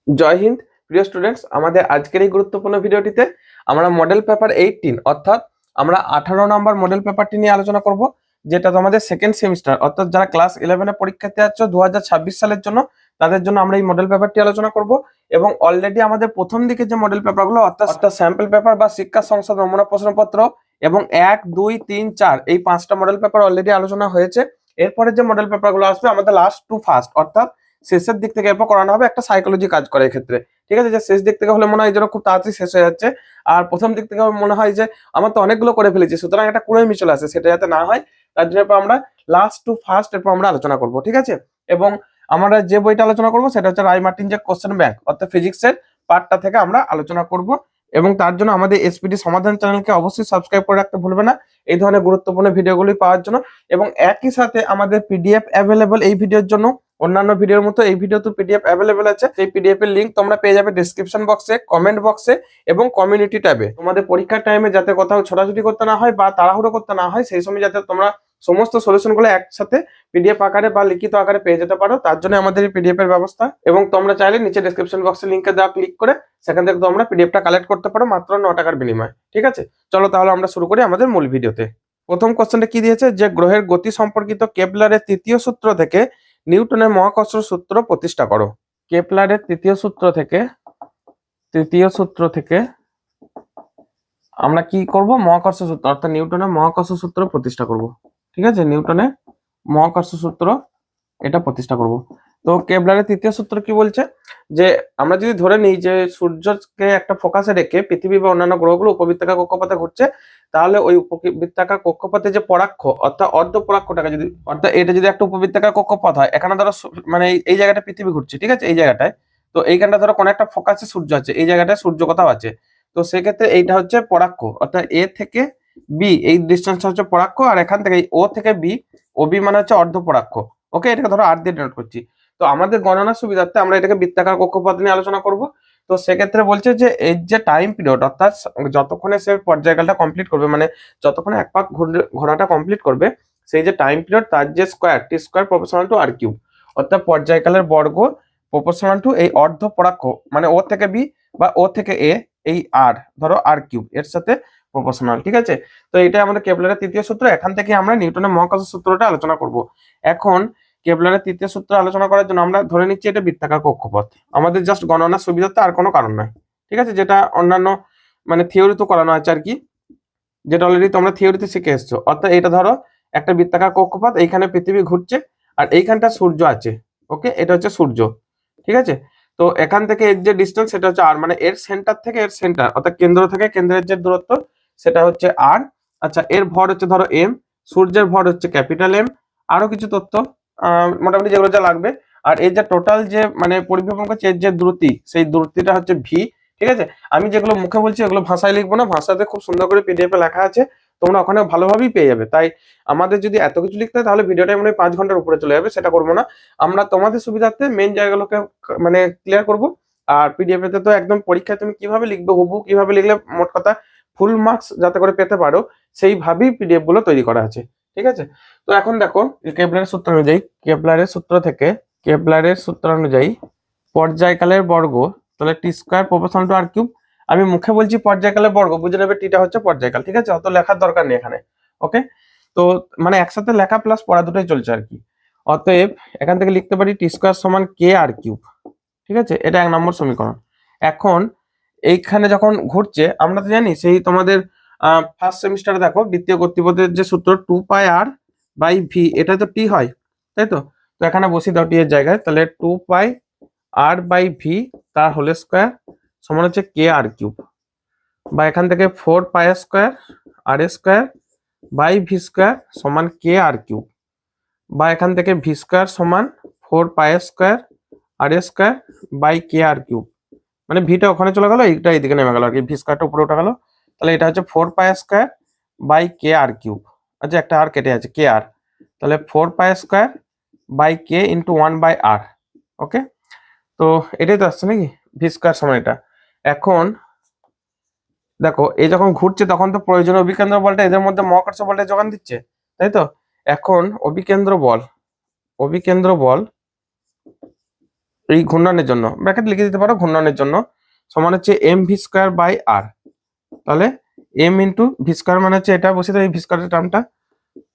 জয় হিন্দ প্রিয় স্টুডেন্টস, আমাদের আজকের এই গুরুত্বপূর্ণ ভিডিওটিতে আমরা মডেল পেপার 18 অর্থাৎ আমরা 18 নম্বর মডেল পেপারটি নিয়ে আলোচনা করব, যেটা তোমাদের সেকেন্ড সেমিস্টার অর্থাৎ যারা ক্লাস 11 এ পরীক্ষাতে যাচ্ছ 2026 সালের জন্য, তাদের জন্য আমরা এই মডেল পেপারটি আলোচনা করব। এবং অলরেডি আমাদের প্রথম দিকে যে মডেল পেপারগুলো অর্থাৎ স্যাম্পল পেপার বা শিক্ষা সংসদ নমুনা প্রশ্নপত্র এবং 1, 2, 3, 4 এই 5টা মডেল পেপার অলরেডি আলোচনা হয়েছে। এরপরে যে মডেল পেপারগুলো আসবে আমাদের লাস্ট টু ফার্স্ট অর্থাৎ শেষের দিক থেকে এরপর করানো হবে, একটা সাইকোলজি কাজ করে ক্ষেত্রে। ঠিক আছে, যে শেষ দিক থেকে হলে মনে হয় যেন খুব তাড়াতাড়ি শেষ হয়ে যাচ্ছে, আর প্রথম দিক থেকে মনে হয় যে আমার তো অনেকগুলো করে ফেলেছি, সুতরাং একটা কুড়েমি চলে আসে, সেটা যাতে না হয় তার জন্য আমরা লাস্ট টু ফার্স্ট এরপর আমরা আলোচনা করব। ঠিক আছে, এবং আমরা যে বইটা আলোচনা করব সেটা হচ্ছে রায় মার্টিন যে কোশ্চেন ব্যাংক অর্থাৎ ফিজিক্সের পার্টটা থেকে আমরা আলোচনা করব। এবং তার জন্য আমাদের এসপিডি সমাধান চ্যানেলকে অবশ্যই সাবস্ক্রাইব করে রাখতে ভুলবে না এই ধরনের গুরুত্বপূর্ণ ভিডিওগুলি পাওয়ার জন্য। এবং একই সাথে আমাদের পিডিএফ অ্যাভেলেবল এই ভিডিওর জন্য, অন্যান্য ভিডিওর মতো এই ভিডিওতে পিডিএফ অ্যাভেলেবল আছে। সেই পিডিএফ এর লিংক তোমরা পেয়ে যাবে ডেসক্রিপশন বক্সে, কমেন্ট বক্সে এবং কমিউনিটি ট্যাবে। তোমাদের পরীক্ষার টাইমে যাতে কোথাও ছোটাছুটি করতে না হয় বা তাড়াহুড়ো করতে না হয়, সেই সময় যাতে তোমরা সমস্ত সলিউশনগুলো একসাথে পিডিএফ আকারে বা লিখিত আকারে পেয়ে যেতে পারো, তার জন্য আমাদের এই পিডিএফ এর ব্যবস্থা। এবং তোমরা চাইলে নিচে ডেসক্রিপশন বক্সের লিংকে দেওয়া ক্লিক করে সেখান থেকে তোমরা পিডিএফটা কালেক্ট করতে পারো মাত্র 9 টাকার বিনিময়ে। ঠিক আছে, চলো তাহলে আমরা শুরু করি আমাদের মূল ভিডিওতে। প্রথম কোশ্চেনটা কি দিয়েছে, যে গ্রহের গতি সম্পর্কিত কেপলারের তৃতীয় সূত্র থেকে নিউটনের মহাকর্ষ সূত্র প্রতিষ্ঠা করো। কেপলারের তৃতীয় সূত্র থেকে আমরা কি করব, মহাকর্ষ সূত্র অর্থাৎ নিউটনের মহাকর্ষ সূত্র প্রতিষ্ঠা করব। ঠিক আছে, নিউটনের মহাকর্ষ সূত্র এটা প্রতিষ্ঠা করব। তো কেপলারের তৃতীয় সূত্র কি বলছে, যে আমরা যদি ধরে নিই যে সূর্যকে একটা ফোকাসে রেখে পৃথিবী বা অন্যান্য গ্রহগুলো উপবৃত্তাকার কক্ষপথে ঘুরছে, তাহলে ওই উপবৃত্তাকার কক্ষপথে যে পরাক্ষ অর্থাৎ অর্ধ পরাক্ষটাকে যদি, অর্থাৎ এটা যদি একটা উপবৃত্তাকার কক্ষপথ হয়, এখানে ধরো মানে এই জায়গাটা পৃথিবী ঘুরছে, ঠিক আছে, এই জায়গাটায়, তো এইখানটা ধরো কোন একটা ফোকাসে সূর্য আছে, এই জায়গাটায় সূর্য কোথাও আছে, তো সেক্ষেত্রে এইটা হচ্ছে পরাক্ষ অর্থাৎ এ থেকে বি এই ডিস্টেন্সটা হচ্ছে পরাক্ষ, আর এখান থেকে ও থেকে বি, ও বি মানে হচ্ছে অর্ধ পরাক্ষ। ওকে, এটাকে ধরো আর দিয়ে ডিনোট করছি। তো আমাদের গণনার সুবিধার্থে আমরা এটাকে বৃত্তাকার কক্ষপথ নিয়ে আলোচনা করব। তো সেক্ষেত্রে বলছে যে এর যে টাইম পিরিয়ড অর্থাৎ যতক্ষণে সে পর্যায়কালটা কমপ্লিট করবে, মানে যতক্ষণে এক পাক ঘোরাটা কমপ্লিট করবে, সেই যে টাইম পিরিয়ড তার যে square T square proportional to R cube, অর্থাৎ পর্যায়কালের বর্গ প্রপোর্শনাল টু এই অর্ধ পরাক্ষ মানে ও থেকে বি বা ও থেকে এ, এই আর ধরো আর কিউব এর সাথে প্রপোর্শনাল। ঠিক আছে, তো এটা আমাদের কেপলারের তৃতীয় সূত্র। এখান থেকে আমরা নিউটনের মহাকর্ষ সূত্রটা আলোচনা করব। এখন কেপলারের তৃতীয় সূত্র আলোচনা করার জন্য আমরা ধরে নিচ্ছি এটা বৃত্তাকার কক্ষপথ, আমাদের জাস্ট গণনার সুবিধার্থে, আর কোনো কারণ নয়। ঠিক আছে, যেটা অন্যান্য মানে থিওরি তো করানো আছে আর কি, যেটা অলরেডি তোমরা থিওরিতে শিখে এসছো। অর্থাৎ এটা ধরো একটা বৃত্তাকার কক্ষপথ, এইখানে পৃথিবী ঘুরছে আর এইখানটা সূর্য আছে। ওকে, এটা হচ্ছে সূর্য। ঠিক আছে, তো এখান থেকে এর যে ডিস্টেন্স সেটা হচ্ছে আর, মানে এর সেন্টার থেকে এর সেন্টার অর্থাৎ কেন্দ্র থেকে কেন্দ্রের যে দূরত্ব সেটা হচ্ছে আর। আচ্ছা, এর ভর হচ্ছে ধরো এম, সূর্যের ভর হচ্ছে ক্যাপিটাল এম, আরো কিছু তথ্য মোটামুটি যেগুলো যা লাগবে। আর এই যে টোটাল যে মানে পরিভ্রমণ করছে এর যে দ্রুতি, সেই দ্রুতিটা হচ্ছে ভি। ঠিক আছে, আমি যেগুলো মুখে বলছি এগুলো ভাষায় লিখবো না, ভাষাতে খুব সুন্দর করে পিডিএফ এ লেখা আছে, তোমরা ওখানে ভালোভাবেই পেয়ে যাবে। তাই আমাদের যদি এত কিছু লিখতে হয় তাহলে ভিডিওটা মনে হয় 5 ঘন্টার উপরে চলে যাবে, সেটা করবো না। আমরা তোমাদের সুবিধার্থে মেন জায়গাগুলোকে মানে ক্লিয়ার করব। আর পিডিএফ এতে তো একদম পরীক্ষায় তুমি কিভাবে লিখবে, হুবহু কিভাবে লিখলে মোট কথা ফুল মার্কস যাতে করে পেতে পারো, সেইভাবেই পিডিএফ গুলো তৈরি করা আছে। ঠিক আছে, তো এখন দেখো কেপলারের সূত্র অনুযায়ী পর্যায়কালের বর্গ তাহলে T square proportional to R cube. আমি মুখে বলছি পর্যায়কালের বর্গ, বুঝে নেবে টিটা হচ্ছে পর্যায়কাল। ঠিক আছে, অত লেখার দরকার নেই এখানে। ওকে, তো মানে একসাথে লেখা প্লাস পড়া দুটোই চলছে আর কি। অতএব এখান থেকে লিখতে পারি টি স্কোয়ার সমান কে আর কিউব। ঠিক আছে, এটা 1 নম্বর সমীকরণ। এখন এইখানে যখন ঘুরছে আমরা তো জানি সেই তোমাদের ফার্স্ট সেমিস্টারে দেখো দ্বিতীয় গতিপথের যে সূত্র 2 পাই আর বাই ভি, এটা তো টি হয়, তাই তো। তো এখানে বসিয়ে দাও টি এর জায়গায়, তাহলে 2 পাই আর বাই ভি তার হোল স্কোয়ার সমান হচ্ছে কে আর কিউব, বা এখান থেকে 4 pi square R square by V square সমান কে আর কিউব, বা এখান থেকে ভি স্কোয়ার সমান 4 pi square R square by K R cube, মানে ভিটা ওখানে চলে গেল, এইটা এইদিকে নেমে গেল আর কি, ভি স্কোয়ারটা উপরে উঠে গেল। তাহলে এটা হচ্ছে 4 pi square by K R cube. আচ্ছা, একটা আর কেটে আছে কে আর, তাহলে 4 pi square by K into 1 by R. Okay, তো এটাই তো আসছে নাকি, ভি স্কোয়ার সমান এটা। এখন দেখো এই যখন ঘুরছে তখন তো প্রয়োজনীয় অভিকেন্দ্র বলটা এদের মধ্যে মহাকর্ষ বলটা যোগান দিচ্ছে, তাই তো। এখন অভিকেন্দ্র বল এই ঘূর্ণনের জন্য ব্র্যাকেট লিখে দিতে পারো, ঘূর্ণনের জন্য সমান হচ্ছে এম ভি স্কোয়ার বাই আর। তাহলে এম ইন্টু ভি স্কোয়ার মানে হচ্ছে এটা বসে এই ভি স্কোয়ারের টার্মটা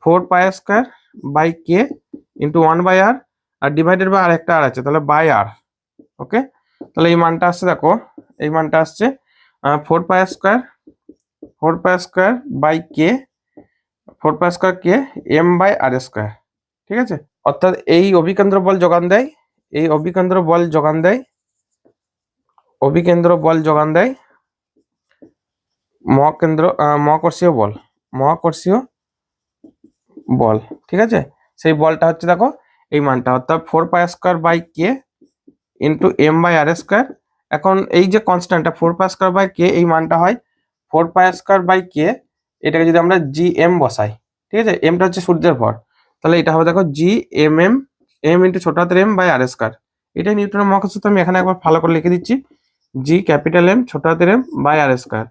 4 pi square by K into 1/r, আর ডিভাইডেড বাই আর একটা আর আছে, তাহলে বাই আর। ওকে, তাহলে এই মানটা আসছে, দেখো এই মানটা আসছে 4 pi square by K, 4 pi square K M by R square. ঠিক আছে, অর্থাৎ এই অভিকেন্দ্র বল যোগান দেয়, এই অভিকেন্দ্র বল যোগান দেয়, অভিকেন্দ্র বল যোগান দেয় মহাকর্ষীয় বল, মহাকর্ষীয় বল। ঠিক আছে, সেই বলটা হচ্ছে দেখো এই মানটা, অর্থাৎ 4 pi square by K into M by R square. এখন এই যে কনস্ট্যান্টটা 4 পাই স্কোয়ার বাই কে, এই মানটা হয় 4 পাই স্কোয়ার বাই কে, এটাকে যদি আমরা জি এম বসাই, ঠিক আছে, এমটা হচ্ছে সূর্যের ভর, তাহলে এটা হবে দেখো G M M, M into ছোট হাতের এম বাই আর স্কোয়ার। এটাই নিউটনের মহাকর্ষ সূত্র, আমি এখানে একবার ভালো করে লিখে দিচ্ছি, জি ক্যাপিটাল এম ছোট হাতের এম বাই আর স্কোয়ার।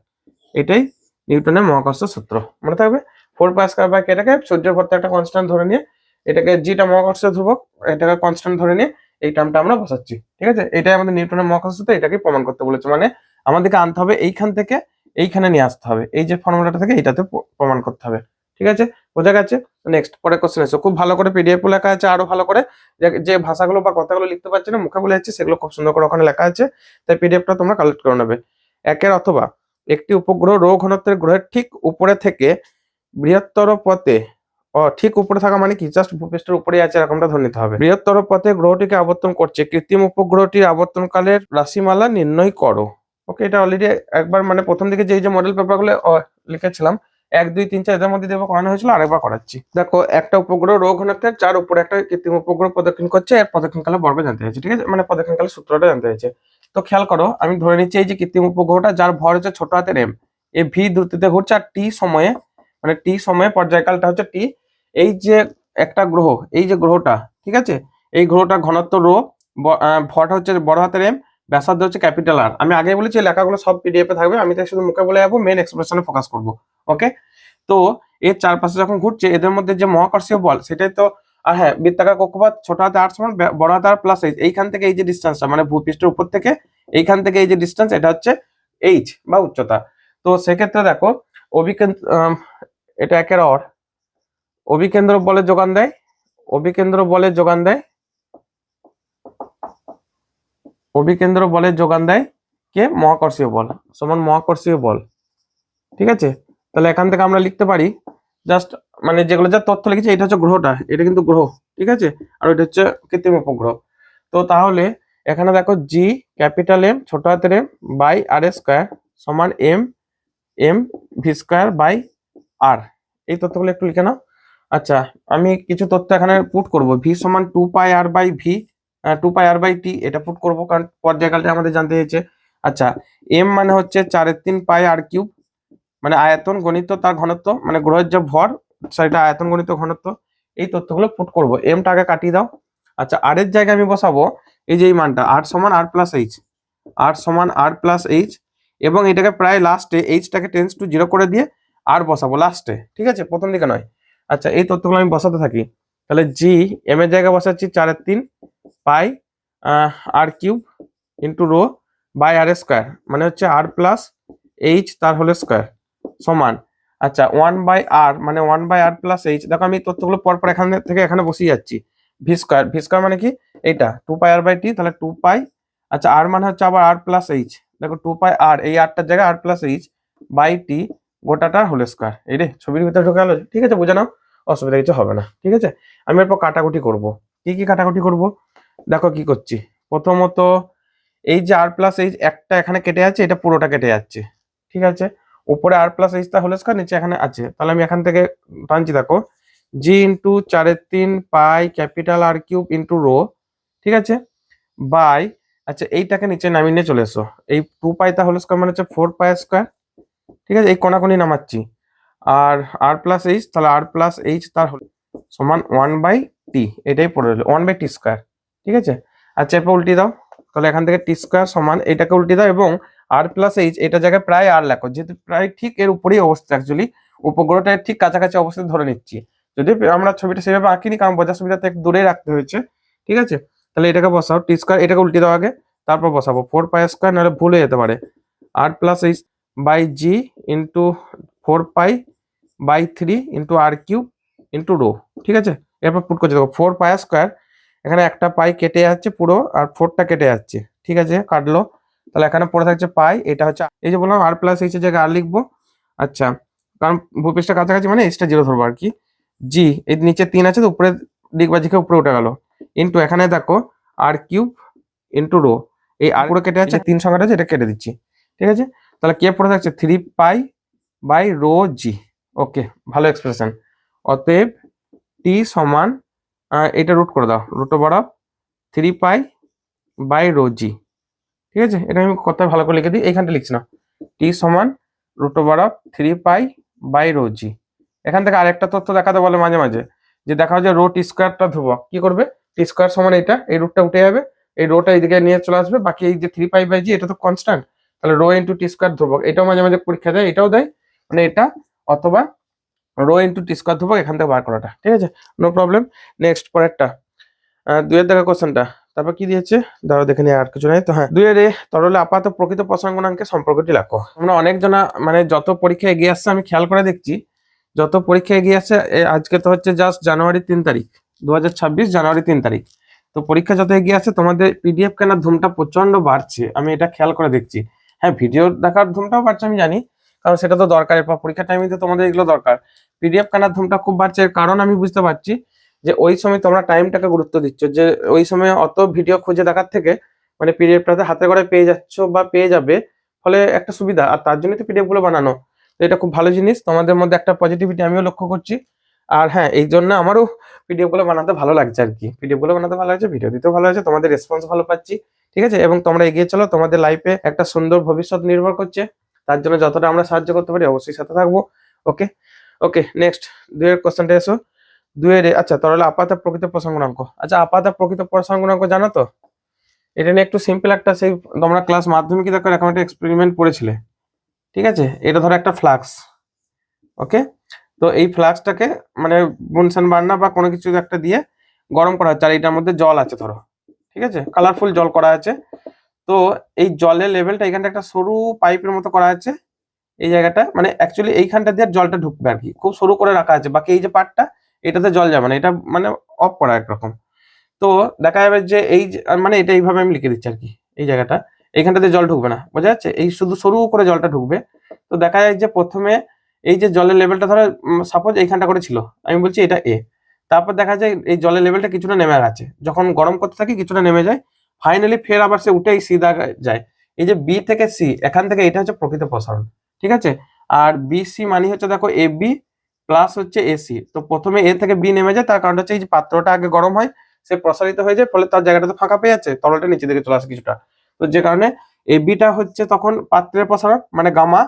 এটাই নিউটনের মহাকর্ষ সূত্র, মনে থাকবে। 4 পাই স্কোয়ার বাই কে, এটাকে সূর্যের ভরটা একটা কনস্ট্যান্ট ধরে নিয়ে, এটাকে জিটা মহাকর্ষ ধ্রুবক, এটাকে কনস্ট্যান্ট ধরে নিয়ে এই টার্মটা আমরা বসাচ্ছি। ঠিক আছে, এটাই আমাদের নিউটনের মহাকর্ষ সূত্র, এটাকে প্রমাণ করতে বলেছে, মানে আমাদেরকে আনতে হবে এইখান থেকে এইখানে নিয়ে আসতে হবে, এই যে ফর্মুলাটা থেকে এটাতে প্রমাণ করতে হবে। ঠিক আছে, বোঝা গেছে। নেক্সট পরের কোশ্চেন এসো, খুব ভালো করে পিডিএফ লেখা আছে, আরো ভালো করে যে ভাষাগুলো বা কথাগুলো লিখতে পারছি না, মুখে বলে যাচ্ছে, সেগুলো খুব সুন্দর করে ওখানে লেখা আছে, তাই পিডিএফটা তোমরা কালেক্ট করে নেবে। একের অথবা একটি উপগ্রহ রো ঘনত্বের গ্রহের ঠিক উপরে থেকে বৃহত্তর পথে, ঠিক উপরে থাকা মানে কি, জাস্ট ভূপৃষ্ঠের উপরে আছে এরকমটা ধরে নিতে হবে। বৃহত্তর পথে গ্রহটিকে আবর্তন করছে, কৃত্রিম উপগ্রহটির আবর্তনকালের রাশিমালা নির্ণয় করো। ওকে, এটা অলরেডি একবার মানে প্রথম দিকে যে মডেল পেপারগুলো লিখেছিলাম 1 2 3 4 এদের মধ্যে দেবো করানো হয়েছিল, আরেকবার করাচ্ছি। দেখো, একটা উপগ্রহ রো ঘনত্বের যার উপরে একটা কৃত্রিম উপগ্রহ প্রদক্ষিণ করছে, এর প্রদক্ষিণকালের বর্গ জানতে হয়েছে। ঠিক আছে, মানে প্রদক্ষিণকালের সূত্রটা জানতে হয়েছে। তো খেয়াল করো, আমি ধরে নিচ্ছি এই যে কৃত্রিম উপগ্রহটা যার ভর হচ্ছে ছোট হাতের এম, এ ভি দ্রুতিতে ঘুরছে, আর টি সময়ে, মানে টি সময়ে পর্যায়কালটা হচ্ছে টি। এই যে একটা গ্রহ, এই যে গ্রহটা, ঠিক আছে, এই গ্রহটা ঘনত্ব রো, ভরটা হচ্ছে বড় হাতের এম, ব্যাসার্ধ হচ্ছে ক্যাপিটাল আর। আমি আগে বলেছি লেখাগুলো সব পিডিএফ এ থাকবে, আমি তাই শুধু মুখে বলে যাবো, মেন এক্সপ্রেশনে ফোকাস করব। ওকে, তো এর চারপাশে যখন ঘুরছে, এদের মধ্যে যে মহাকর্ষীয় বল সেটাই তো। আর হ্যাঁ, বৃত্তাকার কক্ষপথ ছোট হাতে আর সমান বড় হাতে আর প্লাস এইচ, এইখান থেকে এই যে ডিস্টেন্সটা, মানে ভূপৃষ্ঠের উপর থেকে এইখান থেকে এই যে ডিস্টেন্স, এটা হচ্ছে এইচ বা উচ্চতা। তো সেক্ষেত্রে দেখো অভিকেন্দ্র, এটা একের অর, অভিকেন্দ্র বলে যোগান দেয়, অভিকেন্দ্র বলে যোগান দেয়, অভিকেন্দ্র বলে যোগান দেয় কে, মহাকর্ষীয় বল সমান মহাকর্ষীয় বল। ঠিক আছে, তাহলে এখান থেকে আমরা লিখতে পারি জাস্ট, মানে যেগুলো যা তথ্য লিখেছে, এটা হচ্ছে গ্রহটা, এটা কিন্তু গ্রহ, ঠিক আছে, আর ওইটা হচ্ছে কৃত্রিম উপগ্রহ। তো তাহলে এখানে দেখো জি ক্যাপিটাল এম ছোট হাতের এম বাই আর স্কোয়ার সমান M M V square by R. এই তথ্যগুলো একটু লিখে নাও। আচ্ছা, আমি কিছু তথ্য এখানে পুট করব, ভি সমান 2 pi R by V, 2 pi R by T, এটা পুট করবো কারণ পর্যায়কালটা আমাদের জানতে হয়েছে। আচ্ছা, এম মানে হচ্ছে 4/3 পাই আর কিউব, মানে আয়তন গণিত তার ঘনত্ব, মানে গ্রহের যে ভর সেটা আয়তন গণিত ঘনত্ব। এই তথ্যগুলো পুট করব, এমটা আগে কাটিয়ে দাও। আচ্ছা, আর এর জায়গায় আমি বসাবো এই যে এই মানটা, আর সমান আর প্লাস এইচ, আর সমান আর প্লাস এইচ, এবং এটাকে প্রায় লাস্টে এইচটাকে টেন্স টু 0 করে দিয়ে আর বসাবো লাস্টে। ঠিক আছে, প্রথম দিকে নয়। আচ্ছা, এই তথ্যগুলো আমি বসাতে থাকি। তাহলে জি এম এর জায়গায় বসাচ্ছি 4/3 pi R cube into rho by R square, মানে হচ্ছে আর প্লাস এইচ তার হোল স্কোয়ার সমান। আচ্ছা, 1/r মানে 1/r প্লাস এইচ। দেখো, আমি তথ্যগুলো পরপর এখান থেকে এখানে বসিয়ে যাচ্ছি। ভি স্কোয়ার, ভি স্কোয়ার মানে কি, এইটা 2 পাই আর বাই টি, তাহলে 2 পাই। আচ্ছা, আর মানে হচ্ছে আবার আর প্লাস এইচ, দেখো 2 পাই আর, এই আরটার জায়গায় R plus H by T গোটাটার হোল স্কোয়ার। এই রে ছবির ভিতরে ঢোকে গেল। ঠিক আছে, বুঝে নাও, অসুবিধা কিছু হবে না। ঠিক আছে, আমি এরপর কাটাকুটি করব। কি কি কাটাকুটি করব, দেখো কি করছি। প্রথমত এই যে আর প্লাস এইচ একটা এখানে কেটে যাচ্ছে, এটা পুরোটা কেটে যাচ্ছে। ঠিক আছে, উপরে আর প্লাস এইচ তা হোল স্কয়ার, নিচে এখানে আছে, তাহলে আমি এখান থেকে টানছি, দেখো G into 4/3 pi capital R cube into rho, ঠিক আছে, বাই। আচ্ছা, এইটাকে নিচে নামিয়ে নিয়ে চলে এসো, এই 2 পাই তা হোল স্কয়ার মানে হচ্ছে 4 পাই স্কয়ার। ঠিক আছে, এই কোনাকুনি নামাচ্ছি, আর আর প্লাস এইচ, তাহলে আর প্লাস এইচ তার হোল সমান 1/টি, এটাই পড়ে রইল 1/টি স্কয়ার। ঠিক আছে, আচ্ছা এরপর উল্টি দাও, তাহলে এখান থেকে টি স্কয়ার সমান, এটাকে উল্টি দাও এবং আর প্লাস এইচ এটা জায়গায় প্রায় আর লেখো, যেহেতু প্রায় ঠিক এর উপরেই অবস্থা, অ্যাকচুয়ালি উপগ্রহটা ঠিক কাছাকাছি অবস্থা ধরে নিচ্ছি, যদি আমরা ছবিটা সেভাবে আঁকিনি কারণ বোঝার সুবিধাতে একটু দূরে রাখতে হয়েছে। ঠিক আছে, তাহলে এটাকে বসাও, টি স্কোয়ার এটাকে উল্টে দাও আগে, তারপর বসাবো 4 পাই স্কোয়ার, নাহলে ভুলে যেতে পারে। R plus H by G into 4 pi into R cube into rho. ঠিক আছে, এরপর পুট করছে দেখো 4 পাই স্কোয়ার, এখানে একটা পাই কেটে যাচ্ছে পুরো, আর 4টা কেটে যাচ্ছে। ঠিক আছে, কাটলো। তাহলে এখানে পড়ে থাকছে পাই, এটা হচ্ছে এই যে বললাম আর প্লাস এইচ এর জায়গায় আর লিখবো। আচ্ছা, কারণ ভূপৃষ্ঠের কাছাকাছি মানে এইচটা 0 ধরবো আর কি। জি এই নিচে 3 আছে তো উপরে দিকবাজিকে উপরে উঠে গেল, ইন্টু এখানে দেখো আর কিউব ইন্টু রো। এই আর পুরো কেটে যাচ্ছে, 3 সংখ্যাটা আছে এটা কেটে দিচ্ছি। ঠিক আছে, তাহলে কে পড়ে থাকছে 3 পাই/রো জি। ওকে, ভালো এক্সপ্রেশন। অতএব টি সমান এটা রুট করে দাও, রুট ওভার অফ 3 পাই/রো জি। ঠিক আছে, এটা আমি কথা ভালো করে লিখে দিই, এইখানটা লিখছি না। টি সমান রুট ওভার অফ 3 পাই/রো জি। এখান থেকে আরেকটা তথ্য দেখাতে বলে মাঝে মাঝে, যে দেখাও যে রো টি স্কোয়ারটা ধ্রুবক, কি করবে, টি স্কোয়ার সমান এটা, এই রুটটা উঠে যাবে, এই রোটা এইদিকে নিয়ে চলে আসবে, বাকি এই যে 3 পাই/জি এটা তো কনস্ট্যান্ট, তাহলে রো ইন্টু টি স্কোয়ার ধ্রুবক, এটাও মাঝে মাঝে পরীক্ষা দেয়, এটাও দেয়, মানে এটা অথবা রো ইন্টু টি স্কোয়ার ধ্রুবক এখান থেকে বার করাটা। ঠিক আছে, নো প্রবলেম। নেক্সট পরেরটা 2 দেখা কোশ্চেনটা, তারপর কি দিয়েছে দাঁড়াও দেখে নিই, আর কিছু নাই তো। হ্যাঁ, 2 তরলে আপাত প্রকৃত প্রসারণ গুণাঙ্কের সম্পর্কটি লেখো। আমরা অনেক জনা মানে যত পরীক্ষা এগিয়ে আসছে আমি খেয়াল করে দেখছি, যত পরীক্ষা এগিয়ে আসছে, আজকে তো হচ্ছে জাস্ট জানুয়ারি 3 তারিখ, 2026 জানুয়ারি 3 তারিখ। তো পরীক্ষা যত এগিয়ে আসছে তোমাদের পিডিএফ কেনার ধুমটা প্রচন্ড বাড়ছে, আমি এটা খেয়াল করে দেখছি। হ্যাঁ, ভিডিও দেখার ধুমটাও বাড়ছে আমি জানি, কারণ সেটা তো দরকার, পরীক্ষার টাইমে তো তোমাদের এগুলো দরকার। পিডিএফ কেনার ধুমটা খুব বাড়ছে, এর কারণ আমি বুঝতে পারছি যে ওই সময় তোমরা টাইমটাকে গুরুত্ব দিচ্ছ, যে ওই সময় অত ভিডিও খুঁজে দেখার থেকে মানে পিডিএফটাতে হাতে করে পেয়ে যাচ্ছ বা পেয়ে যাবে, ফলে একটা সুবিধা, আর তার জন্যই তো পিডিএফ গুলো বানানো। তো এটা খুব ভালো জিনিস, তোমাদের মধ্যে একটা পজিটিভিটি আমিও লক্ষ্য করছি। আর হ্যাঁ, এই জন্য আমারও পিডিএফ গুলো বানাতে ভালো লাগছে আর কি, পিডিএফ গুলো বানাতে ভালো লাগছে, ভিডিও দিতেও ভালো লাগছে, তোমাদের রেসপন্স ভালো পাচ্ছি। ঠিক আছে, এবং তোমরা এগিয়ে চলো, তোমাদের লাইফে একটা সুন্দর ভবিষ্যৎ নির্ভর করছে, তার জন্য যতটা আমরা সাহায্য করতে পারি অবশ্যই সাথে থাকবো। ওকে ওকে, নেক্সট 2 কোশ্চেনটা এসো। 2 আচ্ছা, তাহলে আপাত প্রকৃত প্রসারণ গুণাঙ্ক। আচ্ছা, আপাত প্রকৃত প্রসারণ গুণাঙ্ক জানো তো? এটা নিয়ে একটু সিম্পল একটা, সেই তোমরা ক্লাস মাধ্যমিকে দেখো এরকম একটা এক্সপেরিমেন্ট পড়েছিলে। ঠিক আছে, এটা ধরো একটা ফ্লাক্স। ওকে, তো এই ফ্লাক্সটাকে মানে বুনসেন বার্নার বা কোনো কিছু একটা দিয়ে গরম করা হচ্ছে, আর এটার মধ্যে জল আছে ধরো। ঠিক আছে, কালারফুল জল করা আছে। তো এই জলের লেভেলটা এখানটা একটা সরু পাইপের মতো করা আছে, এই জায়গাটা মানে অ্যাকচুয়ালি এইখানটা দিয়ে জলটা ঢুকবে আর কি, খুব সরু করে রাখা আছে, বাকি এই যে পার্টটা এটাতে জল যাবে না, এটা মানে অফ করা একরকম। তো দেখা যাবে যে এই মানে এটা এইভাবে আমি লিখে দিচ্ছি আর কি, এই জায়গাটা এইখানটাতে জল ঢুকবে না, বোঝা যাচ্ছে, এই শুধু সরু করে জলটা ঢুকবে। তো দেখা যায় যে প্রথমে এই যে জলের লেভেলটা ধরো সাপোজ এইখানটা করে ছিল, আমি বলছি এটা এ, তারপর দেখা যায় এই জলের লেভেলটা কিছুটা নেমে গেছে, যখন গরম করতে থাকি কিছুটা নেমে যায়, ফাইনালি ফের আবার সে উঠে এই সি দাগে যায়। এই যে বি থেকে সি, এখান থেকে এটা হচ্ছে প্রকৃত প্রসারণ। ঠিক আছে, আর বিসি মানে হচ্ছে দেখো এ বি প্লাস হচ্ছে এসি, তো প্রথমে এ থেকে বি নেমে যায়, তার কারণ হচ্ছে এই যে পাত্রটা আগে গরম হয়, সে প্রসারিত হয়ে যায়, ফলে তার জায়গাটা তো ফাঁকা পেয়ে যাচ্ছে, তরলটা নিচে দিকে চলে আসে কিছুটা। তো যে কারণে এ বিটা হচ্ছে তখন পাত্রের প্রসারণ মানে গামা,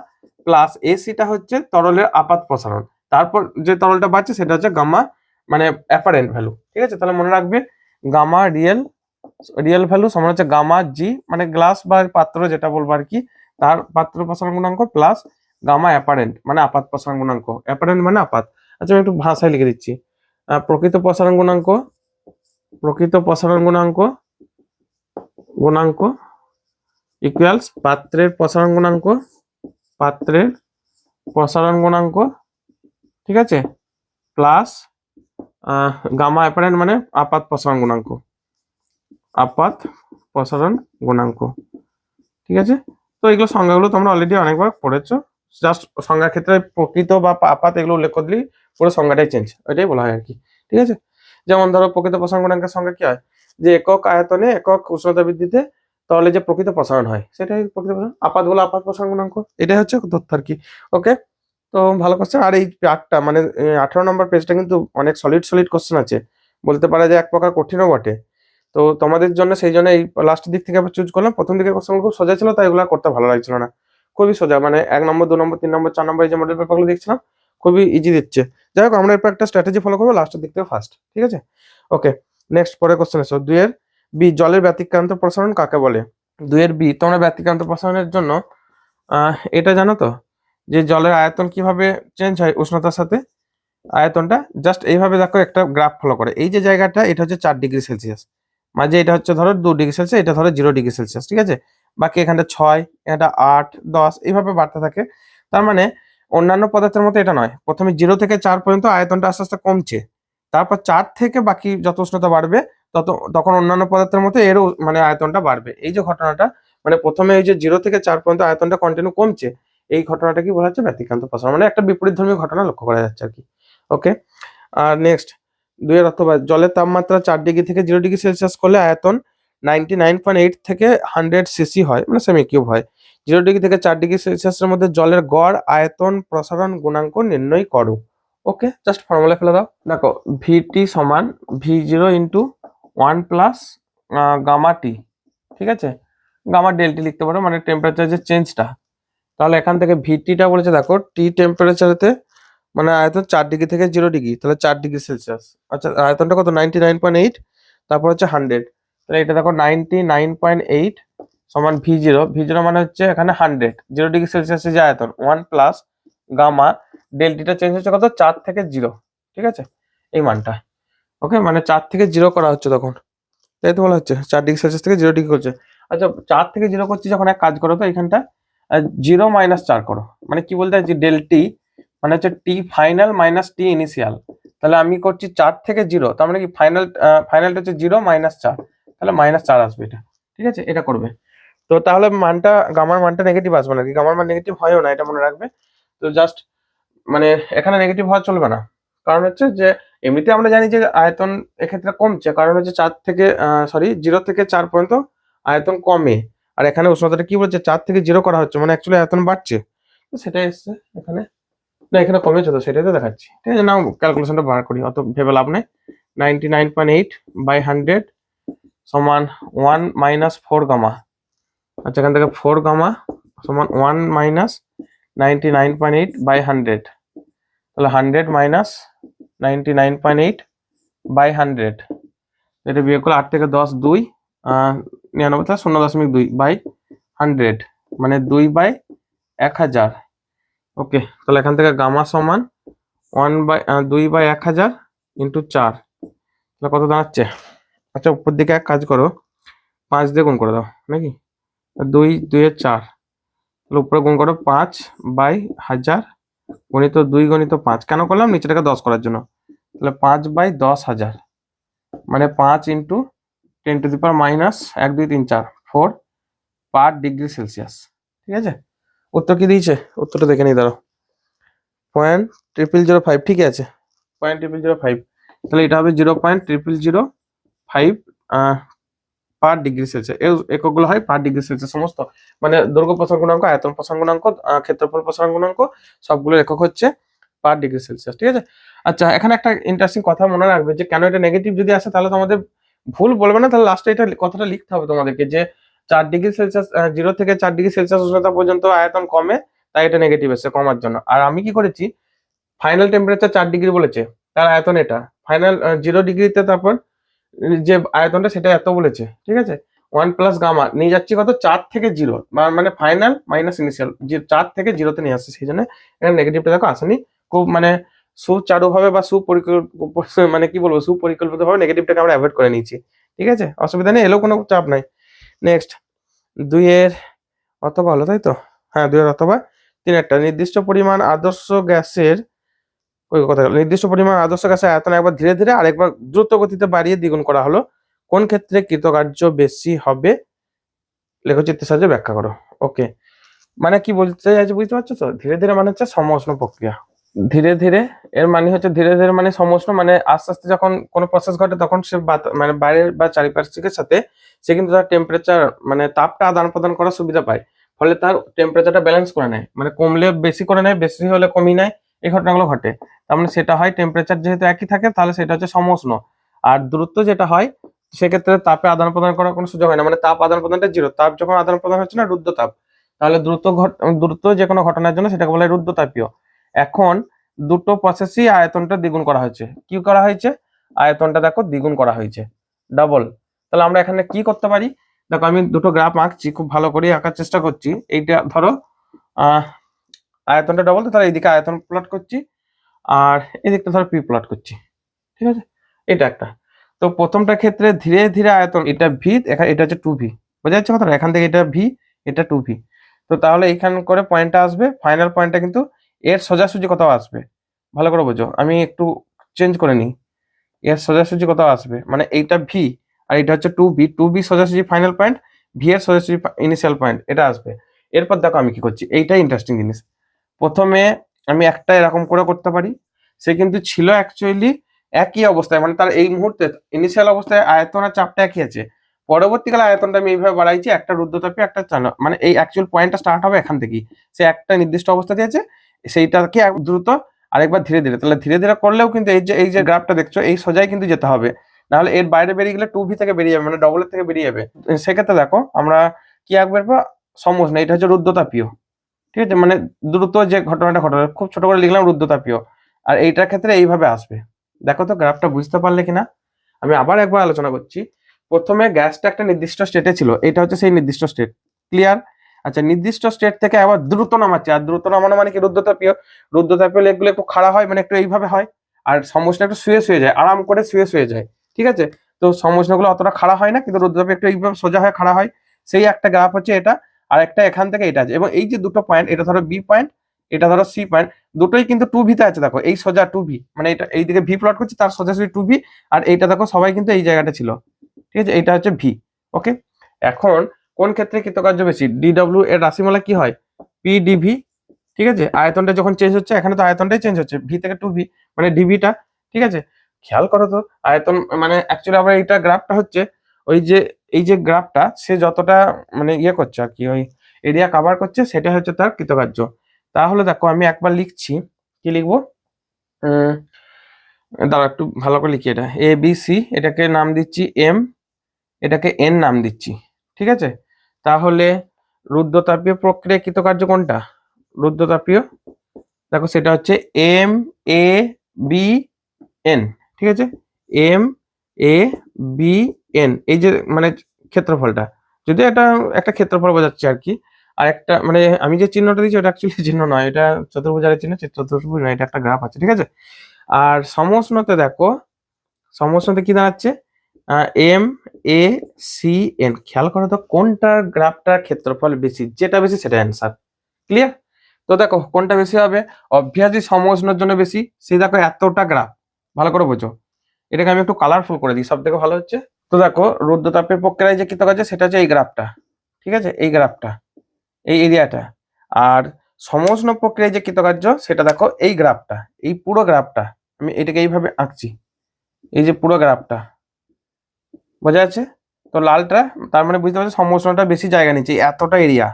প্লাস এসিটা হচ্ছে তরলের আপাত প্রসারণ, তারপর যে তরলটা বাড়ছে সেটা হচ্ছে গামা মানে অ্যাপারেন্ট ভ্যালু। ঠিক আছে, তাহলে মনে রাখবে গামা রিয়েল ভ্যালু সমান হচ্ছে গামা জি মানে গ্লাস বা পাত্র যেটা বলবো আর কি, তার পাত্র প্রসারণ গুণাঙ্ক প্লাস গামা অ্যাপারেন্ট মানে আপাত প্রসারণ গুণাঙ্ক, অ্যাপারেন্ট মানে আপাত। আচ্ছা, আমি একটু ভাষায় লিখে দিচ্ছি, প্রকৃত প্রসারণ গুণাঙ্ক, প্রকৃত প্রসারণ গুণাঙ্ক ইকুয়ালস পাত্রের প্রসারণ গুণাঙ্ক, পাত্রের প্রসারণ গুণাঙ্ক। ঠিক আছে, প্লাস গামা অ্যাপারেন্ট মানে আপাত প্রসারণ গুণাঙ্ক, আপাত প্রসারণ গুণাঙ্ক। ঠিক আছে, তো এগুলো সংজ্ঞাগুলো তোমরা অলরেডি অনেকবার পড়েছো, জাস্ট সংজ্ঞার ক্ষেত্রে প্রকৃত বা আপাত এগুলো উল্লেখ করে দিলেই পুরো সংজ্ঞাটাই চেঞ্জ, ওইটাই বলা হয় আর কি। ঠিক আছে, যেমন ধরো প্রকৃত প্রসারণ গুণাঙ্কের সংজ্ঞা কি হয়, যে একক আয়তনে একক উষ্ণতা বৃদ্ধিতে তাহলে যে প্রকৃত প্রসারণ হয় সেটাই প্রকৃত প্রসারণ, আপাত বলে আপাত প্রসারণ গুণাঙ্ক, এটাই হচ্ছে তথ্য আর কি। ওকে, তো ভালো কোশ্চেন। আর এই পার্টটা মানে 18 নম্বর পেজটা কিন্তু অনেক সলিড কোশ্চেন আছে, বলতে পারা যায় এক প্রকার কঠিনও বটে। তো তোমাদের জন্য সেই জন্য এই লাস্টের দিক থেকে আবার চুজ করলাম, প্রথম দিকে কোশ্চেনগুলো খুব সোজা ছিল তাই এগুলো করতে ভালো লাগছিল না, খুবই সোজা, মানে 1 নম্বর 2 নম্বর 3 নম্বর 4 নম্বর এই যে মডেল পেপারগুলো দেখছিলাম খুবই ইজি দিচ্ছে। যাই হোক, আমরা এরপর একটা স্ট্র্যাটেজি ফলো করবো লাস্টের দিক থেকে ফার্স্ট। ঠিক আছে, ওকে, নেক্সট পরের কোশ্চেন এসো। 2 বি জলের ব্যতিক্রান্ত প্রসারণ কাকে বলে? 2 বি তোমরা ব্যতিক্রান্ত প্রসারণের জন্য এটা জানো তো, যে জলের আয়তন কিভাবে চেঞ্জ হয় উষ্ণতার সাথে, আয়তনটা জাস্ট এইভাবে দেখো একটা গ্রাফ ফলো করে, এই যে জায়গাটা এটা হচ্ছে 4 ডিগ্রি সেলসিয়াস, মাঝে এটা হচ্ছে ধরো 2 ডিগ্রি সেলসিয়াস, এটা ধরো 0 ডিগ্রি সেলসিয়াস, ঠিক আছে। বাকি এখানটা 6, এটা 8, 10 এইভাবে বাড়তে থাকে। তার মানে অন্যান্য পদার্থের মতো এটা নয়, প্রথমে 0 থেকে 4 পর্যন্ত আয়তনটা আস্তে আস্তে কমছে, তারপর 4 থেকে বাকি যত উষ্ণতা বাড়বে তখন অন্যান্য পদার্থের মতো এরও মানে আয়তনটা বাড়বে। এই যে ঘটনাটা, মানে প্রথমে এই যে 0 থেকে 4 পর্যন্ত আয়তনটা কন্টিনিউ কমছে, এই ঘটনাটা কি বলা হচ্ছে ব্যতিক্রান্ত প্রসারণ, মানে একটা বিপরীতধর্মী ঘটনা লক্ষ্য করা যাচ্ছে আর কি। ওকে, আর নেক্সট 2 এর অথবা জলের তাপমাত্রা 4 ডিগ্রি থেকে 0 ডিগ্রি সেলসিয়াস করলে আয়তন 99.8 থেকে 100 সিসি হয়, মানে সেমি কিউব হয়। 0 ডিগ্রি থেকে 4 ডিগ্রি সেলসিয়াসের মধ্যে জলের গড় আয়তন প্রসারণ গুণাঙ্ক নির্ণয় করো। ওকে, জাস্ট ফর্মুলা ফেলে দাও। দেখো ভিটি সমান V0 ইন্টু 1 প্লাস গামা টি, ঠিক আছে। গামা ডেলটি লিখতে পারো, মানে টেম্পারেচার যে চেঞ্জটা। তাহলে এখান থেকে ভিটিটা বলেছে দেখো টি টেম্পারেচারেতে মানে আয়তন 4 ডিগ্রি থেকে 0 ডিগ্রি, তাহলে 4 ডিগ্রি সেলসিয়াস। আচ্ছা আয়তনটা কত 99.8, তারপর হচ্ছে 100, তাহলে এটা দেখো 99.8 সমান V0, V0 মানে হচ্ছে এখানে 100, 0 ডিগ্রি সেলসিয়াসের যে আয়তন 1 প্লাস গামা ডেলটিটা চেঞ্জ হচ্ছে কত 4 থেকে 0, ঠিক আছে, এই মানটা। ওকে, মানে 4 থেকে 0 করা হচ্ছে তখন, তাই তো বলা হচ্ছে 4 ডিগ্রি সেলসিয়াস থেকে 0 ডিগ্রি করছে। আচ্ছা 4 থেকে 0 করছি যখন, এক কাজ করো তো এখানটা 0 - 4 করো, মানে কি বলতে চাইছি ডেলটি মানে হচ্ছে টি ফাইনাল মাইনাস টি ইনিশিয়াল। তাহলে আমি করছি 4 থেকে 0, তার মানে কি ফাইনালটা হচ্ছে 0 - 4, তাহলে -4 আসবে এটা, ঠিক আছে, এটা করবে। তো তাহলে মানটা গামার মানটা নেগেটিভ আসবে নাকি, গামার মান নেগেটিভ হয়ও না, এটা মনে রাখবে। তো জাস্ট মানে এখানে নেগেটিভ হওয়া চলবে না, কারণ হচ্ছে যে এমনিতে আমরা জানি যে আয়তন এক্ষেত্রে কমছে, কারণ হচ্ছে 0 থেকে 4 পর্যন্ত আয়তন কমে, আর এখানে উষ্ণতাটা কি বলছে 4 থেকে 0 করা হচ্ছে, মানে অ্যাকচুয়ালি আয়তন বাড়ছে, তো সেটাই এসছে এখানে। না এখানে কমেছে, তো সেটাই তো দেখাচ্ছি, ঠিক আছে। নাও ক্যালকুলেশনটা বার করি, অত ভেবে লাভ নেই। 99.8/100 সমান 1 - 4 গামা। আচ্ছা এখান থেকে 4 গামা সমান 1 - 99.8/100, তাহলে 100 - 99.8/100, এটা বিয়োগ করলে 8 থেকে 10 2, 99, তাহলে 0.2/100, মানে 2/1000। ওকে, তাহলে এখান থেকে গামা সমান 2/1000 ইন্টু 4, তাহলে কত দাঁড়াচ্ছে। আচ্ছা উপর দিকে এক কাজ করো, 5 দিয়ে গুণ করে দাও নাকি, 2 2 4, তাহলে উপরে গুণ করো 5/1000 গণিত 2 গণিত 5, কেন করলাম নিচেটাকে 10 করার জন্য, তাহলে 5/10,000 মানে 5 ইন্টু 10⁻⁻1 2 3 4 4 পার ডিগ্রি সেলসিয়াস, ঠিক আছে। উত্তর কি দিয়েছে, উত্তরটা দেখে নিই দাঁড়াও। 0.0005, ঠিক আছে, 0.0005, তাহলে এটা হবে 0.0005 পার ডিগ্রি সেলসিয়াস। এর এককগুলো হয় পার ডিগ্রি সেলসিয়াস সমস্ত, মানে দৈর্ঘ্য প্রসারণ গুণাঙ্ক, আয়তন প্রসারণ গুণাঙ্ক, ক্ষেত্রফল প্রসারণ গুণাঙ্ক, সবগুলোর একক হচ্ছে পার ডিগ্রি সেলসিয়াস, ঠিক আছে। আচ্ছা এখানে একটা ইন্টারেস্টিং কথা মনে রাখবে যে কেন এটা নেগেটিভ যদি আসে তাহলে তোমাদের ভুল বলবে না, তাহলে লাস্টে এটা কথাটা লিখতে হবে তোমাদেরকে যে 4 ডিগ্রি সেলসিয়াস 0 থেকে 4 ডিগ্রি সেলসিয়াস উষ্ণতা পর্যন্ত আয়তন কমে, তাই এটা নেগেটিভ এসে কমার জন্য। আর আমি কি করেছি, ফাইনাল টেম্পারেচার 4 ডিগ্রি বলেছে, তার আয়তন এটা ফাইনাল 0 ডিগ্রিতে, তারপর যে আয়তনটা সেটা এত বলেছে, ঠিক আছে। 1 প্লাস গামা নিয়ে যাচ্ছি কত 4 থেকে 0, মানে ফাইনাল মাইনাস ইনিশিয়াল, যে 4 থেকে 0তে নিয়ে আসছে, সেই জন্য এখানে নেগেটিভটা দেখো আসেনি। খুব মানে সুচারুভাবে বা মানে কি বলবো সুপরিকল্পিতভাবে নেগেটিভটাকে আমরা অ্যাভয়েড করে নিয়েছি, ঠিক আছে, অসুবিধা নেই, এলেও কোনো চাপ নাই। নেক্সট 2 এর অথবা হলো, তাই তো, হ্যাঁ 2 এর অথবা 3 একটা নির্দিষ্ট পরিমাণ আদর্শ গ্যাসের নির্দিষ্ট পরিমাণ আদর্শ গ্যাসের আয়তন একবার ধীরে ধীরে আরেকবার দ্রুত গতিতে বাড়িয়ে দ্বিগুণ করা হলো, কোন ক্ষেত্রে কৃতকার্য বেশি হবে, লেখচিত্রের সাহায্যে ব্যাখ্যা করো। ওকে, মানে কি বলতে চাইছে বুঝতে পারছো তো, ধীরে ধীরে মানে হচ্ছে সমউষ্ণ প্রক্রিয়া, ধীরে ধীরে এর মানে হচ্ছে ধীরে ধীরে মানে সমউষ্ণ, মানে আস্তে আস্তে যখন কোনো প্রসেস ঘটে তখন সে মানে বাইরের বা চারিপার্শ্বিকের সাথে সে কিন্তু তার টেম্পারেচার মানে তাপটা আদান প্রদান করার সুবিধা পায়, ফলে তার টেম্পারেচারটা ব্যালেন্স করে নেয়, মানে কমলে বেশি করে নেয়, বেশি হলে কমিয়ে নেয়, এই ঘটনাগুলো ঘটে। তার মানে সেটা হয় টেম্পারেচার যেহেতু একই থাকে তাহলে সেটা হচ্ছে সমউষ্ণ। আর দূরত্ব যেটা হয় সেক্ষেত্রে তাপে আদান প্রদান করার কোনো সুযোগ হয় না, মানে তাপ আদান প্রদানটা জিরো, তাপ যখন আদান প্রদান হচ্ছে না রুদ্ধ তাপ, তাহলে দ্রুত যে কোনো ঘটনার জন্য সেটাকে বলা হয় রুদ্ধতাপীয়। এখন দুটো প্রসেসই আয়তনটা দ্বিগুণ করা হয়েছে, কি করা হয়েছে, আয়তনটা দেখো দ্বিগুণ করা হয়েছে, ডাবল। তাহলে আমরা এখানে কি করতে পারি, দেখো আমি দুটো গ্রাফ আঁকছি, খুব ভালো করে আঁকার চেষ্টা করছি। এইটা ধরো আয়তনটা ডবল, তাহলে এইদিকে আয়তন প্লট করছি, আর এদিকটা ধরো পি প্লট করছি, ঠিক আছে, এটা একটা। তো প্রথমটা ক্ষেত্রে ধীরে ধীরে আয়তন, এটা ভি, এটা হচ্ছে 2v, বোঝা যাচ্ছে কথা? এখান থেকে এটা ভি, এটা 2v। তো তাহলে এইখান করে পয়েন্টটা আসবে, ফাইনাল পয়েন্টটা কিন্তু এর সোজাসুজি কোথাও আসবে। ভালো করে বোঝো, আমি একটু চেঞ্জ করে নিই। এর সোজাসুজি কোথাও আসবে, মানে এইটা ভি আর এটা হচ্ছে 2v সোজাসুজি ফাইনাল পয়েন্ট, ভি এর সোজাসুজি ইনিশিয়াল পয়েন্ট, এটা আসবে। এরপর দেখো আমি কি করছি, এইটাই ইন্টারেস্টিং জিনিস। প্রথমে আমি একটা এরকম করে করতে পারি, সে কিন্তু ছিল অ্যাকচুয়ালি একই অবস্থায়, মানে তার এই মুহূর্তে ইনিশিয়াল অবস্থায় আয়তন আর চাপটা একই আছে। পরবর্তীকালে আয়তনটা আমি এইভাবে বাড়াইছি, একটা রুদ্ধতাপীয় একটা চালনা, মানে এই অ্যাকচুয়াল পয়েন্টটা স্টার্ট হবে এখান থেকেই। সে একটা নির্দিষ্ট অবস্থাতে আছে, সেইটাকে দ্রুত আরেকবার ধীরে ধীরে, তাহলে ধীরে ধীরে করলেও কিন্তু এই যে গ্রাফটা দেখছো, এই সোজাই কিন্তু যেতে হবে, নাহলে এর বাইরে বেরিয়ে গেলে 2v থেকে বেরিয়ে যাবে, মানে ডবলের থেকে বেরিয়ে যাবে। সেক্ষেত্রে দেখো আমরা কি আঁকবো, সমজ না, এটা হচ্ছে রুদ্ধতাপীয়, ঠিক আছে, মানে দ্রুত যে ঘটনাটা ঘটবে, খুব ছোট করে লিখলাম রুদ্ধতাপীয়, আর এইটার ক্ষেত্রে এইভাবে আসবে। দেখো তো গ্রাফটা বুঝতে পারলে কিনা। আমি আবার একবার আলোচনা করছি। প্রথমে গ্যাসটা একটা নির্দিষ্ট স্টেটে ছিল, এটা হচ্ছে সেই নির্দিষ্ট স্টেট, ক্লিয়ার? আচ্ছা, নির্দিষ্ট স্টেট থেকে আবার দ্রুত নামাচ্ছে, আর দ্রুত নামানো মানে কি, রুদ্ধতাপীয়। রুদ্ধতাপীয় লেগগুলো একটু খাড়া হয়, মানে একটু এইভাবে হয়, আর সমুষ্ণ একটু শুয়ে শুয়ে যায়, আরাম করে শুয়ে শুয়ে যায়, ঠিক আছে? তো সমুষ্ণগুলো অতটা খাড়া হয় না, কিন্তু রুদ্ধতাপীয় একটু এইভাবে সোজা হয়ে খাড়া হয়। সেই একটা গ্রাফ হচ্ছে এটা, আর একটা এখান থেকে এটা আছে, এবং এই যে দুটো পয়েন্ট, এটা ধরো বি পয়েন্ট, এটা ধরো সি পয়েন্ট, দুটোই কিন্তু 2v-তে আছে। দেখো এই সোজা 2v, মানে এটা এইদিকে ভি প্লট করছি, তার সোজাসুজি 2v, আর এইটা দেখো সবাই কিন্তু এই জায়গাটা ছিল, ঠিক আছে? এটা হচ্ছে ভি। ওকে, এখন কোন ক্ষেত্রে কৃতকার্য বেশি? ডিডব্লিউ এর রাশিমালা কি হয়? পিডিভি, ঠিক আছে? আয়তনটা যখন চেঞ্জ হচ্ছে, এখানে তো আয়তনটাই চেঞ্জ হচ্ছে, ভি থেকে 2v, মানে ডিভিটা, ঠিক আছে? খেয়াল করো তো, আয়তন মানে অ্যাকচুয়ালি আবার এইটা গ্রাফটা হচ্ছে ওই যে, এই যে গ্রাফটা সে যতটা মানে ইয়ে করছে আর কি, ওই এরিয়া কভার করছে, সেটা হচ্ছে তার কৃতকার্য। তাহলে দেখো আমি একবার লিখছি, কি লিখবো, দাঁড়া একটু ভালো করে লিখি, এটা এ বি সি, এটাকে নাম দিচ্ছি এম, এটাকে এন নাম দিচ্ছি, ঠিক আছে? তাহলে রুদ্ধতাপীয় প্রক্রিয়া কৃতকার্য কোনটা? রুদ্ধতাপীয়, দেখো সেটা হচ্ছে এম এ বি এন, ঠিক আছে? এম এ বি এন, এই যে মানে ক্ষেত্রফলটা, যদি এটা একটা ক্ষেত্রফল বোঝাচ্ছে আর কি। আর একটা মানে আমি যে চিহ্নটা দিচ্ছি ওটা অ্যাকচুয়ালি চিহ্ন নয়, এটা চতুর্ভুজের চিহ্ন, চতুর্ভুজ নয়, এটা একটা গ্রাফ আছে, ঠিক আছে? আর সমষ্ণতে দেখো, সমষ্ণতে কি দাঁড়াচ্ছে, এম এ সি এন। খেয়াল করো তো কোনটার গ্রাফটার ক্ষেত্রফল বেশি, যেটা বেশি সেটা অ্যান্সার, ক্লিয়ার? তো দেখো কোনটা বেশি হবে, অবভিয়াসলি সমষ্ণের জন্য বেশি। সেই দেখো এতটা গ্রাফ, ভালো করে বোঝো, এটাকে আমি একটু কালারফুল করে দিই, সব থেকে ভালো হচ্ছে। তো দেখো রুদ্ধতাপের প্রক্রিয়ায় যে কৃতকার্য সেটা হচ্ছে এই গ্রাফটা, ঠিক আছে? এই গ্রাফটা, এই এরিয়াটা। আর সমষ্ণ প্রক্রিয়ায় যে কৃতকার্য সেটা দেখো এই গ্রাফটা, এই পুরো গ্রাফটা, আমি এটাকে এইভাবে আঁকছি, এই যে পুরো গ্রাফটা, বোঝা যাচ্ছে? তো লালটা, তার মানে বুঝতে পারছি সমষ্ণটা বেশি জায়গা নিচ্ছে, এতটা এরিয়া,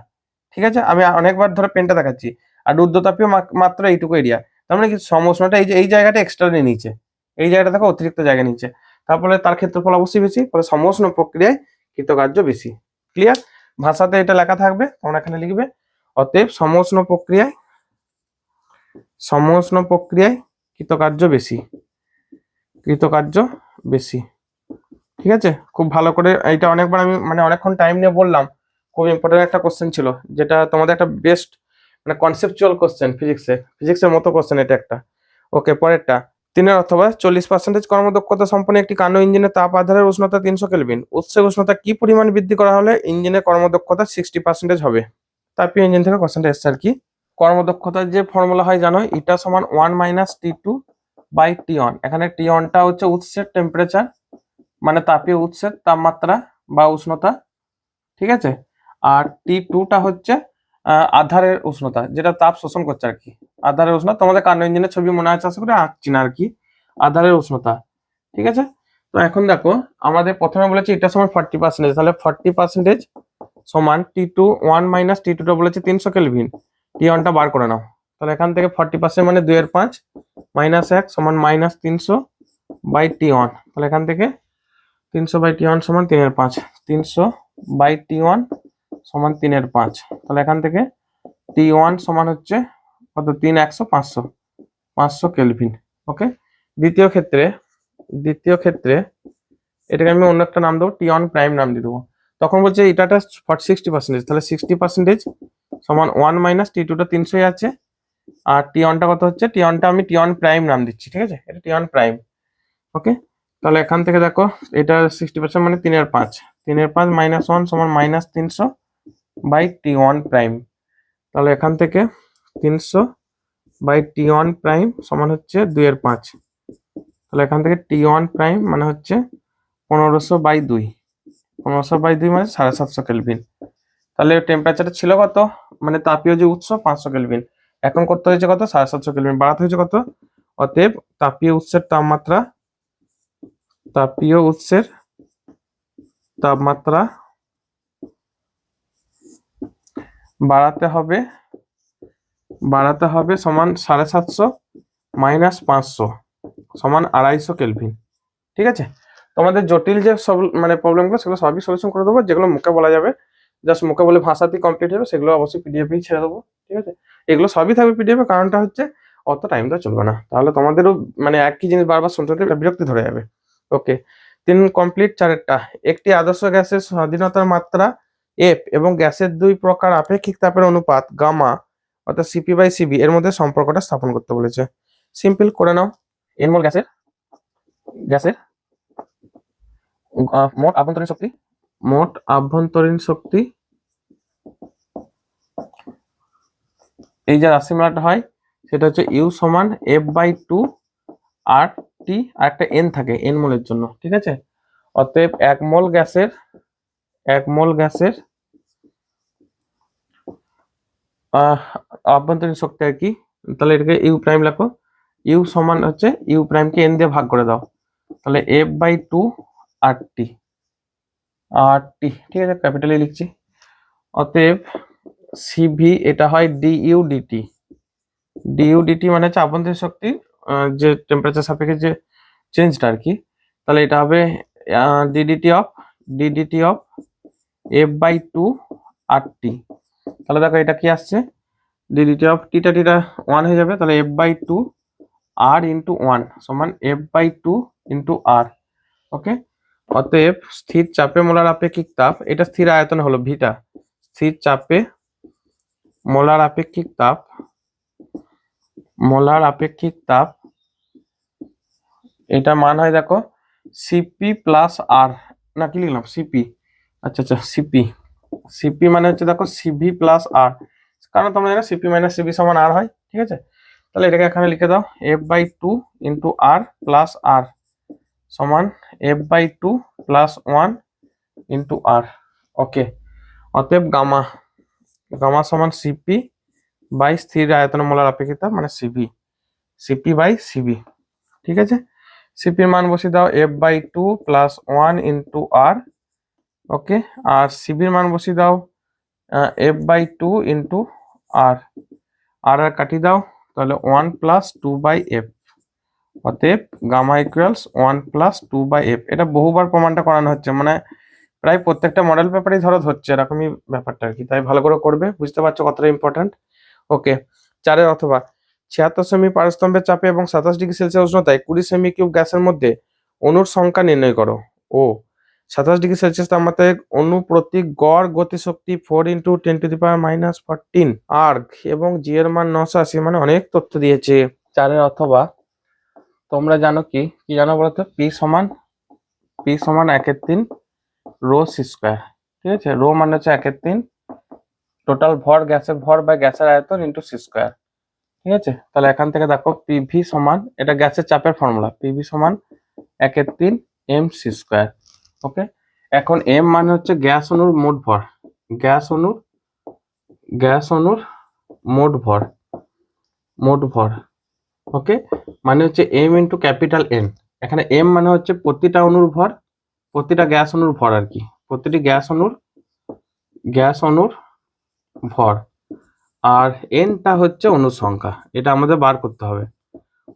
ঠিক আছে? আমি অনেকবার ধরে পেনটা দেখাচ্ছি, আর রুদ্ধতাপীয় মাত্র এইটুকু এরিয়া, তার মানে কি সমষ্ণটা এই যে এই জায়গাটা এক্সট্রা নিয়ে নিচ্ছে, এই জায়গাটা দেখো অতিরিক্ত জায়গা নিচ্ছে, তারপরে তার ক্ষেত্রফল অবশ্যই বেশি, ফলে সমষ্ণ প্রক্রিয়ায় কৃতকার্য বেশি, ক্লিয়ার? ভাষাতে এটা লেখা থাকবে, তোমরা এখানে লিখবে, অতএব সমষ্ণ প্রক্রিয়ায় কৃতকার্য বেশি, কৃতকার্য বেশি, ঠিক আছে? খুব ভালো করে, এটা অনেকবার আমি মানে অনেকক্ষণ টাইম নিয়ে বললাম, খুব ইম্পর্টেন্ট একটা কোশ্চেন ছিল, যেটা তোমাদের একটা বেস্ট মানে কনসেপচুয়াল কোশ্চেন, ফিজিক্সের মতো কোশ্চেন এটা একটা। ওকে, পরেরটা, 3 অথবা 40% কর্মদক্ষতা সম্পন্ন একটি কাণ্ড ইঞ্জিনের তাপ আধারের উষ্ণতা 300 কেলভিন, উৎসের উষ্ণতা কি পরিমাণ বৃদ্ধি করা হলে ইঞ্জিনের কর্মদক্ষতা 60% হবে? তাপীয় ইঞ্জিন থেকে কোশ্চেনটা এসছে আর কি। কর্মদক্ষতার যে ফর্মুলা হয় জানো, ইটা সমান 1 - T2/T1। এখানে T1টা হচ্ছে উৎসের টেম্পারেচার, মানে তাপীয় উৎসের তাপমাত্রা বা উষ্ণতা, ঠিক আছে? আর T2টা হচ্ছে আধারের উষ্ণতা, যেটা তাপ শোষণ করছে আর কি, আধারের উষ্ণতা। তোমাদের কার্নো ইঞ্জিনের ছবি মনে আছে, আশা করি আঁকছি না আর কি, আধারের উষ্ণতা, ঠিক আছে? তো এখন দেখো আমাদের প্রথমে বলেছে এটা সমান 40%, তাহলে 40% সমান T2 1 - T2টা বলেছে 300 কেলভিন, T1টা বার করে নাও। তাহলে এখান থেকে 40% মানে 2/5 -1 সমান -300/T1, তাহলে এখান থেকে 300/T1 সমান 3/5, 300/T1 সমান 3/5, তাহলে এখান থেকে T1 সমান হচ্ছে কত, 3 100 500 কেলভিন। ওকে, দ্বিতীয় ক্ষেত্রে এটাকে আমি অন্য একটা নাম দেবো, T1 প্রাইম নাম দিয়ে দেবো। তখন বলছে এটাটা 60%, তাহলে 60% সমান 1 - T2টা 300 আছে, আর T1টা কত হচ্ছে, T1টা আমি T1 প্রাইম নাম দিচ্ছি, ঠিক আছে? এটা T1 প্রাইম। ওকে, তাহলে এখান থেকে দেখো এটা 60% মানে 3/5, 3/5 - 1 সমান -300 বাই T1 প্রাইম। তাহলে এখান থেকে 300 বাই T1 প্রাইম সমান হচ্ছে 2/5। তাহলে এখান থেকে T1 প্রাইম মানে হচ্ছে 1500 বাই 2, 1500 বাই 2 মানে 750 কেলভিন। তাহলে টেম্পারেচারটা ছিল কত, মানে তাপীয় যে উৎস 500 কেলভিন, এখন করতে হয়েছে কত 750 কেলভিন, বাড়াতে হয়েছে কত। অতএব তাপীয় উৎসের তাপমাত্রা বাড়াতে হবে সমান 750 মাইনাস 500 সমান 250 কেলভিন। ঠিক আছে, তোমাদের জটিল যে সব মানে প্রবলেমগুলো সেগুলো সবই সলিউশন করে দেবো, যেগুলো মুখে বলা যাবে জাস্ট মুখে বলে ভাষাতেই কমপ্লিট হবে সেগুলো অবশ্যই পিডিএফেই ছেড়ে দেবো। ঠিক আছে, এগুলো সবই থাকবে পিডিএফে, কারণটা হচ্ছে অত টাইম তো চলবে না, তাহলে তোমাদেরও মানে একই জিনিস বারবার শুনতে হতে বিরক্তি ধরে যাবে। ওকে, 3 কমপ্লিট। 4টা, একটি আদর্শ গ্যাসের স্বাধীনতার মাত্রা এফ এবং গ্যাসের 2 প্রকার আপেক্ষিক তাপের অনুপাত গামা অর্থাৎ সিপি বাই সিবি এর মধ্যে সম্পর্কটা স্থাপন করতে বলেছে। সিম্পল করে নাও, এন মোল গ্যাসের মোট আভ্যন্তরীণ শক্তি এই যে রাশিমালাটা হয় সেটা হচ্ছে ইউ সমান F/2 আর টি, আর একটা এন থাকে এন মোলের জন্য। ঠিক আছে, অতএব 1 মোল গ্যাসের আভ্যন্তরীণ শক্তি আর কি। তাহলে এটাকে ইউ প্রাইম লেখো, ইউ সমান হচ্ছে ইউ প্রাইমকে এন দিয়ে ভাগ করে দাও, তাহলে F/2 আর টি। ঠিক আছে, ক্যাপিটালে লিখছি। অতএব সিভি এটা হয় ডিইউ ডিটি মানে হচ্ছে আভ্যন্তরীণ শক্তি যে টেম্পারেচার সাপেক্ষে যে চেঞ্জটা আর কি। তাহলে এটা হবে ডিডিটি অফ F/2 আর টি। তাহলে দেখো এটা কি আসছে, ডিডিটি অফ টিটা 1 হয়ে যাবে, তাহলে F/2 আর ইন্টু 1 সমান F/2 ইন্টু আর। ওকে, অতএব স্থির চাপে মোলার আপেক্ষিক তাপ, এটা স্থির আয়তনে হলো ভিটা, স্থির চাপে মোলার আপেক্ষিক তাপ এটা মান হয় দেখো সিপি প্লাস আর, না কি লিখলাম সিপি, আচ্ছা সিপি মানে হচ্ছে দেখো সিভি প্লাস আর, কারণ তোমরা জানো সিপি মাইনাস সিভি সমান আর হয়। ঠিক আছে, তাহলে এটাকে এখানে লিখে দাও F/2 ইন্টু আর প্লাস আর সমান F/2 প্লাস 1 ইন্টু আর। ওকে, অতএব গামা সমান সিপি বাই স্থির আয়তন মোলার আপেক্ষিক তাপ মানে সিপি বাই সিবি। ঠিক আছে, সিপির মান বসিয়ে দাও F/2 প্লাস 1 ইন্টু আর। ওকে, আর সিবির মান বসিয়ে দাও F/2 ইন্টু আর কাটিয়ে দাও, তাহলে 1 প্লাস 2 বাই এফ। অতএব gamma equals 1 plus 2 by F. এটা বহুবার প্রমাণটা করানো হচ্ছে, মানে প্রায় প্রত্যেকটা মডেল পেপারেই ধরো হচ্ছে এরকমই ব্যাপারটা আর কি, তাই ভালো করে করবে, বুঝতে পারছো কতটা ইম্পর্টেন্ট। ওকে, 4 অথবা 76 সেমি পারস্তম্ভের চাপে এবং 27 ডিগ্রি সেলসিয়াস উষ্ণতায় 20 সেমি কিউব গ্যাসের মধ্যে অণুর সংখ্যা নির্ণয় করো। ও 27 ডিগ্রি সেলসিয়াস তাপমাত্রায় অণু প্রতি গড় গতিশক্তি 4 × 10⁻⁻14 আর্গ এবং জি এর মান 980, মানে অনেক তথ্য দিয়েছে। 4 অথবা তোমরা জানো কি জানো বলতো, পি সমান 1/3 রো সি স্কয়ার। ঠিক আছে, রো মানে হচ্ছে 1/3 টোটাল ভর, গ্যাসের ভর বা গ্যাসের আয়তন ইন্টু সি স্কয়ার। ঠিক আছে, তাহলে এখান থেকে দেখো পিভি সমান, এটা গ্যাসের চাপের ফর্মুলা, পিভি সমান 1/3 এম সি স্কয়ার। ওকে, এখন এম মানে হচ্ছে গ্যাস অণুর মোট ভর, গ্যাস অণুর মোট ভর। ওকে, মানে হচ্ছে এম ইন্টু ক্যাপিটাল এন। এখানে এম মানে হচ্ছে প্রতিটা অণুর ভর, প্রতিটা গ্যাস অণুর ভর আর কি, প্রতিটি গ্যাস অণুর ভর, আর এনটা হচ্ছে অণুর সংখ্যা। এটা আমাদের বার করতে হবে,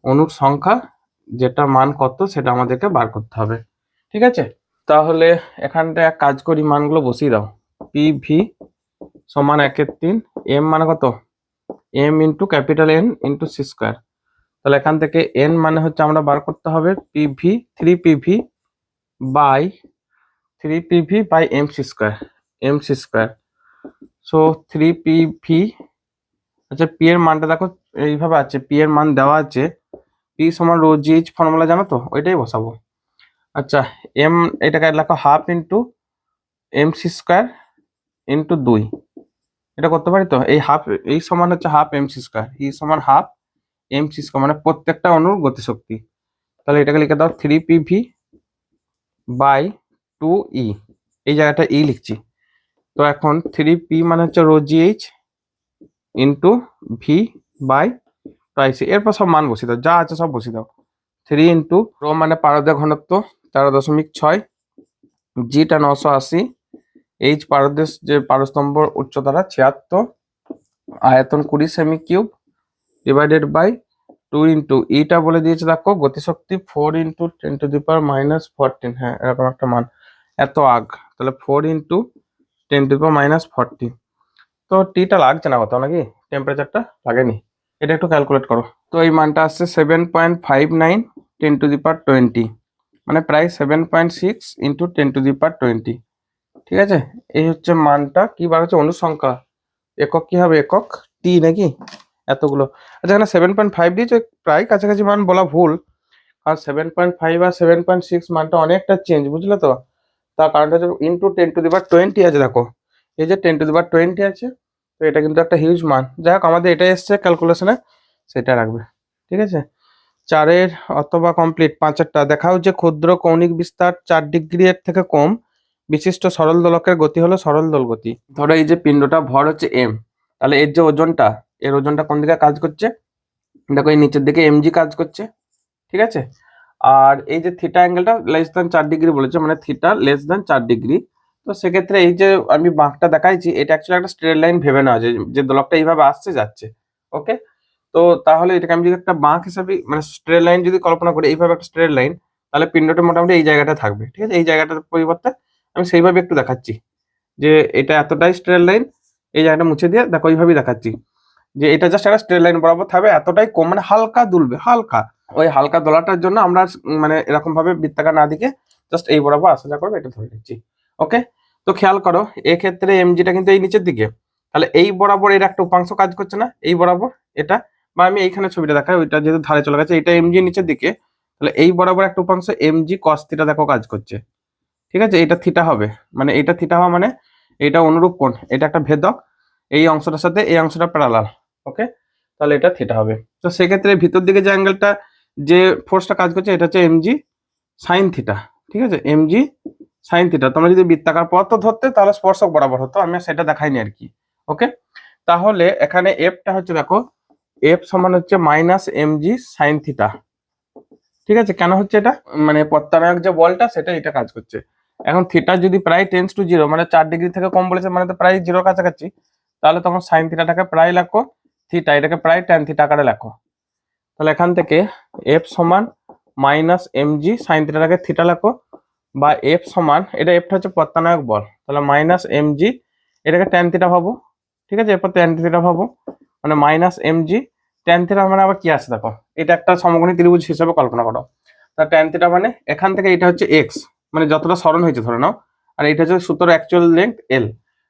অণুর সংখ্যা যেটা মান কত সেটা আমাদেরকে বার করতে হবে। ঠিক আছে, তাহলে এখানটা এক কাজ করি, মানগুলো বসিয়ে দাও। পিভি সমান 1/3, এম মানে কত, M into capital N into C square. তাহলে এখান থেকে এন মানে হচ্ছে আমরা বার করতে হবে PV 3 PV by M C square. So 3 PV, আচ্ছা পি এর মানটা দেখো এইভাবে আছে, পি এর মান দেওয়া আছে, পি সমান রো জি এইচ ফর্মুলা জানো তো, ওইটাই বসাবো। আচ্ছা এম, এটাকে লেখো half into MC square into 2, এটা করতে পারি তো। এই হাফ, এই সমান হচ্ছে হাফ এমসি স্কোয়ার, ই সমান হাফ এমসি স্কোয়ার, মানে প্রত্যেকটা অণুর গতিশক্তি। তাহলে এটাকে লিখে দাও 3 PV বাই 2E, এই জায়গাটা ই লিখছি। তো এখন 3P মানে হচ্ছে rho GH into V by twice, এরপর সব মান বসিয়ে দাও, যা আছে সব বসিয়ে দাও। 3 ইন্টু রো মানে পারদের ঘনত্ব 13.6, জিটা 980, এইচ পারদের যে পারস্তম্ভ উচ্চতাটা 76, আয়তন 20 সেমি cube, divided by 2 into eta বলে দিয়েছে দেখো গতিশক্তি 4 ইন্টু 10⁻⁻14, হ্যাঁ এরকম একটা মান, এত আগ, তাহলে 4 ইন্টু 10⁻⁻14। তো টিটা লাগছে না কোথাও নাকি, টেম্পারেচারটা লাগেনি, এটা একটু ক্যালকুলেট করো। তো এই মানটা আসছে 7.59 10⁻20, মানে প্রায় 7.6 ইন্টু 10⁻20। ঠিক আছে, এই হচ্ছে মানটা। কি বার হচ্ছে অনুসংখ্যা, একক কি হবে, একক টি নাকি, এতগুলো। আচ্ছা এখানে 7.5 দিয়েছে, প্রায় কাছাকাছি মান বলা ভুল, আর 7.5 আর 7.6 মানটা অনেকটা চেঞ্জ, বুঝলে তো। তার কারণটা হচ্ছে ইন্টু 10⁻20 আছে, দেখো এই যে 10⁻20 আছে, তো এটা কিন্তু একটা হিউজ মান। যাই হোক আমাদের এটা এসছে ক্যালকুলেশনে, সেটা রাখবে। ঠিক আছে, 4 অথবা কমপ্লিট 5টা দেখাও যে ক্ষুদ্র কৌণিক বিস্তার 4 ডিগ্রি এর থেকে কম বিশিষ্ট সরল দোলকের গতি হলো সরল দোল গতি। ধরো এই যে পিণ্ডটা ভর হচ্ছে এম, তাহলে এর যে ওজনটা, এর ওজনটা কোন দিকে কাজ করছে, দেখো এই নিচের দিকে এমজি কাজ করছে। ঠিক আছে, আর এই যে থিটা অ্যাঙ্গেলটা লেস দেন 4 ডিগ্রি বলেছে, মানে থিটা লেস দেন 4 ডিগ্রি। তো সেক্ষেত্রে এই যে আমি বাঁকটা দেখাইছি, এটা অ্যাকচুয়ালি একটা স্ট্রেট লাইন ভেবে নেওয়া যায়, যে দোলকটা এইভাবে আসছে যাচ্ছে। ওকে, তো তাহলে এটাকে আমি যদি একটা বাঁক হিসাবে, মানে স্ট্রেট লাইন যদি কল্পনা করি, এইভাবে একটা স্ট্রেট লাইন, তাহলে পিণ্ডটা মোটামুটি এই জায়গাটা থাকবে। ঠিক আছে, এই জায়গাটার পরিবর্তে আমি সেইভাবে একটু দেখাচ্ছি, যে এটা এতটাই স্ট্রেট লাইন, এই জায়গাটা মুছে দিয়ে দেখো এইভাবেই দেখাচ্ছি, যে এটা জাস্ট একটা স্ট্রেট লাইন বরাবর থাকবে, এতটাই কম, মানে হালকা দুলবে, হালকা। ওই হালকা দোলাটার জন্য আমরা মানে এরকম ভাবে বৃত্তাকার না দিকে জাস্ট এই বরাবর আসা যা করবে, এটা ধরে নিচ্ছি। ওকে, তো খেয়াল করো এক্ষেত্রে এমজিটা কিন্তু এই নিচের দিকে, তাহলে এই বরাবর এর একটা উপাংশ কাজ করছে না, এই বরাবর এটা, বা আমি এইখানে ছবিটা দেখাই, ওইটা যেহেতু ধারে চলে গেছে, এটা এমজি নিচের দিকে, তাহলে এই বরাবর একটা উপাংশ এমজি কস থিটা দেখো কাজ করছে। ঠিক আছে, এটা থিটা হবে, মানে এটা থিটা হওয়া মানে এটা অনুরূপ কোণ, এটা একটা ভেদক, এই অংশটার সাথে এই অংশটা প্যারালাল। ওকে, তাহলে এটা থিটা হবে। তো সেক্ষেত্রে ভিতর দিকে যে অ্যাঙ্গেলটা, যে ফোর্সটা কাজ করছে, এটা হচ্ছে এমজি সাইন থিটা। ঠিক আছে, এমজি সাইন থিটা। তোমরা যদি বৃত্তাকার পথ ধরতে তাহলে স্পর্শক বরাবর হতো, আমি সেটা দেখাইনি আর কি। ওকে, তাহলে এখানে এফটা হচ্ছে দেখো, এফ সমান হচ্ছে মাইনাস এমজি সাইন থিটা। ঠিক আছে, কেন হচ্ছে এটা, মানে প্রত্যানায়ক যে বলটা সেটা এটা কাজ করছে। এখন থিটা যদি প্রায় টেন্স টু 0, মানে 4 ডিগ্রি থেকে কম বলেছে, মানে তো প্রায় 0 কাছাকাছি, তাহলে তখন সাইন থিটাটাকে প্রায় লেখো, থিটা এটাকে প্রায় ট্যান থিটা আকারে লেখো। তাহলে এখান থেকে এফ সমান মাইনাস এমজি সাইন থিটাটাকে থিটা লেখো, বা এফ সমান, এটা এফটা হচ্ছে প্রত্যানায়ক বল, তাহলে মাইনাস এমজি এটাকে ট্যান থিটা ভাবো। ঠিক আছে, এরপর ট্যান থিটা ভাবো, মানে মাইনাস এমজি ট্যান থিটা মানে আবার কি আছে দেখো, এটা একটা সমকোণী ত্রিভুজ হিসেবে কল্পনা করো। তা ট্যান থিটা মানে এখান থেকে এটা হচ্ছে এক্স, মানে যতটা সরণ হয়েছে ধরে নাও, আর এটা হচ্ছে সূত্র অ্যাকচুয়াল লেন্থ এল,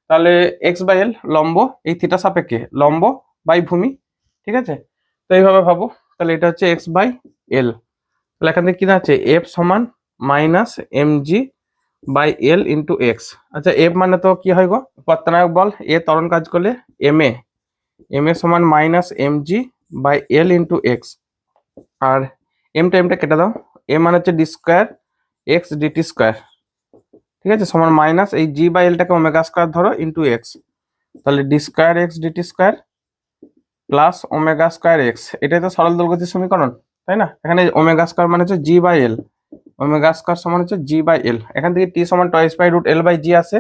তাহলে এক্স বাই এল লম্ব, এই থিটা সাপেক্ষে লম্ব বাই ভূমি। ঠিক আছে, তো এইভাবে ভাবো, তাহলে এটা হচ্ছে এক্স বাই এল, তাহলে এখান থেকে কি দাঁড়াচ্ছে, এফ সমান minus MG by L into X. আচ্ছা এফ মানে তো কি হয় গো, প্রত্যানায়ক বল, এ ত্বরণ কাজ করলে এম এ, এম এ সমান minus MG by L into X, আর এমটা কেটে দাও, এম মানে হচ্ছে D square X DT square. ঠিক আছে, সমান মাইনাস এই জি বাই এলটাকে ওমেগা স্কোয়ার ধরো ইন্টু এক্স, তাহলে D square X DT square plus omega square X, এটাই তো সরল দোলগতির সমীকরণ, তাই না। এখানে ওমেগা স্কোয়ার মানে হচ্ছে G by L, omega square সমান হচ্ছে জি বাই এল, এখান থেকে টি সমান টয়েস by root L by G আসে,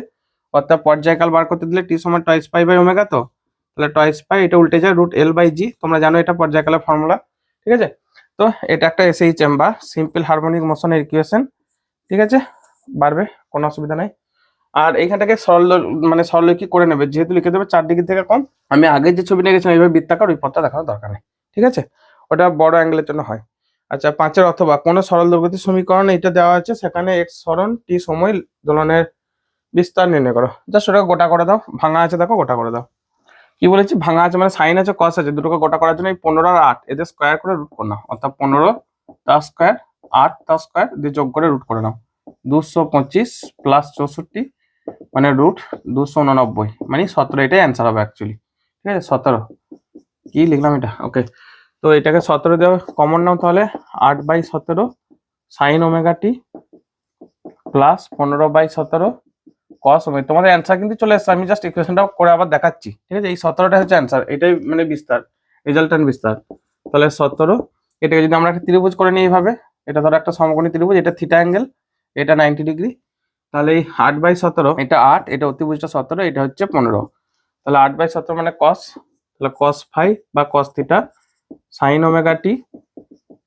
অর্থাৎ পর্যায়কাল বার করতে দিলে টি সমান টয়েস পাই বাই ওমেগা, তো তাহলে টয়েস পাই এটা উল্টে যায় রুট এল বাই জি, তোমরা জানো এটা পর্যায়কালের ফর্মুলা। ঠিক আছে, তো এটা একটা এসএইচ বা সিম্পল হারমোনিক মোশনের ইকুয়েশন। ঠিক আছে, বাড়বে, কোনো অসুবিধা নাই। আর এইখানটাকে সরল, মানে সরলরৈখিক করে নেবে, যেহেতু লিখে দেবে 4 ডিগ্রি থেকে কম, আমি আগে যে ছবি নিয়ে গেছিলাম এইভাবে বৃত্তাকার, ওই পথটা দেখানোর দরকার নেই। ঠিক আছে, ওটা বড় অ্যাঙ্গেলের জন্য হয়। আচ্ছা 5 অথবা কোন সরল দোলগতির সমীকরণ এটা দেওয়া আছে, সেখানে এক্স সরণ টি সময় দোলনের বিস্তার নির্ণয় করো, জাস্ট ওটা গোটা করে দাও, ভাঙা আছে দেখো গোটা করে দাও। কি বলেছি, ভাঙা আছে মানে সাইন আছে কস আছে, দুটোকে গোটা করার জন্য এই 15 আর 8 এদের স্কোয়ার করে রুট করো, অর্থাৎ 15 তার স্কোয়ার 8 তার স্কোয়ার দিয়ে যোগ করে রুট করে নাও। 225 প্লাস 64 মানে রুট 289, মানে 17, এটাই অ্যান্সার হবে অ্যাকচুয়ালি। ঠিক আছে, 17 কি লিখলাম এটা, ওকে। তো এটাকে 17 দেওয়া কমন নাও, তাহলে 8/17 সাইন ওমেগা টি প্লাস 15/17 কস ওমেগা। তোমাদের অ্যান্সার কিন্তু চলে এসছে, আমি জাস্ট ইকুয়েশনটা করে আবার দেখাচ্ছি। ঠিক আছে, এই 17টা হচ্ছে অ্যান্সার, এটাই মানে বিস্তার, রেজাল্টেন্ট বিস্তার। তাহলে 17, এটাকে যদি আমরা একটা ত্রিভুজ করে নিই এইভাবে, এটা ধরো একটা সমকোণী ত্রিভুজ, এটা থিটা অ্যাঙ্গেল, এটা 90 ডিগ্রি। তাহলে এই 8/17, এটা 8, এটা অতিভুজটা 17, এটা হচ্ছে 15। তাহলে 8/17 মানে কস, তাহলে কস ফাই বা cos theta sine omega T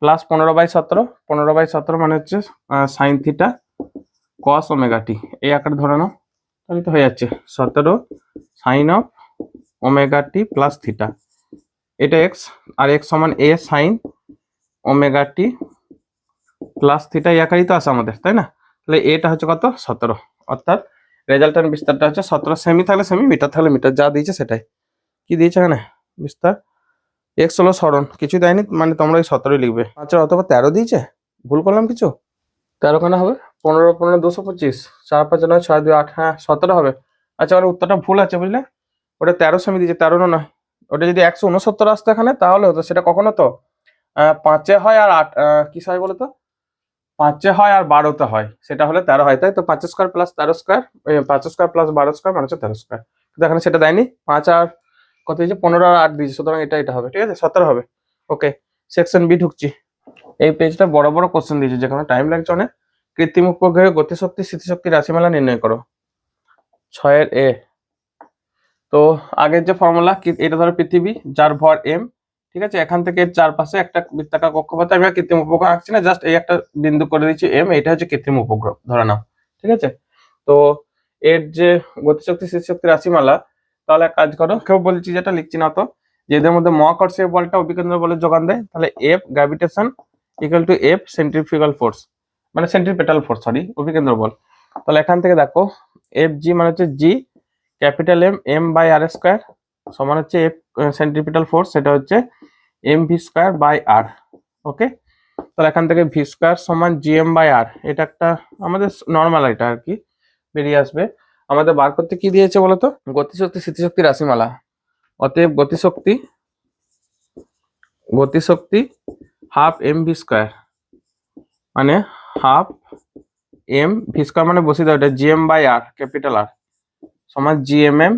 plus 15/17, 15/17 মানে হচ্ছে sine theta cos omega T, এই আকারে ধরে নাও। তাহলে তো হয়ে যাচ্ছে 17 sine of omega T plus theta, এটা এক্স, আর এক্স সমান A sine omega T plus theta, এই আকারেই তো আছে আমাদের, তাই না? তাহলে এটা হচ্ছে কত, 17, অর্থাৎ রেজাল্টেন্ট বিস্তারটা হচ্ছে 17। সেমি থাকলে সেমি, মিটার থাকলে মিটার, যা দিয়েছে সেটাই। কি দিয়েছে এখানে বিস্তার, এক্স হলো সরণ, কিছু দেয়নি, মানে তোমরা এই 17 লিখবে। আচ্ছা, অথবা 13 দিয়েছে, ভুল করলাম কিছু? 13 কেন হবে, 15 15 225, 4 5 9 6 2 8, হ্যাঁ 17 হবে। আচ্ছা, ওর উত্তরটা ভুল আছে বুঝলে, ওটা 13 সেমি দিয়েছে, 13 নয়। ওটা যদি 169 আসতো এখানে তাহলে হতো, সেটা কখনো তো 5-এ হয় আর 8 কি হয় বলো তো, 5-এ হয় আর 12-তে হয়, সেটা হলে 13 হয়, তাই তো। 5 square plus 13 square, 5 square plus 12 square মানে হচ্ছে 13 স্কোয়ার, কিন্তু এখানে সেটা দেয়নি। 5 আর কত দিয়েছে, 15 আর 8 দিয়েছে, সুতরাং এটা হবে, ঠিক আছে, 17 হবে। ওকে, সেকশন বি ঢুকছি। এই পেজটা বড় বড় কোশ্চেন দিয়েছে, যেখানে টাইম লাগছে অনেক। কৃত্রিম উপগ্রহে গতিশক্তি স্থিতিশক্তি রাশিমালা নির্ণয় করো, 6-এর এ। তো আগের যে ফর্মুলা, এটা ধরো পৃথিবী, যার ভর এম, ঠিক আছে, এখান থেকে চারপাশে একটা বৃত্তাকার কক্ষপথে, আমি কৃত্রিম উপগ্রহ আঁকছি না, জাস্ট এই একটা বিন্দু করে দিচ্ছি এম, এটা হচ্ছে কৃত্রিম উপগ্রহ ধরে নাও, ঠিক আছে। তো এর যে গতিশক্তি স্থিতিশক্তি রাশিমালা, তাহলে এক কাজ করো, কেউ বলছি যেটা লিখছি না তো, যে এদের মধ্যে মহাকর্ষীয় বলটা অভিকেন্দ্র বলের যোগান দেয়, তাহলে F gravitation equal to F centrifugal force, মানে সেন্ট্রিপেটাল ফোর্স, সরি, অভিকেন্দ্র বল। তাহলে এখান থেকে দেখো এফ জি মানে হচ্ছে G capital M M by R square সমান হচ্ছে এফ সেন্ট্রিপিটাল ফোর্স, সেটা হচ্ছে M V square by R. Okay, তাহলে এখান থেকে ভি স্কোয়ার সমান জি এম বাই আর, এটা একটা আমাদের নর্মাল, এটা আর কি বেরিয়ে আসবে। আমাদের বার করতে কি দিয়েছে বলতো, গতিশক্তি স্থিতিশক্তি রাশিমালা। অতএব গতিশক্তি হাফ এম ভি স্কোয়ার, মানে হাফ এম ভি স্কোয়ার, মানে বসিয়ে দাও, এটা G M by R capital R সমান জি এম এম,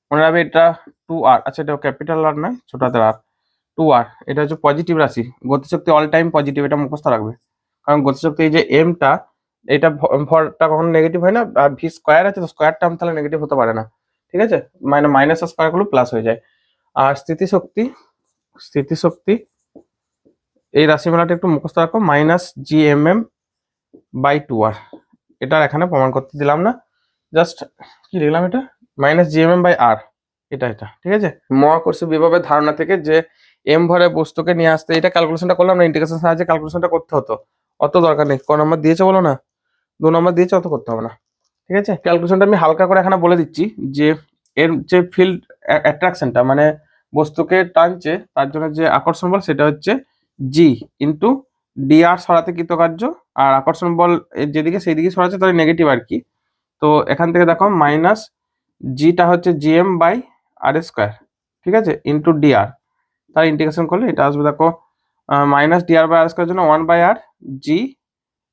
মনে রাখবে এটা 2r, আচ্ছা এটা ক্যাপিটাল আর নয়, ছোট হাতের আর, 2r, এটা হচ্ছে পজিটিভ রাশি। গতিশক্তি অল টাইম পজিটিভ, এটা মুখস্থ রাখবে, কারণ গতিশক্তি এই যে এমটা, এটা ভরটা কখনো নেগেটিভ হয় না, আর ভি স্কোয়ার আছে তো স্কোয়ার টার্ম তাহলে নেগেটিভ হতে পারে না, ঠিক আছে, মানে মাইনাস স্কোয়ার গুলো প্লাস হয়ে যায়। আর স্থিতিশক্তি এই রাশিমালাটা একটু মুখস্থ রাখো, minus G M M by 2r, এটা এখানে প্রমাণ করতে দিলাম না, জাস্ট কি লিখলাম, এটা minus G M M by R, এটা ঠিক আছে। মহাকর্ষীয় বিভবের ধারণা থেকে যে এম ভরে বস্তুকে নিয়ে আসতে, এটা ক্যালকুলেশনটা করলাম না, ইন্টিগ্রেশন সাহায্যে ক্যালকুলেশনটা করতে হতো, অত দরকার নেই। ক নম্বর দিয়েছে বলো না, 2 নম্বর দিয়েছে, অত করতে হবে না, ঠিক আছে। ক্যালকুলেশনটা আমি হালকা করে এখানে বলে দিচ্ছি, যে এর যে ফিল্ড অ্যাট্রাকশনটা, মানে বস্তুকে টানছে তার জন্য যে আকর্ষণ বল, সেটা হচ্ছে জি ইন্টু ডিআর সরাতে কৃতকার্য, আর আকর্ষণ বল যেদিকে সেই দিকে সরাচ্ছে তাহলে নেগেটিভ আর কি। তো এখান থেকে দেখো মাইনাস জিটা হচ্ছে জিএম বাই আর স্কোয়ার, ঠিক আছে, ইন্টু ডিআর, তার ইন্টিগ্রেশন করলে এটা আসবে দেখো minus DR by R square জন্য 1/r জি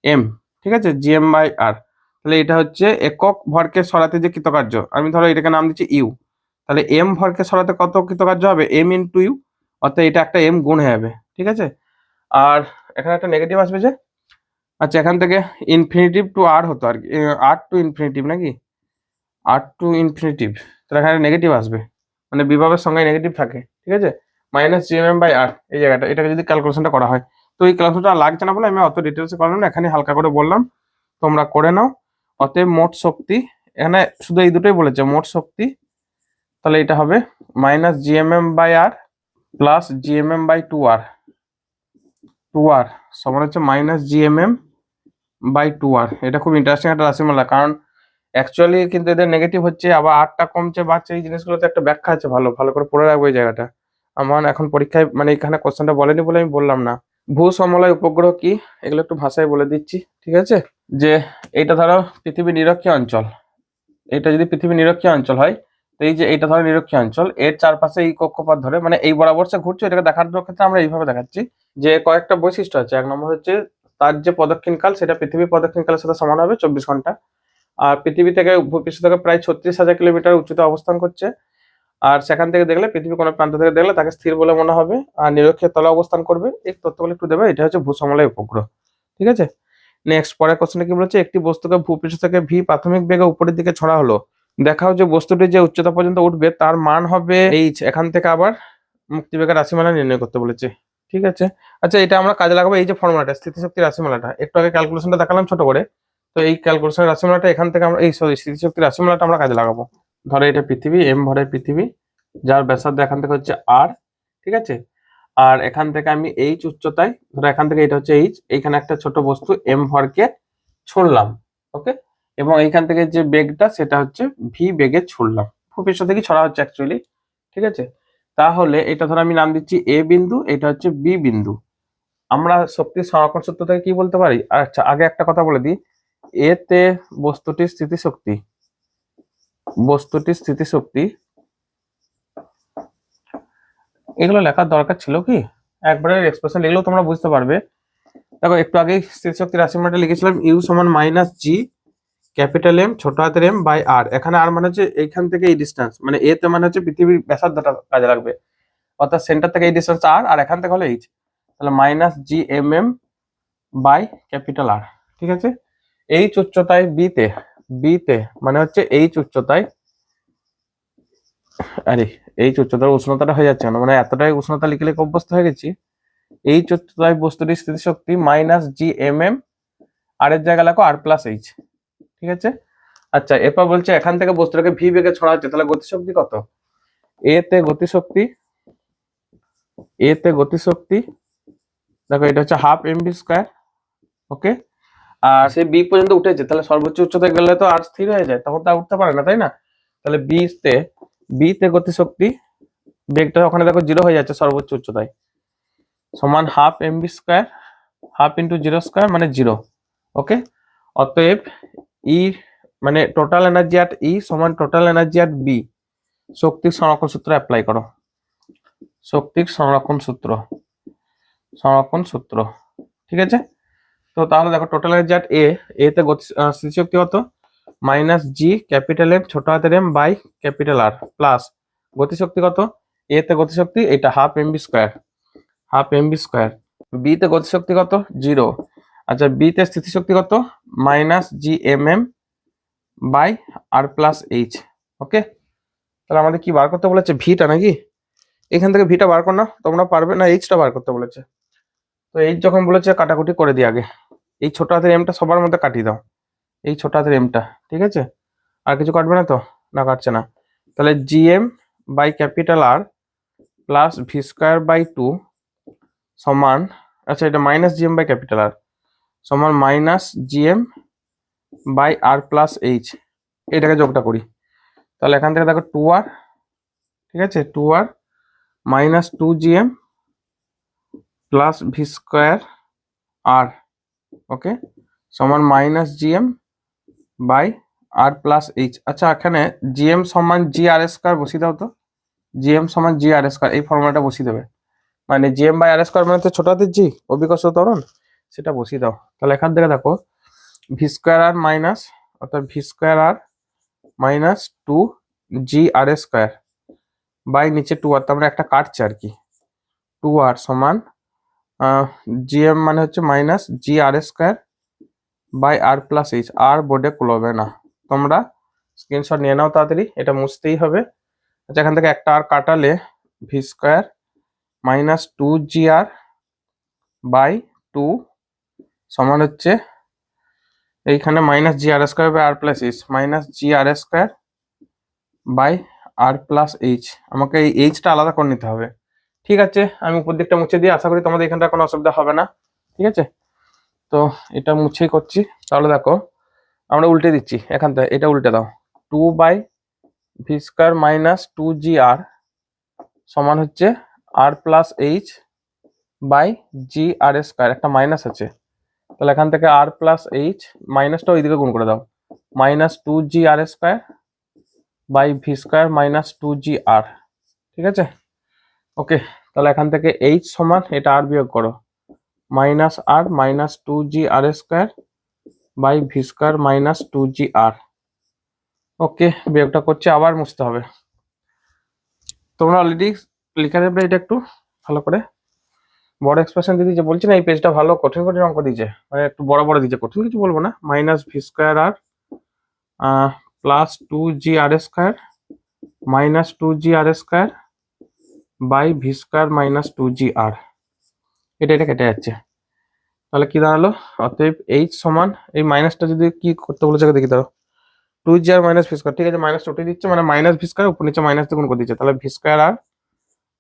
এম, ঠিক আছে, জিএম বাই আর। তাহলে এটা হচ্ছে একক ভরকে সরাতে যে কৃতকার্য, আমি ধরো এটাকে নাম দিচ্ছি ইউ, তাহলে এম ভরকে সরাতে কত কৃতকার্য হবে, এম ইন্টু ইউ, অর্থাৎ এটা একটা এম গুণ হয়ে যাবে, ঠিক আছে। আর এখানে একটা নেগেটিভ আসবে যে, আচ্ছা এখান থেকে ইনফিনিটিভ টু আর হতো আর কি, আর টু ইনফিনিটিভ নাকি, আর টু ইনফিনিটিভ, তাহলে এখানে নেগেটিভ আসবে, মানে বিভবের সঙ্গে নেগেটিভ থাকে, ঠিক আছে, minus G M M by R, এই জায়গাটা, এটাকে যদি ক্যালকুলেশনটা করা হয়। তো এই ক্যালকুলেশনটা লাগছে না বলে আমি অত ডিটেলসে করলাম না, এখানে হালকা করে বললাম, তোমরা করে নাও। অতএব মোট শক্তি, এখানে শুধু এই দুটোই বলেছে, মোট শক্তি, তাহলে এটা হবে minus G M M by R plus G M M by 2r সমান হচ্ছে minus G M M by 2r। এটা খুব ইন্টারেস্টিং একটা রাশিমালা, কারণ অ্যাকচুয়ালি কিন্তু এদের নেগেটিভ হচ্ছে, আবার আরটা কমছে বাড়ছে, এই জিনিসগুলোতে একটা ব্যাখ্যা আছে, ভালো ভালো করে পড়ে রাখবো এই জায়গাটা। আমার এখন পরীক্ষায় মানে এখানে কোশ্চেনটা বলেনি বলে আমি বললাম না, ভূ সমলয় উপগ্রহ কি এগুলো একটু ভাষায় বলে দিচ্ছি, ঠিক আছে? যে এটা ধরো পৃথিবী নিরক্ষীয় অঞ্চল, এটা যদি পৃথিবী নিরক্ষীয় অঞ্চল হয়, তো এই যে এইটা ধরো নিরক্ষীয় অঞ্চল, এর চারপাশে এই কক্ষপথ ধরে মানে এই বরাবর সে ঘুরছে, এটাকে দেখানোর ক্ষেত্রে আমরা এইভাবে দেখাচ্ছি যে কয়েকটা বৈশিষ্ট্য আছে। এক নম্বর হচ্ছে তার যে প্রদক্ষিণ কাল সেটা পৃথিবীর প্রদক্ষিণ কালের সাথে সমান হবে 24 ঘন্টা। আর পৃথিবী থেকে ভূপৃষ্ঠ থেকে প্রায় 36,000 কিলোমিটার উচ্চতা অবস্থান করছে। আর সেখান থেকে দেখলে পৃথিবীর কোনো প্রান্ত থেকে দেখলে তাকে স্থির বলে মনে হবে, আর নিরক্ষীয় তলে অবস্থান করবে। এই তথ্যগুলো একটু দেবে। এটা হচ্ছে ভূসমলয় উপগ্রহ, ঠিক আছে? নেক্সট পরের কোশ্চেনটা কি বলেছে, একটি বস্তুকে ভূপৃষ্ঠ থেকে ভি প্রাথমিক বেগে উপরের দিকে ছড়া হলো, দেখাও যে বস্তুটি যে উচ্চতা পর্যন্ত উঠবে তার মান হবে এইচ। এখান থেকে আবার মুক্তিবেগের রাশিমালা নির্ণয় করতে বলেছে, ঠিক আছে? আচ্ছা, এটা আমরা কাজে লাগাবো। এই যে ফর্মুলাটা স্থিতিশক্তির রাশিমালাটা, একটু আগে ক্যালকুলেশনটা দেখালাম ছোট করে, তো এই ক্যালকুলেশনের রাশিমালাটা এখান থেকে আমরা স্থিতিশক্তির রাশিমালাটা আমরা কাজে লাগাবো। ধরো এটা পৃথিবী, এম ভরের পৃথিবী, যার ব্যাসার্ধ এখান থেকে হচ্ছে আর, ঠিক আছে? আর এখান থেকে আমি এইচ উচ্চতায়, ধরো এখান থেকে এটা হচ্ছে এইচ, এইখানে একটা ছোট বস্তু এম ভরকে ছুড়লাম, ওকে? এবং এইখান থেকে যে বেগটা সেটা হচ্ছে ভি বেগে ছুড়লাম, ভূপৃষ্ঠ থেকে ছড়া হচ্ছে অ্যাকচুয়ালি, ঠিক আছে? তাহলে এটা ধরো আমি নাম দিচ্ছি এ বিন্দু, এটা হচ্ছে বি বিন্দু। আমরা শক্তির সংরক্ষণ সূত্র থেকে কি বলতে পারি? আচ্ছা, আগে একটা কথা বলে দিই, এতে বস্তুটির স্থিতিশক্তি এগুলো লেখার দরকার ছিল কি? একবারে এক্সপ্রেশন লিখলেও তোমরা বুঝতে পারবে। দেখো একটু আগে স্থিতিশক্তির রাশিমালাটা লিখেছিলাম ইউ সমান মাইনাস জি ক্যাপিটাল এম ছোট হাতের এম বাই আর। এখানে আর মানে হচ্ছে এইখান থেকে এই ডিস্টেন্স, মানে এ তে মানে হচ্ছে পৃথিবীর ব্যাসার্ধটা কাজে লাগবে, অর্থাৎ সেন্টার থেকে এই ডিস্টেন্স আর এখান থেকে হলো এইচ, তাহলে minus G M M by capital R, ঠিক আছে? এইচ উচ্চতায় বিতে মানে হচ্ছে এইচ উচ্চতায়, আরে এইচ উচ্চতার উষ্ণতাটা হয়ে যাচ্ছে না, মানে এতটাই উষ্ণতা লিখলে অভ্যস্ত হয়ে গেছি। এইচ উচ্চতায় বস্তুটির স্থিতিশক্তি মাইনাস জি এম এম, আর এর জায়গায় লেখো আর প্লাস এইচ, ঠিক আছে? আচ্ছা, এরপর বলছে এখান থেকে বস্তুটাকে ভি বেগে ছড়া হচ্ছে, তাহলে গতিশক্তি কত? এতে গতিশক্তি দেখো এটা হচ্ছে হাফ এমভি স্কয়ার, ওকে? আর সে বি পর্যন্ত উঠেছে, তাহলে সর্বোচ্চ উচ্চতায় গেলে তো আর স্থির হয়ে যায়, তখন তো আর উঠতে পারে না, তাই না? তাহলে বিতে গতিশক্তি বেগটা ওখানে দেখো 0 হয়ে যাচ্ছে সর্বোচ্চ উচ্চতায়, সমান half MV square, half into 0 square মানে 0, ওকে? অতএব ই মানে টোটাল এনার্জি অ্যাট ই সমান টোটাল এনার্জি অ্যাট বি। শক্তির সংরক্ষণ সূত্র অ্যাপ্লাই করো, শক্তির সংরক্ষণ সূত্র, ঠিক আছে? তো তাহলে দেখো টোটাল এনার্জি অ্যাট এ তে স্থিতিশক্তি কত? মাইনাস জি ক্যাপিটাল এম ছোট হাতের M by capital R plus গতিশক্তি কত? এ তে গতিশক্তি এটা হাফ এমভি স্কয়ার, বি তে গতিশক্তি কত? 0। আচ্ছা, বি তে স্থিতিশক্তি কত? Minus G M M by R plus H, okay? তাহলে আমাদের কি বার করতে বলেছে? ভিটা নাকি? এখান থেকে ভিটা বার কর না, তোমরা পারবে না, এইচটা বার করতে বলেছে। তো এইচ যখন বলেছে কাটাকুটি করে দিই আগে, এই ছোট হাতের এমটা সবার মধ্যে কাটিয়ে দাও, এই ছোট হাতের এমটা, ঠিক আছে? আর কিছু কাটবে না তো? না, কাটছে না। তাহলে GM by capital R plus V square by 2 সমান, আচ্ছা এটা minus GM by capital R সমান minus GM by R plus H, এটাকে যোগটা করি। তাহলে এখান থেকে দেখো 2r, ঠিক আছে? 2r minus 2gm plus V square R, okay, সমান minus GM by R plus H. আচ্ছা, এখানে জিএম সমান জি আর স্কয়ার বসিয়ে দাও তো, জিএম সমান জি আর স্কয়ার, এই ফর্মুলাটা বসিয়ে দেবে, মানে জিএম বাই আর স্কয়ার মানে তো ছোট হাতের জি অভিকর্ষ ত্বরণ, সেটা বসিয়ে দাও। তাহলে এখান থেকে দেখো ভি স্কয়ার আর মাইনাস, অর্থাৎ V square R minus 2 G R square by নিচে 2r, তার মানে একটা কাটছে আর কি, 2r সমান জিএম মানে হচ্ছে minus G R square by R plus H. আর বোর্ডে কুলবে না, তোমরা স্ক্রিনশট নিয়ে নাও তাড়াতাড়ি, এটা মুছতেই হবে। আচ্ছা, এখান থেকে একটা আর কাটালে V square minus 2gr by 2 সমান হচ্ছে এইখানে minus G R square by R plus H, minus G R square by R plus H. আমাকে এই এইচটা আলাদা করে নিতে হবে, ঠিক আছে? আমি উপর দিকটা মুছে দিয়ে, আশা করি তোমাদের এখানটা কোনো অসুবিধা হবে না, ঠিক আছে? তো এটা মুছেই করছি। তাহলে দেখো আমরা উল্টে দিচ্ছি, এখান থেকে এটা উল্টে দাও, 2 by V square minus 2gr সমান হচ্ছে R plus H by G R square, একটা মাইনাস আছে, তাহলে এখান থেকে আর প্লাস এইচ, মাইনাসটা ওইদিকে গুণ করে দাও, minus two G R square by V square minus two G R. ঠিক আছে, ওকে। তাহলে এখান থেকে এইচ সমান, এটা আর বিয়োগ করো, minus R minus two G R square by V square minus two G R. Okay, বিয়োগটা করছি, আবার মুছতে হবে। তোমরা অলরেডি লিখে দেবে এটা একটু ভালো করে। বড় এক্সপ্রেশন দিদি যে বলছি না, এই পেজটা ভালো কঠিন কঠিন অঙ্ক দিয়েছে, মানে একটু বড় বড় দিয়েছে, কঠিন কিছু বলবো না। Minus V square R plus two G R square minus two G R square by V square minus two G R. এটা কেটে যাচ্ছে, তাহলে কি দাঁড়ালো? অতএব এইচ সমান, এই মাইনাসটা যদি কি করতে বলেছে দেখি, ধরো two G R minus V square, ঠিক আছে, মাইনাস উঠিয়ে দিচ্ছে, মানে মাইনাস ভি স্কোয়ার উপর নিচে মাইনাস দিয়ে গুণ করে দিচ্ছে, তাহলে V square R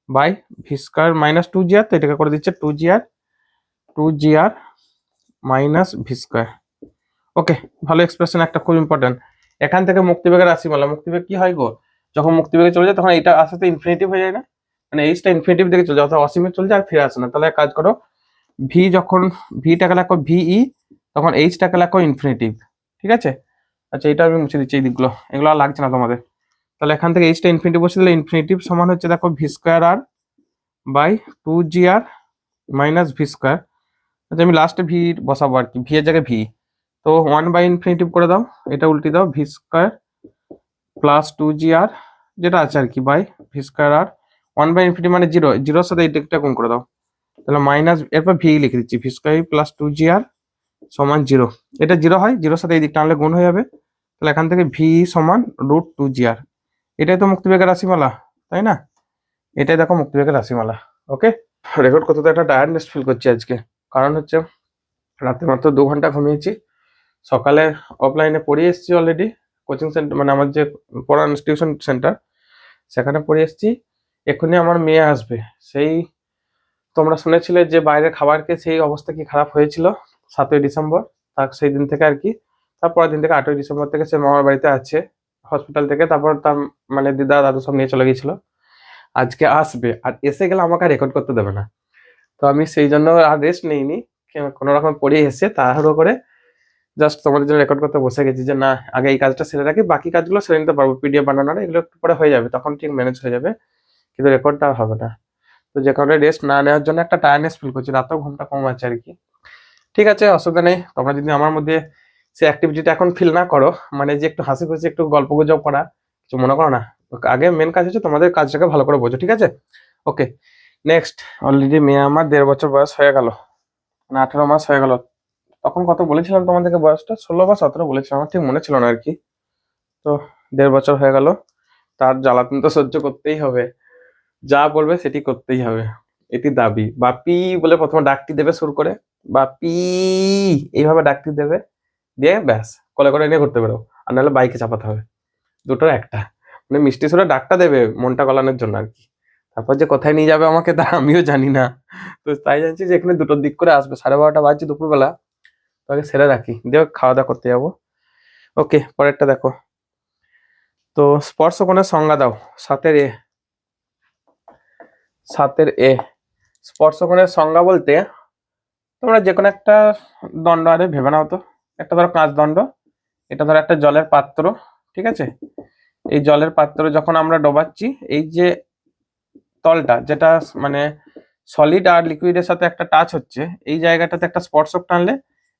by V square minus two G R, তো এটাকে করে দিচ্ছে two G R minus V square. Okay, ভালো এক্সপ্রেশন, একটা খুব ইম্পর্টেন্ট। এখান থেকে মুক্তিবেগের রাশিমালা, মুক্তিবেগ কি হয় গো, যখন মুক্তিবেগে চলে যায় তখন এটা আস্তে আস্তে ইনফিনিটিভ হয়ে যায় না, মানে এইচটা ইনফিনিটিভ দিকে চলে যায়, অর্থাৎ অসীমে চলে যায় আর ফিরে আসে না। তাহলে এক কাজ করো, ভি যখন ভিটাকে লেখো ভিই, তখন এইচটাকে লেখো ইনফিনিটিভ। ঠিক আছে, আচ্ছা এটা আমি মুছে দিচ্ছি, এই দিকগুলো এগুলো আর লাগছে না তোমাদের। তাহলে এখান থেকে এইচটা ইনফিনিটিভ বসে দিলে, ইনফিনিটিভ সমান হচ্ছে দেখো V square R by two G R minus V square. আচ্ছা আমি লাস্টে ভি বসাবো আর কি, ভি এর জায়গায় ভি, তো ওয়ান বাই ইনফিনিটিভ করে দাও, এটা উল্টে দাও, V square plus two G R যেটা আছে আর কি by V square R, one by infinity মানে জিরো, জিরোর সাথে এইটা গুণ করে দাও, তাহলে মাইনাস, এরপর ভি লিখে দিচ্ছি, V square plus two G আর সমান জিরো। এটা জিরো হয়, জিরোর সাথে এই দিকটা আনলে গুণ হয়ে যাবে, তাহলে এখান থেকে ভি সমান রুট টু জি আর। এটাই তো মুক্তিবেগের রাশিমালা, তাই না? এটাই দেখো মুক্তিবেগের রাশিমালা। ওকে, রেকর্ড করতে তো একটা টায়ার্ডনেস ফিল করছি আজকে, কারণ হচ্ছে রাতে মাত্র 2 ঘন্টা ঘুমিয়েছি, সকালে অফলাইনে পড়িয়ে এসেছি অলরেডি, কোচিং সেন্টার মানে আমার যে পড়ান টিউশন সেন্টার, সেখানে পড়ে এসেছি। এক্ষুনি আমার মেয়ে আসবে, সেই তোমরা শুনেছিলে যে বাইরের খাবার খেয়ে সেই অবস্থা কি খারাপ হয়েছিল 7ই ডিসেম্বর, তার সেই দিন থেকে আর কি, তারপরের দিন থেকে 8ই ডিসেম্বর থেকে সে মামার বাড়িতে আছে হসপিটাল থেকে, তারপর তার মানে দিদা দাদু সব নিয়ে চলে গিয়েছিল। আজকে আসবে, আর এসে গেলে আমাকে রেকর্ড করতে দেবে না, তো আমি সেই জন্য আর রেস্ট নেইনি, কোনো রকম পড়ে এসে তাড়াহুড়ো করে জাস্ট তোমাদের জন্য রেকর্ড করতে বসে গেছি, যে না আগে এই কাজটা সেরে রাখি, বাকি কাজগুলো সেরে নিতে পারবো, পিডিএফ বানানোর এগুলো একটু পরে হয়ে যাবে, তখন ঠিক ম্যানেজ হয়ে যাবে, কিন্তু রেকর্ডটা হবে না। তো যে কারণে রেস্ট না নেওয়ার জন্য একটা টায়ার্ডনেস ফিল করছি, রাতেও ঘুমটা কম আছে আর কি। ঠিক আছে, অসুবিধা নেই, তোমরা যদি আমার মধ্যে সে অ্যাক্টিভিটিটা এখন ফিল না করো, মানে যে একটু হাসি খুশি একটু গল্প গুজব করা, কিছু মনে করো না, আগে মেন কাজ হচ্ছে তোমাদের কাজটাকে ভালো করে বোঝো, ঠিক আছে? ওকে, নেক্সট। অলরেডি মেয়ে আমার 1.5 বছর বয়স হয়ে গেল, মানে 18 মাস হয়ে গেল। তখন কত বলেছিলাম তোমাদেরকে, বয়সটা 16 বা 17 বলেছিলাম, আমার ঠিক মনে ছিল না আর কি। তো 1.5 বছর হয়ে গেল, তার জ্বালাতন তো সহ্য করতেই হবে, যা বলবে সেটি করতেই হবে, এটি দাবি। বাপি বলে প্রথমে ডাকটি দেবে শুরু করে, বাপি এইভাবে ডাকটি দেবে, দিয়ে ব্যাস কলে করে নিয়ে ঘুরতে বেরো, আর নাহলে বাইকে চাপাতে হবে, দুটোর একটা, মানে মিষ্টি সুরে ডাকটা দেবে মনটা গলানোর জন্য আর কি। তারপর যে কোথায় নিয়ে যাবে আমাকে তা আমিও জানি না, তো তাই জানছি যে এখানে দুটোর দিক করে আসবে, 12:30 বাজছে দুপুরবেলা, তো আগে সেরে রাখি, দিয়ে খাওয়া দাওয়া করতে যাবো। ওকে, পরেরটা দেখো, তো স্পর্শকোণের সংজ্ঞা দাও, 7-এ। 7-এ স্পর্শকোণের সংজ্ঞা বলতে তোমরা যে কোনো একটা দণ্ড আরে ভেবে নাও তো, একটা ধরো কাঁচ দণ্ড, এটা ধরো একটা জলের পাত্র, ঠিক আছে, এই জলের পাত্র যখন আমরা ডোবাচ্ছি, এই যে তলটা যেটা মানে সলিড আর লিকুইডের সাথে একটা টাচ হচ্ছে, এই জায়গাটাতে একটা স্পর্শক টানলে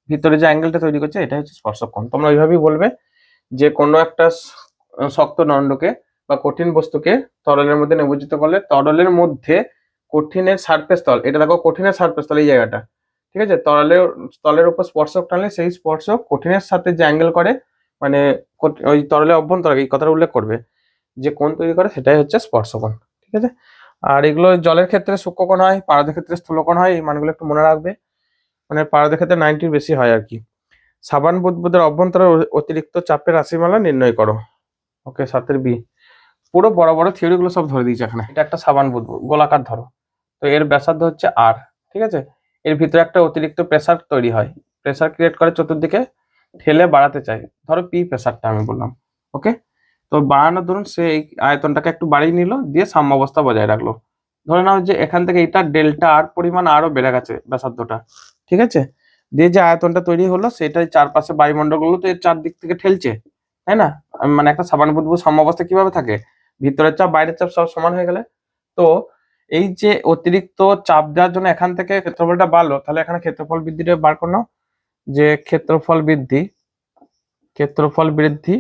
ভিতরে যে অ্যাঙ্গেলটা তৈরি করছে, এটা হচ্ছে স্পর্শক কোণ। তোমরা ওইভাবেই বলবে যে কোনো একটা শক্ত দণ্ডকে বা কঠিন বস্তুকে তরলের মধ্যে নিমজ্জিত করলে তরলের মধ্যে কঠিনের সারফেস তল, এটা দেখো কঠিনের সারফেস তল এই জায়গাটা, ঠিক আছে, তলের উপর স্পর্শক টানলে সেই স্পর্শক কঠিনের সাথে যে অ্যাঙ্গেল করে, মানে ওই তরলের অভ্যন্তরে এই কথাটা উল্লেখ করবে, যে কোণ তৈরি করে সেটাই হচ্ছে স্পর্শকোণ, ঠিক আছে। আর এগুলো জলের ক্ষেত্রে সূক্ষ্মকোণ হয়, পারদের ক্ষেত্রে স্থূলকোণ হয়, এই মানগুলো একটু মনে রাখবে, মানে পারদের ক্ষেত্রে 90 বেশি হয় আর কি। সাবান বুদবুদের অভ্যন্তরে অতিরিক্ত চাপের রাশিমালা নির্ণয় করো। ওকে, 7-বি পুরো বড় বড় থিওরি গুলো সব ধরে দিয়েছে এখানে। এটা একটা সাবান বুদবুদ গোলাকার ধরো, তো এর ব্যাসার্ধ হচ্ছে আর, ঠিক আছে, এর ভিতরে একটা অতিরিক্ত প্রেসার তৈরি হয়, প্রেসার ক্রিয়েট করে চতুর্দিকে, ঠেলে বাড়াতে চাই, ধরো পি প্রেসারটা আমি বললাম। ওকে, তো বাড়ানোর ধরুন সে এই আয়তনটাকে একটু বাড়িয়ে নিল, দিয়ে সাম্যাবস্থা বজায় রাখলো, ধরে নাও যে এখান থেকে এটা ডেল্টা আর পরিমাণ আরো বেড়ে গেছে ব্যাসার্ধটা, ঠিক আছে, দিয়ে যে আয়তনটা তৈরি হলো সেটাই চারপাশে বায়ুমণ্ডলগুলো তো এর চারদিক থেকে ঠেলছে, তাই না? মানে একটা সাবান বুদবুদ সাম্যাবস্থা কিভাবে থাকে, ভিতরের চাপ বাইরের চাপ সব সমান হয়ে গেলে। তো এই যে অতিরিক্ত চাপ দেওয়ার জন্য এখান থেকে ক্ষেত্রফলটা বাড়লো, তাহলে এখানে ক্ষেত্রফল বৃদ্ধিটা বার করো, যে ক্ষেত্রফল বৃদ্ধি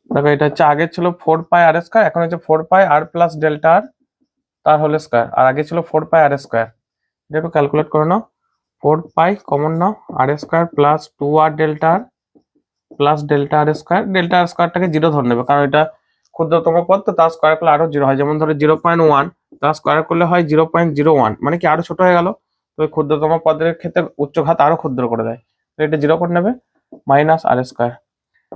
দেখো এটা হচ্ছে আগে ছিল 4πr², এখন হচ্ছে 4πr প্লাস ডেল্টা আর তার হোল স্কয়ার, আর আগে ছিল 4πr²। এটা একটু ক্যালকুলেট করে নাও, 4π কমন নাও, r² প্লাস 2r ডেল্টা আর প্লাস ডেল্টা r²। ডেল্টা r²টাকে 0 ধরে নেবে, কারণ এটা ক্ষুদ্রতম পদ, তো তার স্কয়ার করলে আরো 0 হয়। যেমন ধরো 0.1, তার স্কয়ার করলে হয় 0.01, মানে কি আরো ছোট হয়ে গেল। তো ওই ক্ষুদ্রতম পদের ক্ষেত্রে উচ্চঘাত আরো ক্ষুদ্র করে দেয়, তো এটা 0 করে নেবে, মাইনাস r²।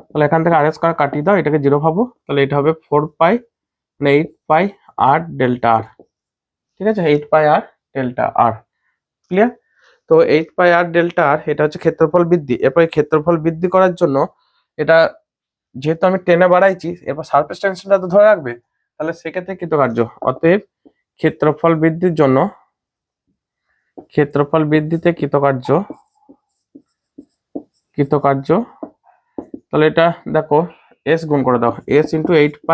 তাহলে এখান থেকে r² কাটিয়ে দাও, এটাকে 0 পাবো, তাহলে এটা হবে 4π মানে 8π r ডেল্টা আর, ঠিক আছে, 8π r ডেল্টা আর, ক্লিয়ার? তো 8π r ডেল্টা আর এটা হচ্ছে ক্ষেত্রফল বৃদ্ধি। এরপর ক্ষেত্রফল বৃদ্ধি করার জন্য এটা যেহেতু আমি টেনে বাড়াইছি, এরপর সারফেস টেনশনটা তো ধরে রাখবে, তাহলে সেক্ষেত্রে কৃতকার্য। অতএব ক্ষেত্রফল বৃদ্ধির জন্য ক্ষেত্রফল বৃদ্ধিতে কৃতকার্য, তাহলে এটা দেখো এস গুণ করে দাও, এস ইন্টু 8π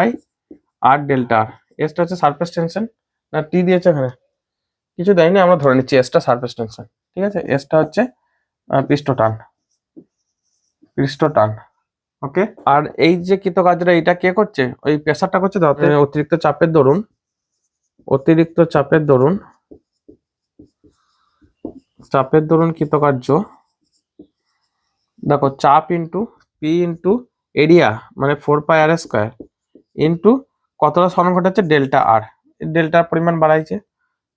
r ডেল্টা আর। এসটা হচ্ছে সারফেস টেনশন, না টি দিয়েছে এখানে, কিছু দেয়নি, আমরা ধরে নিচ্ছি এসটা সারফেস টেনশন, ঠিক আছে। এসটা হচ্ছে পৃষ্ঠটান, ওকে। আর এই যে কৃতকার্যটা এটা কে করছে, ওই প্রেসারটা করছে, অতিরিক্ত চাপের দরুন কৃতকার্য। দেখো চাপ ইন্টু পি ইন্টু এরিয়া মানে 4πr² ইন্টু কতটা স্মরণ ঘটাচ্ছে ডেল্টা আর, ডেল্টা পরিমাণ বাড়াইছে,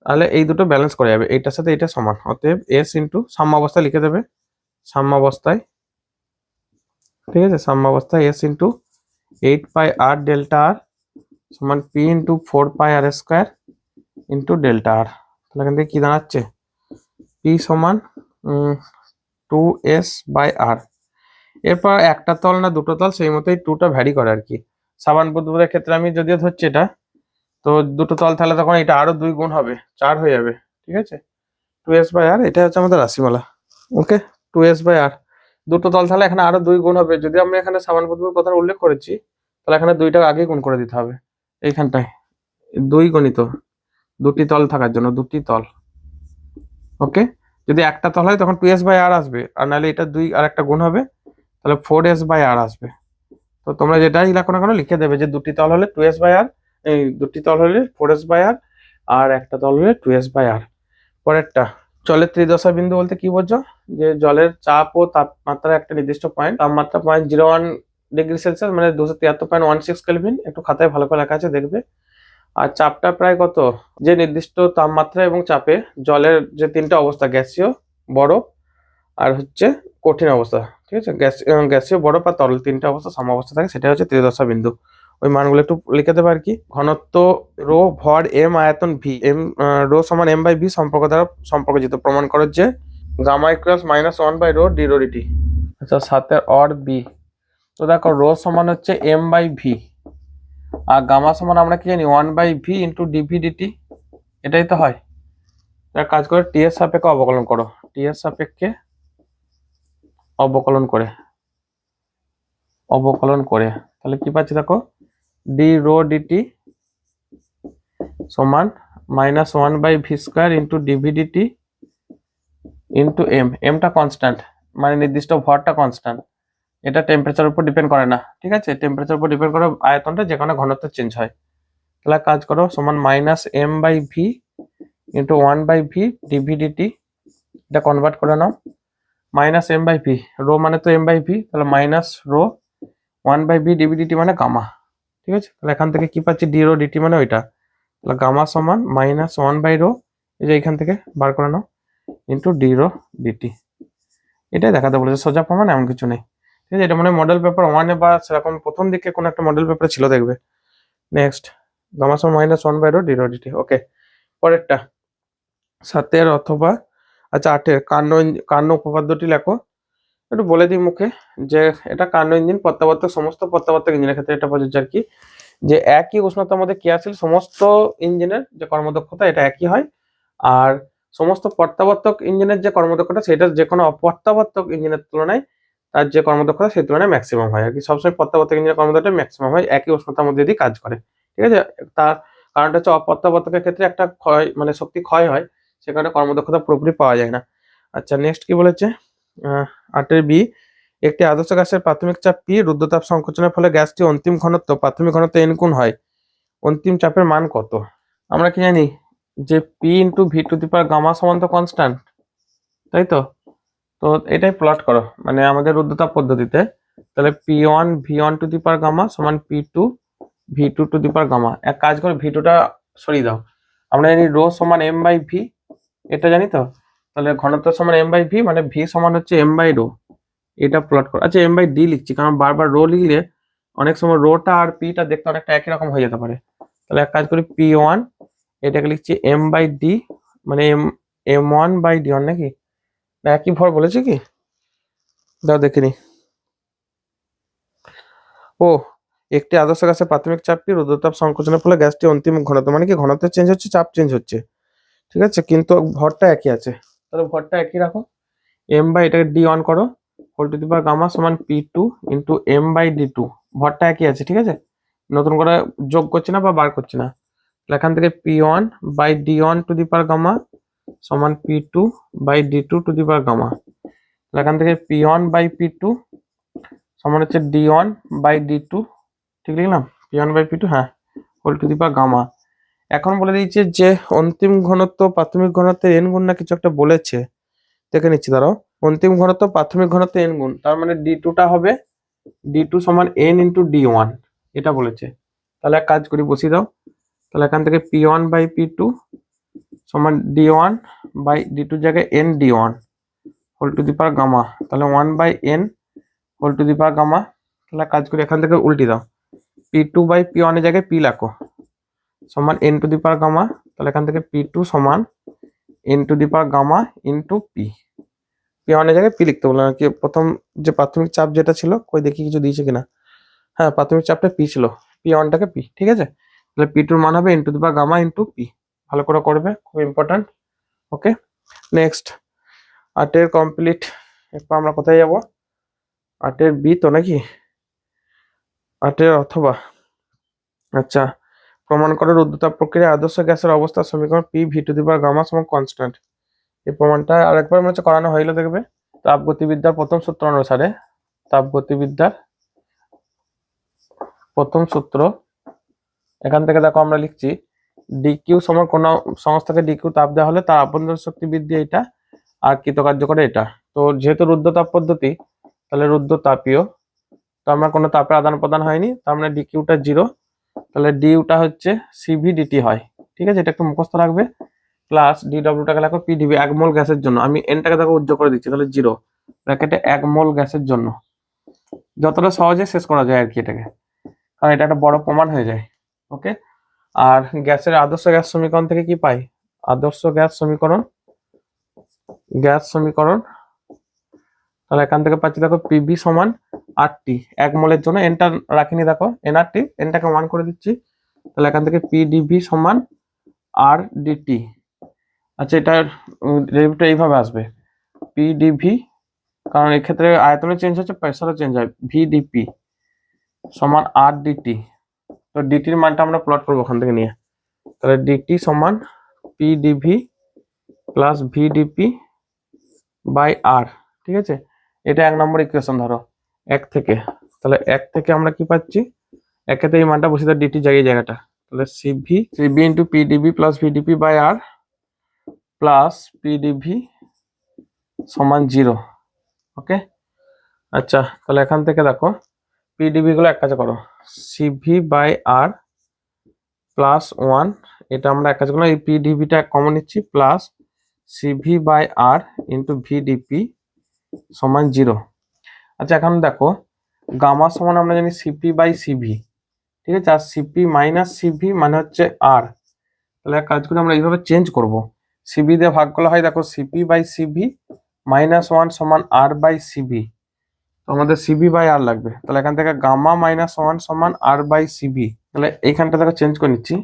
তাহলে এই দুটো ব্যালেন্স করে যাবে, এইটার সাথে এটা সমান। অতএব এস ইন্টু সাম্যাবস্থায় লিখে দেবে, সাম্যাবস্থায়, ঠিক আছে, সাম্যাবস্থায় S into 8π r delta R সমান P into 4πr² into delta R. তাহলে এখান থেকে কি দাঁড়াচ্ছে, পি সমান 2s/r। এরপর একটা তল না দুটো তল, সেই মতোই 2টা ভ্যারি করে আর কি। সাবান বুদবুদের ক্ষেত্রে আমি যদিও ধরছি এটা, তো দুটো তল তাহলে তখন এটা আরো 2 গুণ হবে, 4 হয়ে যাবে, ঠিক আছে। 2s/r এটা হচ্ছে আমাদের রাশিমালা, ওকে। 2s/r দুটো তল, তাহলে এখানে আরো 2 গুণ হবে। যদি আমরা এখানে সাবান বুদবুদের কথা উল্লেখ করেছি, তাহলে এখানে 2টা আগে গুণ করে দিতে হবে, এইখানটায় 2 গণিত, দুটি তল থাকার জন্য, দুটি তল, ওকে। যদি একটা তল হয় তখন 2s/r আসবে, আর নাহলে এটা 2 আর একটা গুণ হবে, তাহলে 4s/r আসবে। তো তোমরা যেটাই লেখো না কেন লিখে দেবে যে দুটি তল হলে 2s/r, এই দুটি তল হলে 4s/r, আর একটা তল হলে 2s/r। পরেরটা, জলের ত্রিদশা বিন্দু বলতে কি বোঝো, যে জলের চাপ ও তাপমাত্রা একটা নির্দিষ্ট পয়েন্ট, তাপমাত্রা 0.01 ডিগ্রি সেলসিয়াস মানে 273.16 কেলভিন, একটু খাতায় ভালো করে লেখা আছে দেখবে। আর চাপটা প্রায় কত, যে নির্দিষ্ট তাপমাত্রা এবং চাপে জলের যে 3টা অবস্থা, গ্যাসীয়, বরফ আর হচ্ছে কঠিন অবস্থা, ঠিক আছে, গ্যাসীয়, বরফ আর তরল 3টা অবস্থা সাম্যাবস্থা থাকে, সেটা হচ্ছে ত্রিদশা বিন্দু। ওই মানগুলো একটু লিখে দেবে আর কি। ঘনত্ব রো, ভর এম, আয়তন ভি, এম রো সমান m/v সম্পর্ক দ্বারা সম্পর্কযুক্ত। প্রমাণ করো যে গামা ইকুয়ালস -1/ρ d/ρ dt। আচ্ছা, 7 অর বি। তো দেখো রো সমান হচ্ছে m/v, আর গামা সমান আমরা কি জানি 1/v ইন্টু ডিভি ডিটি, এটাই তো হয়। তার কাজ করে টি এর সাপেক্ষে অবকলন করো, টি এর সাপেক্ষে অবকলন করে তাহলে কি পাচ্ছি দেখো, d/ρ dt সমান -1/v² into DV DT into M. এমটা কনস্ট্যান্ট, মানে নির্দিষ্ট ভরটা কনস্ট্যান্ট, এটা টেম্পারেচার উপর ডিপেন্ড করে না, ঠিক আছে। টেম্পারেচার উপর ডিপেন্ড করে আয়তনটা, যেখানে ঘনত্ব চেঞ্জ হয়। তাহলে কাজ করো সমান -m/v into 1/v D V D T, এটা কনভার্ট করে নাও, -m/v, রো মানে তো m/v, তাহলে minus rho 1/v D V D T মানে গামা, ঠিক আছে। তাহলে এখান থেকে কি পাচ্ছি, d/ρ dt মানে ওইটা, তাহলে গামা সমান -1/ρ, এই যে এখান থেকে বার করে নাও, ইন্টু d/ρ dt। এটাই দেখাতে বলেছে, সোজা প্রমাণ, এমন কিছু নেই, ঠিক আছে। এটা মানে মডেল পেপার 1-এ বা সেরকম প্রথম দিকে কোনো একটা মডেল পেপার ছিল দেখবে। নেক্সট, গামা সমান -1/ρ d/ρ dt, ওকে। পরেরটা 7 অথবা আচ্ছা 8 কান্ন উপপাদ্যটি লেখো। একটু বলে দিই মুখে যে এটা কান্ন ইঞ্জিন, প্রত্যাবর্তক, সমস্ত প্রত্যাবর্তক ইঞ্জিনের ক্ষেত্রে এটা প্রযোজ্য আর কি। যে একই উষ্ণতার মধ্যে ক্রিয়াশীল সমস্ত ইঞ্জিনের যে কর্মদক্ষতা এটা একই হয়, আর সমস্ত প্রত্যাবর্তক ইঞ্জিনের যে কর্মদক্ষতা সেটা যে কোনো অপ্রত্যাবর্তক ইঞ্জিনের তুলনায় তার যে কর্মদক্ষতা সেই তুলনায় ম্যাক্সিমাম হয় আর কি। সবসময় প্রত্যাবর্তক ইঞ্জিনের কর্মদক্ষতা ম্যাক্সিমাম হয় একই উষ্ণতার মধ্যে যদি কাজ করে, ঠিক আছে। তার কারণটা হচ্ছে অপ্রত্যাবর্তকের ক্ষেত্রে একটা ক্ষয় মানে শক্তি ক্ষয় হয়, সে কারণে কর্মদক্ষতা পুরোপুরি পাওয়া যায় না। আচ্ছা নেক্সট কি বলেছে 8 বি, একটি আদর্শ গ্যাসের প্রাথমিক চাপ পি, রুদ্ধতাপ সংকোচনের ফলে গ্যাসটি অন্তিম ঘনত্ব প্রাথমিক ঘনত্ব n গুণ হয়, অন্তিম চাপের মান কত? আমরা কি জানি যে P into V to the power gamma সমান তো কনস্ট্যান্ট, তাই তো। তো এটাই প্লট করো মানে আমাদের রুদ্ধতাপ পদ্ধতিতে, তাহলে P one V one to the power gamma সমান P two V two to the power gamma. এক কাজ করে ভি টুটা সরিয়ে দাও, আমরা জানি রো সমান এম বাই ভি, এটা জানি তো। তাহলে ঘনত্ব সমান এম বাই ভি মানে ভি সমান হচ্ছে এম বাই রো, এটা প্লট করো। আচ্ছা এম বাই ডি লিখছি কারণ বারবার রো লিখলে অনেক সময় রোটা আর পিটা দেখতে অনেকটা একই রকম হয়ে যেতে পারে। তাহলে এক কাজ করি পি ওয়ান এটাকে লিখছি এম বাই ডি মানে M one by D one, নাকি না একই ভর বলেছে কি, দাও দেখিনি। ও একটি আদর্শ গ্যাসের প্রাথমিক চাপটি রুদ্ধতাপ সংকোচনের ফলে গ্যাসটি অন্তিম ঘনত্ব মানে কি ঘনত্ব চেঞ্জ হচ্ছে চাপ চেঞ্জ হচ্ছে, ঠিক আছে, কিন্তু ভরটা একই আছে। তাহলে ভরটা একই রাখো, এম বাই এটাকে ডি ওয়ান করো whole to the power gamma সমান P two into M by D two, ভরটা একই আছে, ঠিক আছে, নতুন করে যোগ করছি না বা বার করছি না। এখান থেকে P one by D one to the power gamma সমান P two by D two to the power gamma. এখান থেকে P one by P two সমান হচ্ছে D one by D two, ঠিক লিখলাম, P one by P two, হ্যাঁ, whole to the power gamma. এখন বলে দিয়েছে যে অন্তিম ঘনত্ব প্রাথমিক ঘনত্বের এন গুণ না কিছু একটা বলেছে, দেখে নিচ্ছি দাঁড়াও। অন্তিম ঘনত্ব প্রাথমিক ঘনত্ব এন গুণ, তার মানে ডি টুটা হবে ডি টু সমান এন ইন্টু ডি ওয়ান, এটা বলেছে। তাহলে এক কাজ করি বসিয়ে দাও, তাহলে এখান থেকে P one by P two সমান ডি ওয়ান বাই ডি টুর জায়গায় N D one whole to the power gamma, তাহলে one by N whole to the power gamma. তাহলে কাজ করি এখান থেকে উল্টি দাও, পি টু বাই পি ওয়ানের জায়গায় পি লাখো সমান N to the power gamma, তাহলে এখান থেকে পি টু সমান N to the power gamma into P, P ওয়ানের জায়গায় পি লিখতে বললাম কি। প্রথম যে প্রাথমিক চাপ যেটা ছিল কই দেখি কিছু দিয়েছে কিনা, হ্যাঁ প্রাথমিক চাপটা পি ছিল, পি ওয়ানটাকে পি, ঠিক আছে। তাহলে পি টুর মান হবে into the power gamma into P, ভালো করে করবে, খুব ইম্পর্টেন্ট। Okay next 8 complete. এরপর আমরা কোথায় যাব, 8 বি তো নাকি 8 অথবা, আচ্ছা প্রমাণ করে রুদ্ধতাপ প্রক্রিয়া আদর্শ গ্যাসের অবস্থা সমীকরণ P V to the power gamma সমান কনস্ট্যান্ট। এই প্রমাণটা আরেকবার মনে হচ্ছে করানো হইলো, দেখবে। তাপগতিবিদ্যার প্রথম সূত্র অনুসারে, তাপগতিবিদ্যার প্রথম সূত্র, এখান থেকে দেখো আমরা লিখছি ডিকিউ সমান কোন সংস্থাকে ডিকিউ তাপ দেওয়া হলে তার আভ্যন্তরীণ শক্তি বৃদ্ধি এটা আর কৃতকার্য করে এটা। তো যেহেতু রুদ্ধতাপ পদ্ধতি তাহলে রুদ্ধ তাপীয়, তো আমরা কোনো তাপের আদান প্রদান হয়নি, তার মানে ডিকিউটা জিরো, তাহলে ডিউটা হচ্ছে সিভি ডিটি হয়, ঠিক আছে, এটা একটু মুখস্থ রাখবে। প্লাস ডিডব্লিউটাকে লেখো পিডিবি, 1 মোল গ্যাসের জন্য, আমি এনটাকে দেখো উজ্জ্বল করে দিচ্ছি, তাহলে জিরো ব্র্যাকেটে 1 মোল গ্যাসের জন্য। যতটা সহজে শেষ করা যায় আর কি এটাকে, কারণ এটা একটা বড় প্রমাণ হয়ে যায়। ওকে, আর গ্যাসের আদর্শ গ্যাস সমীকরণ থেকে কি পাই, আদর্শ গ্যাস সমীকরণ, তাহলে এখান থেকে পাচ্ছি দেখো পিবি সমান আরটি 1 মোলের জন্য, এনটা রাখিনি দেখো এনআরটি, এনটাকে 1 করে দিচ্ছি, তাহলে এখান থেকে পিডিভি সমান আর ডিটি। আচ্ছা এটার ডেরিভেটিভটা এইভাবে আসবে পিডিভি, কারণ এক্ষেত্রে আয়তনের চেঞ্জ হচ্ছে প্রেসারও চেঞ্জ হয়, ভিডিপি সমান আর ডিটি। তো ডিটির মানটা আমরা প্লট করবো ওখান থেকে নিয়ে, তাহলে ডিটি সমান পিডিভি প্লাস ভিডিপি বাই আর, ঠিক আছে। এটা 1 নম্বর ইকুয়েশন ধরো 1 থেকে, তাহলে 1 থেকে আমরা কি পাচ্ছি, একেতে এই মানটা বসে দেয় ডিটি জায়গাটা, তাহলে C V into P D V plus V D P by R plus P D V সমান 0। ওকে আচ্ছা তাহলে এখান থেকে দেখো পিডিভি গুলো এক কাজে করো, সিভি বাই আর প্লাস 1, এটা আমরা এক কাজ করলাম, এই পিডিভিটা কমন নিচ্ছি, plus C V by R into V D P সমান 0। আচ্ছা এখন দেখো গামা সমান আমরা জানি সিপি বাই সিভি, ঠিক আছে, আর সিপি মাইনাস সিভি মানে হচ্ছে আর, তাহলে এক কাজ করে আমরা এইভাবে চেঞ্জ করব, সিভি দিয়ে ভাগ করলে হয় দেখো সিপি বাই সিভি মাইনাস 1 সমান আর বাই সিভি, তো আমাদের সিভি বাই আর লাগবে, তাহলে এখান থেকে গামা মাইনাস 1 সমান আর বাই সিভি, তাহলে এইখানটা দেখো চেঞ্জ করে নিচ্ছি,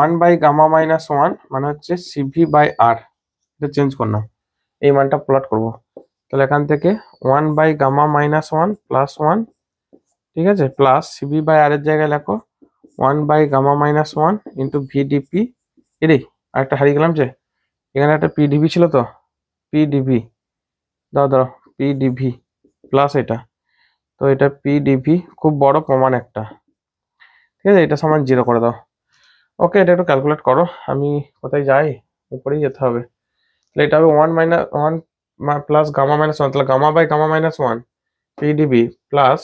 1/γ-1 মানে হচ্ছে CV/R, এটা চেঞ্জ করলাম, এই মানটা প্লট করব। তাহলে এখান থেকে 1/γ-1 প্লাস 1, ঠিক আছে, প্লাস CV/R এর জায়গায় লেখো 1/γ-1 ইন্টু VdP। এরে আরেকটা হারিয়ে গেলাম, যে এখানে একটা PdV ছিল, তো PdV দাও PdV প্লাস এটা, তো এটা PdV খুব বড় প্রমাণ একটা, ঠিক আছে, এটা সমান 0 করে দাও। ওকে, এটা একটু ক্যালকুলেট করো, আমি কোথায় যাই, উপরেই যেতে হবে। তাহলে এটা হবে 1 প্লাস γ-1, তাহলে γ/γ-1 PdV প্লাস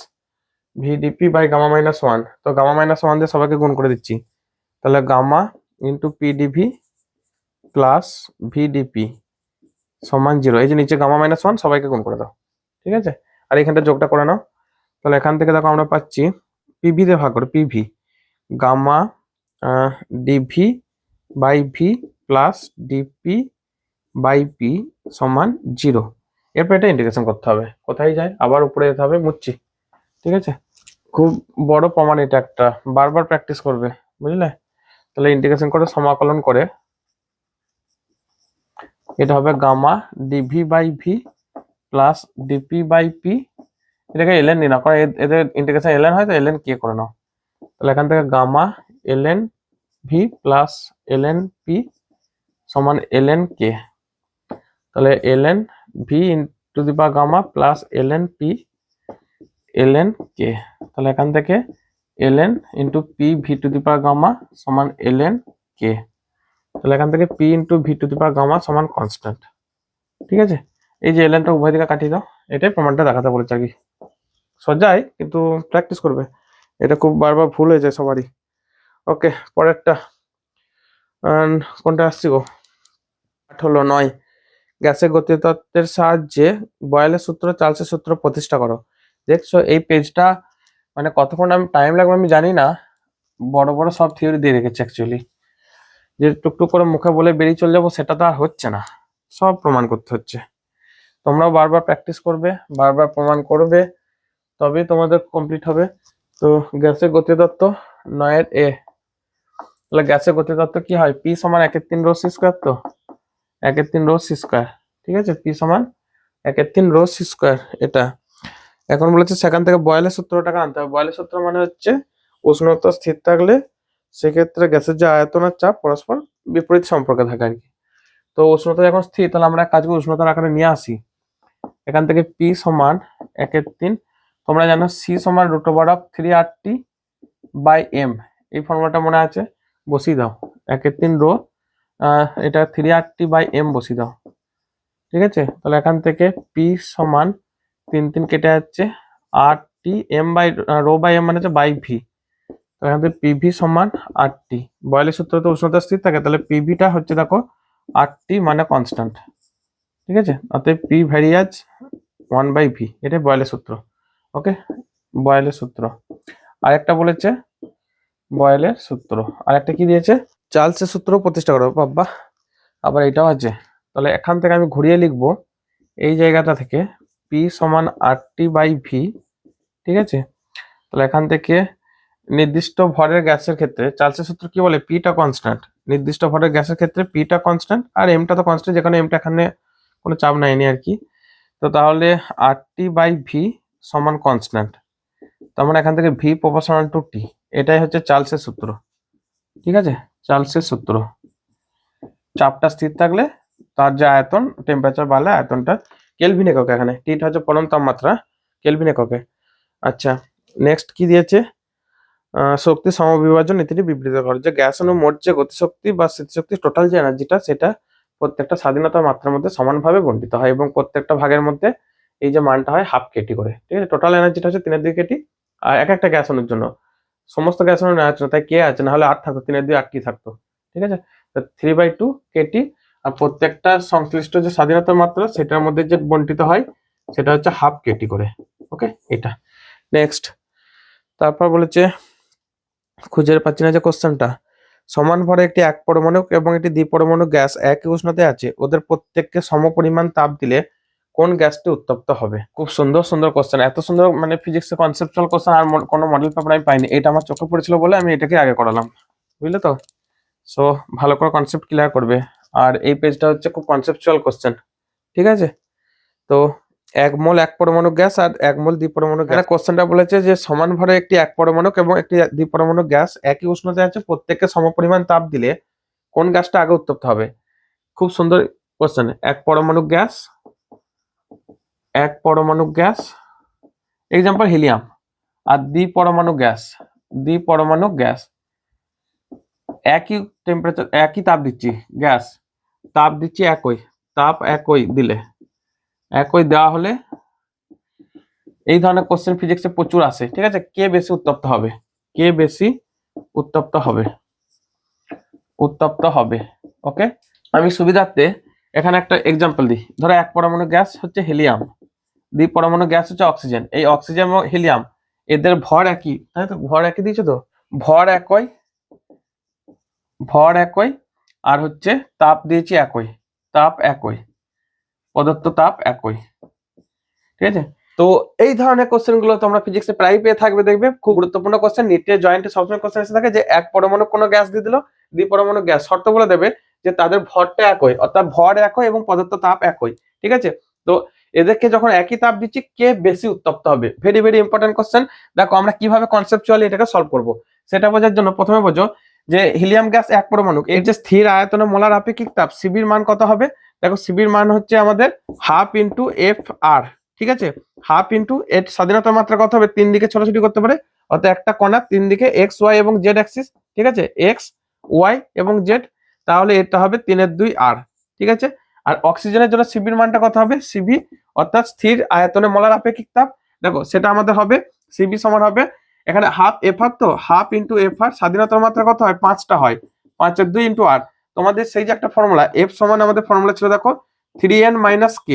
VdP/γ-1, তো γ-1 দিয়ে সবাইকে গুণ করে দিচ্ছি, তাহলে gamma into PdV plus VdP সমান 0। এই যে নিচে γ-1 সবাইকে গুণ করে দাও, ঠিক আছে, আর এখানটা যোগটা করে নাও। তাহলে এখান থেকে দেখো আমরা পাচ্ছি PV দিয়ে ভাগ করে PV gamma DV/V plus DP/P সমান 0। এরপর এটা ইন্টিগ্রেশন করতে হবে, কোথায় যায়, আবার উপরে যেতে হবে, মুচ্ছি, ঠিক আছে। খুব বড় প্রমাণ এটা একটা, বারবার প্র্যাকটিস করবে, বুঝলে। তাহলে ইন্টিগ্রেশন করে সমাকলন করে এটা হবে গামা DV/V প্লাস DP/P, এটাকে ln নি না করে, এদের ইন্টিগ্রেশন ln হয় তো ln কে করে নাও। তাহলে এখান থেকে gamma ln V plus ln P সমান ln K, তাহলে ln V to the power gamma plus ln P ln K, তাহলে এখান থেকে ln into P V to the power gamma সমান ln K, তাহলে এখান থেকে P into V to the power gamma সমান কনস্ট্যান্ট, ঠিক আছে। এই যে lnটা উভয় দিকে কাটিয়ে দাও, এটাই প্রমাণটা দেখাতে বলেছে আর কি, সজাই কিন্তু প্র্যাকটিস করবে, এটা খুব বারবার ভুল হয়ে যায় সবারই। ওকে, পরেরটা কোনটা আসছি গো, 8 হলো 9, গ্যাসের গতিতত্ত্বের সাহায্যে বয়েলের সূত্র, চার্লসের সূত্র প্রতিষ্ঠা করো। দেখছো এই পেজটা মানে কতক্ষণ আমি টাইম লাগবে আমি জানি না, বড় বড় সব থিওরি দিয়ে রেখেছে অ্যাকচুয়ালি, যে টুকটুক করে মুখে বলে বেরিয়ে চলে যাবো সেটা তো আর হচ্ছে না, সব প্রমাণ করতে হচ্ছে। তোমরাও বারবার প্র্যাকটিস করবে, বারবার প্রমাণ করবে, তবেই তোমাদের কমপ্লিট হবে। তো গ্যাসের গতিতত্ত্ব 9 তাহলে গ্যাসের গতিতত্ত্ব কি হয়, পি সমান 1/3 রো সি স্কোয়ার, তো 1/3 রো সি স্কোয়ার, ঠিক আছে, পি সমান 1/3 রো সি স্কোয়ার। এটা এখন বলেছে সেখান থেকে বয়েলের সূত্রটাকে আনতে হবে। বয়েলের সূত্র মানে হচ্ছে উষ্ণতা স্থির থাকলে সেক্ষেত্রে গ্যাসের যে আয়তন আর চাপ পরস্পর বিপরীত সম্পর্কে থাকে আর কি। তো উষ্ণতা যখন স্থির, তাহলে আমরা কাজ করে উষ্ণতার আকারে নিয়ে আসি, এখান থেকে পি সমান 1/3, তোমরা জানো সি সমান √3RT/m, এই ফর্মুলাটা মনে আছে, বসিয়ে দাও, 1/3 রো এটা 3RT/m বসিয়ে দাও, ঠিক আছে। তাহলে এখান থেকে পি সমান 3 কেটে যাচ্ছে, RT ρ/m মানে হচ্ছে বাই ভি, এখান থেকে পিভি সমান RT, বয়েলের সূত্র তো উষ্ণতা স্থির থাকে, তাহলে পিভিটা হচ্ছে দেখো RT মানে কনস্ট্যান্ট, ঠিক আছে, অতএব পি ভ্যারিয়াজ 1/v, এটাই বয়েলের সূত্র। ওকে, বয়েলের সূত্র। আরেকটা বলেছে বয়েলের সূত্র, আরেকটা কি দিয়েছে, চার্লসের সূত্র প্রতিষ্ঠা করো, বাবা আবার এটাও আছে। তাহলে এখান থেকে আমি ঘুরিয়ে লিখবো, এই জায়গাটা থেকে পি সমান RT/v, ঠিক আছে। তাহলে এখান থেকে নির্দিষ্ট ভরের গ্যাসের ক্ষেত্রে চার্লসের সূত্র কি বলে, পিটা কনস্ট্যান্ট, নির্দিষ্ট ভরের গ্যাসের ক্ষেত্রে পিটা কনস্ট্যান্ট আর এমটা তো কনস্ট্যান্ট, যেখানে এমটা এখানে কোনো চাপ নেয়নি আর কি। তো তাহলে RT/v সমান কনস্ট্যান্ট, তার মানে এখান থেকে ভি প্রপোর্শনাল টু টি, এটাই হচ্ছে চার্লসের সূত্র, ঠিক আছে। চার্লসের সূত্র, চাপটা স্থির থাকলে তার যে আয়তন, টেম্পারেচার বাড়লে আয়তনটা কেলভিন এককে, এখানে টিটা হচ্ছে পরম তাপমাত্রা, কেলভিন এককে। আচ্ছা, নেক্সট কি দিয়েছে, শক্তি সমবিভাজন নীতিটি বিবৃত করে, যে গ্যাস অণু মোট যে গতিশক্তি বা স্থিতিশক্তি টোটাল যে এনার্জিটা, সেটা প্রত্যেকটা স্বাধীনতার মাত্রার মধ্যে সমানভাবে বণ্টিত হয় এবং প্রত্যেকটা ভাগের মধ্যে এই যে মানটা হয় হাফ কেটি করে, ঠিক আছে। টোটাল এনার্জিটা হচ্ছে 3/2 কেটি, আর এক একটা গ্যাস অণুর জন্য, সমস্ত গ্যাস অণু নেওয়া হচ্ছে না, তাই কে আছে, না হলে 8 থাকতো, 3/2 8টি থাকতো, ঠিক আছে। 3/2 কেটি, আর প্রত্যেকটা সংশ্লিষ্ট যে স্বাধীনতার মাত্রা সেটার মধ্যে যে বণ্টিত হয় সেটা হচ্ছে হাফ কেটি করে। ওকে, এটা নেক্সট। তারপর বলেছে, খুঁজে পাচ্ছি না যে কোশ্চেনটা, সমান ভরে একটি এক পরমাণু এবং একটি দ্বিপরমাণু গ্যাস একই উষ্ণতায় আছে, ওদের প্রত্যেককে সমপরিমাণ তাপ দিলে কোন গ্যাসটি উত্তপ্ত হবে? খুব সুন্দর সুন্দর কোশ্চেন, এত সুন্দর মানে ফিজিক্স কনসেপচুয়াল কোশ্চেন আর কোনো মডেল পেপার আমি পাইনি। এটা আমার চোখে পড়েছিল বলে আমি এটাকে আগে করালাম, বুঝলে তো? সো ভালো করে কনসেপ্ট ক্লিয়ার করবে। আর এই পেজটা হচ্ছে খুব কনসেপচুয়াল কোশ্চেন, ঠিক আছে? তো 1 মোল 1 পরমাণু গ্যাস আর 1 মোল দ্বিপরমাণু গ্যাস। কোশ্চেনটা বলেছে যে সমান ভরে একটি 1 পরমাণু এবং একটি দ্বিপরমাণু গ্যাস একই উষ্ণতায় আছে, প্রত্যেককে সমপরিমাণ তাপ দিলে কোন গ্যাসটা আগে উত্তপ্ত হবে? খুব সুন্দর কোশ্চেন। 1 পরমাণু গ্যাস, 1 পরমাণু গ্যাস, এক্সাম্পল হিলিয়াম, আর দ্বিপরমাণু গ্যাস, দ্বিপরমাণু গ্যাস একই টেম্পারেচার, একই তাপ দিচ্ছি, গ্যাস তাপ দিচ্ছি একই, তাপ একই দিলে, একই দেওয়া হলে এই ধরনের কোশ্চেন ফিজিক্সে প্রচুর আসে, ঠিক আছে? কে বেশি উত্তপ্ত হবে, কে বেশি উত্তপ্ত হবে, উত্তপ্ত হবে। ওকে, আমি সুবিধার্থে এখানে একটা এক্সাম্পল দিই। ধরো 1 পরমাণু গ্যাস হচ্ছে হিলিয়াম, দ্বিপরমাণু গ্যাস হচ্ছে অক্সিজেন। এই অক্সিজেন এবং হিলিয়াম এদের ভর একই, তাই তো? ভর একই দিয়েছে তো, ভর একই, ভর একই, আর হচ্ছে তাপ দিয়েছি একই, তাপ একই, প্রদত্ত তাপ একই, ঠিক আছে? তো এই ধরনের কোশ্চেন গুলো তোমরা ফিজিক্সে প্রায় পেয়ে থাকবে, দেখবে খুব গুরুত্বপূর্ণ কোশ্চেন। নিটে জয়েন্টে সবসময় কোশ্চেন এসে থাকে যে 1 পরমাণু কোনো গ্যাস দিয়ে দিল, দ্বিপরমাণু গ্যাস, শর্ত বলে দেবে যে তাদের ভরটা একই, অর্থাৎ ভর একই এবং প্রদত্ত তাপ একই, ঠিক আছে? তো এদেরকে যখন একই তাপ দিচ্ছি, কে বেশি উত্তপ্ত হবে? Very very important question. দেখো আমরা কিভাবে কনসেপচুয়ালি এটাকে সলভ করব সেটা বোঝার জন্য প্রথমে বোঝো যে হিলিয়াম গ্যাস 1 পরমাণু, এর যে স্থির আয়তনে মোলার আপেক্ষিক তাপ সিবির মান কত হবে? দেখো সিবির মান হচ্ছে আমাদের হাফ ইন্টু এফ আর, ঠিক আছে? হাফ ইন্টু এর স্বাধীনতার মাত্রা কত হবে? 3 দিকে ছোটাছুটি করতে পারে, অর্থাৎ একটা কণা 3 দিকে এক্স ওয়াই এবং জেড অ্যাক্সিস, ঠিক আছে? এক্স ওয়াই এবং জেড, তাহলে এটা হবে 3/2 আর, ঠিক আছে? আর অক্সিজেনের জন্য সিবির মানটা কত হবে? সিবি অর্থাৎ স্থির আয়তনে মোলার আপেক্ষিক তাপ, দেখো সেটা আমাদের হবে সিবি সমান হবে এখানে হাফ এফ আর, তো হাফ ইন্টু এফ আর, স্বাধীনতার মাত্রা কত হয়? 5টা হয়, 5/2 ইন্টু আর। তোমাদের সেই যে একটা ফর্মুলা এফ সমান, আমাদের ফর্মুলা ছিল দেখো 3n - k।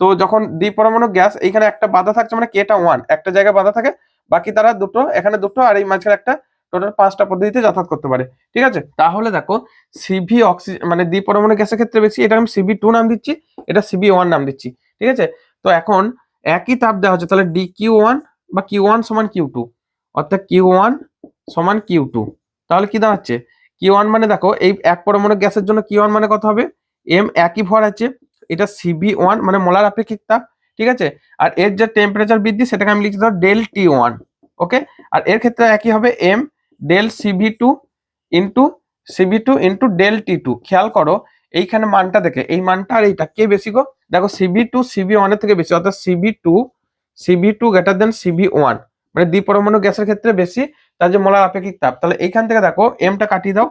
তো যখন দ্বিপরমাণু গ্যাস, এইখানে একটা বাধা থাকছে মানে কেটা 1, একটা জায়গায় বাধা থাকে, বাকি তারা দুটো, এখানে দুটো আর এই মাঝখানে একটা, টোটাল 5টা পদ্ধতিতে যাতায়াত করতে পারে, ঠিক আছে? তাহলে দেখো সিভি অক্সিজেন মানে দ্বিপরমাণু গ্যাসের ক্ষেত্রে বেশি, এটা আমি সিবি2 নাম দিচ্ছি, এটা সিবি1 নাম দিচ্ছি, ঠিক আছে? তো এখন একই তাপ দেওয়া হচ্ছে, তাহলে dq1 বা q1 সমান q2, অর্থাৎ q1 সমান q2। তাহলে কি দাঁড়াচ্ছে? q1 মানে দেখো এই 1 পরমাণু গ্যাসের জন্য q1 মানে কত হবে? m একই ভর আছে, এটা সিবি1 মানে মোলার আপেক্ষিক তাপ, ঠিক আছে? আর এর যে টেম্পারেচার বৃদ্ধি সেটাকে আমি লিখছি ধর ডেল টি1, ওকে? আর এর ক্ষেত্রে একই হবে m del CB two into del টি2। খেয়াল করো এইখানে মানটা দেখে, এই মানটা আর এইটা কে বেশি গো? দেখো সিবি2 সিবি1 এর থেকে বেশি, অর্থাৎ সিবি টু গ্রেটার দেন সিবি1, মানে দ্বিপরমাণু গ্যাসের ক্ষেত্রে বেশি তার যে মোলার আপেক্ষিক তাপ। তাহলে এইখান থেকে দেখো এমটা কাটিয়ে দাও,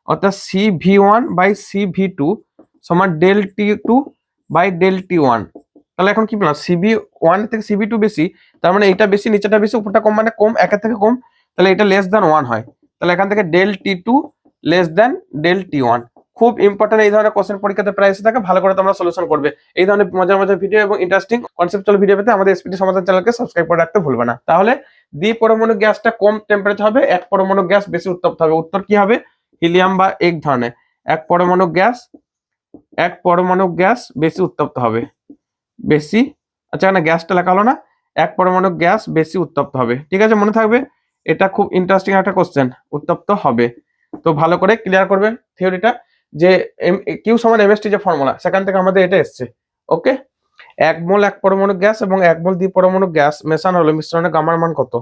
অর্থাৎ সিভি1 বাই সিভি2 সমান ডেল টি2 বাই ডেল টি1। তাহলে এখন কি পেলাম? সিবি1 থেকে সিবি2 বেশি, তার মানে এটা বেশি, নিচেটা বেশি, উপরটা কম, মানে কম, একের থেকে কম, তাহলে এটা লেস দ্যান 1 হয়। তাহলে এখান থেকে ডেল টি2 লেস দ্যান ডেল টি1। খুব ইম্পর্টেন্ট এই ধরনের কোশ্চেন পরীক্ষাতে প্রায় এসে থাকে, ভালো করে তোমরা সলিউশন করবে। এই ধরনের মজার মজার ভিডিও এবং ইন্টারেস্টিং কনসেপচুয়াল ভিডিও পেতে আমাদের এসপিটি সমাধান চ্যানেলকে সাবস্ক্রাইব করে রাখতে ভুলবে না। তাহলে দ্বিপরমাণু গ্যাসটা কম টেম্পারেচার হবে, 1 পরমাণু গ্যাস বেশি উত্তপ্ত হবে। উত্তর কি হবে? হিলিয়াম বা এক ধরনের 1 পরমাণু গ্যাস বেশি উত্তপ্ত হবে, বেশি। আচ্ছা এখানে গ্যাসটা লেখা হলো না, 1 পরমাণু গ্যাস বেশি উত্তপ্ত হবে, ঠিক আছে? মনে থাকবে, এটা খুব ইন্টারেস্টিং একটা কোশ্চেন, উত্তপ্ত হবে। তো ভালো করে ক্লিয়ার করবে থিওরিটা, যে কিউ সমান এমএসটি যে ফর্মুলা, সেখান থেকে আমাদের এটা এসছে, ওকে? 1 মোল 1 পরমাণু গ্যাস এবং 1 মোল দ্বিপরমাণু গ্যাস মেশানো হলে মিশ্রণে গামার মান কত?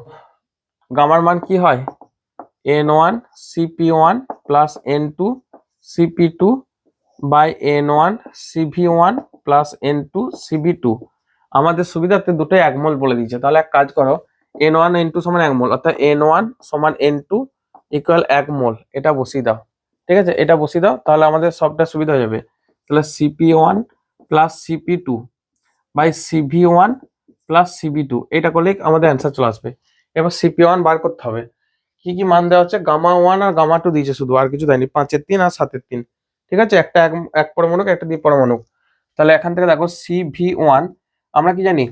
গামার মান কি হয়? n1 cp1 plus n2 cp2 by n1 cv1 plus n2 cv2। আমাদের সুবিধার্থে দুটোই 1 মোল বলে দিয়েছে, তাহলে এক কাজ করো, n1 n2 সমান 1 মোল, অর্থাৎ n1 সমান n2 ইকুয়াল 1 মোল, এটা বসিয়ে দাও, ঠিক আছে? এটা বসিয়ে দাও, তাহলে আমাদের সবটা সুবিধা হয়ে যাবে। তাহলে cp1 plus cp2 by cv1 plus cv2, এটা করলেই আমাদের অ্যান্সার চলে আসবে। এবার cp1 বার করতে হবে, কি কি মান দেওয়া হচ্ছে? গামা1 আর গামা2 দিয়েছে শুধু, আর কিছু দেয়নি, 5/3 আর 7/3, ঠিক আছে? একটা এক পরমাণুক, একটা দ্বিপরমাণুক। তাহলে এখান থেকে দেখো cv1 আমরা কি জানি?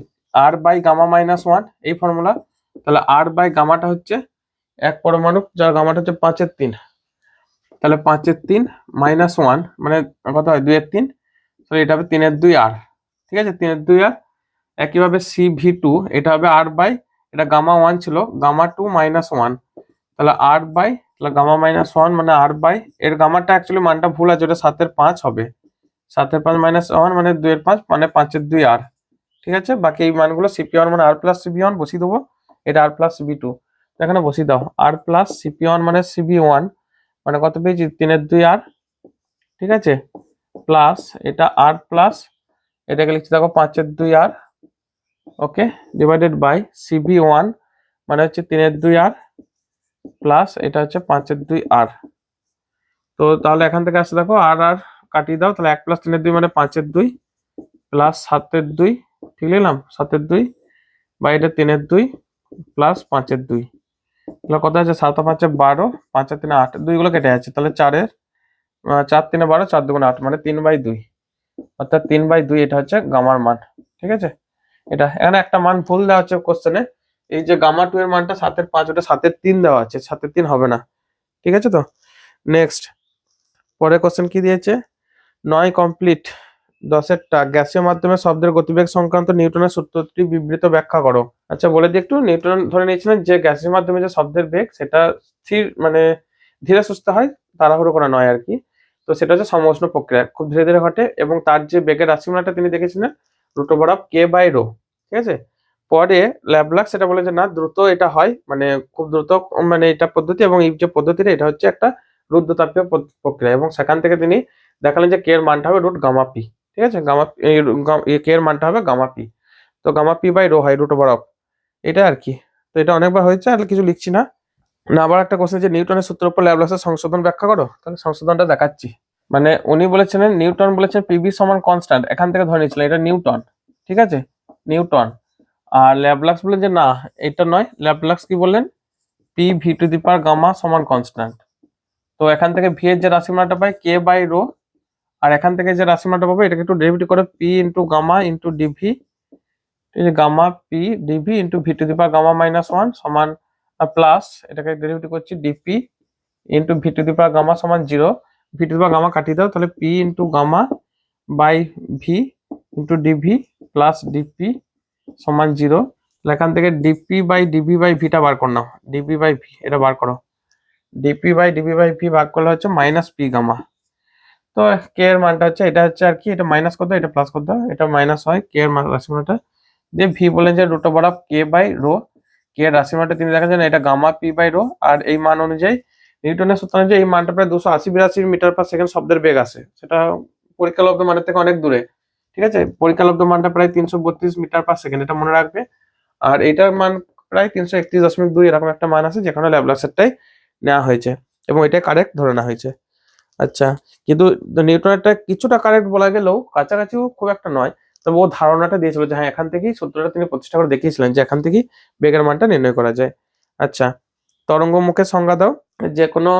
r বাই গামা মাইনাস 1, এই ফর্মুলা। তাহলে r বাই গামাটা হচ্ছে 1 পরমাণুক, যার গামাটা হচ্ছে 5/3, তাহলে 5/3 - 1 মানে কত হয়? 2/3, তাহলে এটা হবে 3/2 r, ঠিক আছে, 3/2 আর। একইভাবে CV2 এটা হবে r/, এটা গামা 1 ছিল, গামা 2 -1, তাহলে r/, তাহলে গামা -1 মানে r/, এর গামাটা অ্যাকচুয়ালি মানটা ভুল আছে, ওটা 7/5 হবে, 7/5 -1 মানে 2/5 মানে 5/2 r। ঠিক আছে, বাকি এই মানগুলো CP1 মানে r + CB1 বসিয়ে দেবো, এটা r + CB2 এখানে বসিয়ে দাও, r + CP1 মানে CB1 মানে কত পেয়েছি 3/2 r। ঠিক আছে, প্লাস এটা r প্লাস এটাকে লিখছি দেখো 5/2 r। Okay, divided by CB1 মানে হচ্ছে 3/2 r প্লাস এটা হচ্ছে 5/2 r। তো তাহলে এখান থেকে আসছে দেখো আর আর কাটিয়ে দাও, তাহলে 1 + 3/2 মানে 5/2 প্লাস 7/2, ঠিক লিখলাম 7/2 বা এটা 3/2 প্লাস 5/2, তাহলে কত আছে 7 × 5 = 12, 5 × 3 = 8, 2 গুলো কেটে যাচ্ছে, তাহলে 4 3 = 12, 4 × 2 = 8 মানে 3/2, অর্থাৎ 3/2 এটা হচ্ছে গামার মান। ঠিক আছে, এটা এখানে একটা মান ভুল দেওয়া হচ্ছে কোশ্চেনে, এই যে গামা 2 এর মানটা 7/5 ওটা 7/3 দেওয়া আছে, 7/3 হবে না। ঠিক আছে, তো নেক্সট পরের কোশ্চেন কি দিয়েছে, 9 কমপ্লিট 10-টা গ্যাসীয় মাধ্যমে শব্দের গতিবেগ সংক্রান্ত নিউটনের সূত্রটি বিবৃত ব্যাখ্যা করো। আচ্ছা বলে দিই একটু, নিউটন ধরে নিয়েছিলেন যে গ্যাসীয় মাধ্যমে যে শব্দের বেগ সেটা স্থির মানে ধীরে সুস্থ হয়, তাড়াহুড়ো করা নয় আর কি। তো সেটা হচ্ছে সমউষ্ণ প্রক্রিয়া, খুব ধীরে ধীরে ঘটে, এবং তার যে বেগের রাশিমালাটা তিনি দেখেছিলেন √k/ρ। ঠিক আছে, পরে ল্যাপ্লাস সেটা বলে যে না দ্রুত এটা হয়, মানে খুব দ্রুত, মানে এটা পদ্ধতি, এবং এই যে পদ্ধতিটা এটা হচ্ছে একটা রুদ্ধতাপীয় প্রক্রিয়া, এবং সেখান থেকে তিনি দেখালেন যে কে এর মানটা হবে √γp। ঠিক আছে, কে এর মানটা হবে γp, তো γp/ρ হয় √, এটা আর কি। তো এটা অনেকবার হয়েছে, আর কিছু লিখছি না। আবার একটা কোশ্চেন যে নিউটনের সূত্রের উপর ল্যাপ্লাসের সংশোধন ব্যাখ্যা করো, তাহলে সংশোধনটা দেখাচ্ছি। মানে উনি বলেছিলেন নিউটন বলেছেন পিভি সমান কনস্ট্যান্ট, এখান থেকে ধরে নিয়েছিলেন এটা নিউটন। ঠিক আছে, নিউটন। আর ল্যাপ্লাস বললেন যে না এটা নয়, ল্যাপ্লাস কি বললেন pv⁴ সমান কনস্ট্যান্ট। তো এখান থেকে ভি এর যে রাশিমালাটা পাই k/ρ, আর এখান থেকে যে রাশিমালাটা পাবো এটাকে একটু ডেরিভেটিভ করে p × গামা × ডিভি, এই যে গামা p ডিভি × v⁴ সমান প্লাস এটাকে ডেরিভেটিভ করছি ডিপি × v⁴ সমান 0, v⁴ কাটিয়ে দাও, তাহলে p × গামা/v × ডিভি প্লাস ডিপি সমান 0। এখান থেকে dp/dv/v বার কর নাও, dp/v এটা বার করো, dp/dv/v ভাগ করলে হচ্ছে -p গামা। তো কে এর মানটা হচ্ছে এটা হচ্ছে আর কি, এটা মাইনাস কত এটা প্লাস কত, এটা মাইনাস হয় কে এর রাশিমালাটা, যে ভি বলেন যে √k/ρ, কে এর রাশিমালাটা তিনি দেখাচ্ছেন এটা γp/ρ, আর এই মান অনুযায়ী নিউটনের সূত্র অনুযায়ী এই মানটা প্রায় 280-82 মিটার/সেকেন্ড শব্দের বেগ আসে, সেটা পরীক্ষালব্ধ মানের থেকে অনেক দূরে। ঠিক আছে, পরীক্ষালব্ধ মানটা প্রায় 332 মিটার/সেকেন্ড, এটা মনে রাখবে। আর এটার মান প্রায় 331.2 এরকম একটা মান আছে, যেখানে ল্যাপ্লাসেরটাই নেওয়া হয়েছে এবং এটা কারেক্ট ধরে নেওয়া হয়েছে। আচ্ছা, কিন্তু নিউটনেরটা কিছুটা কারেক্ট বলা গেলেও কাছাকাছিও খুব একটা নয়, তবে ও ধারণাটা দিয়েছিল যে হ্যাঁ এখান থেকেই সূত্রটা তিনি প্রতিষ্ঠা করে দেখিয়েছিলেন যে এখান থেকেই বেগের মানটা নির্ণয় করা যায়। আচ্ছা, তরঙ্গ মুখের সংজ্ঞা দাও। যে কোনো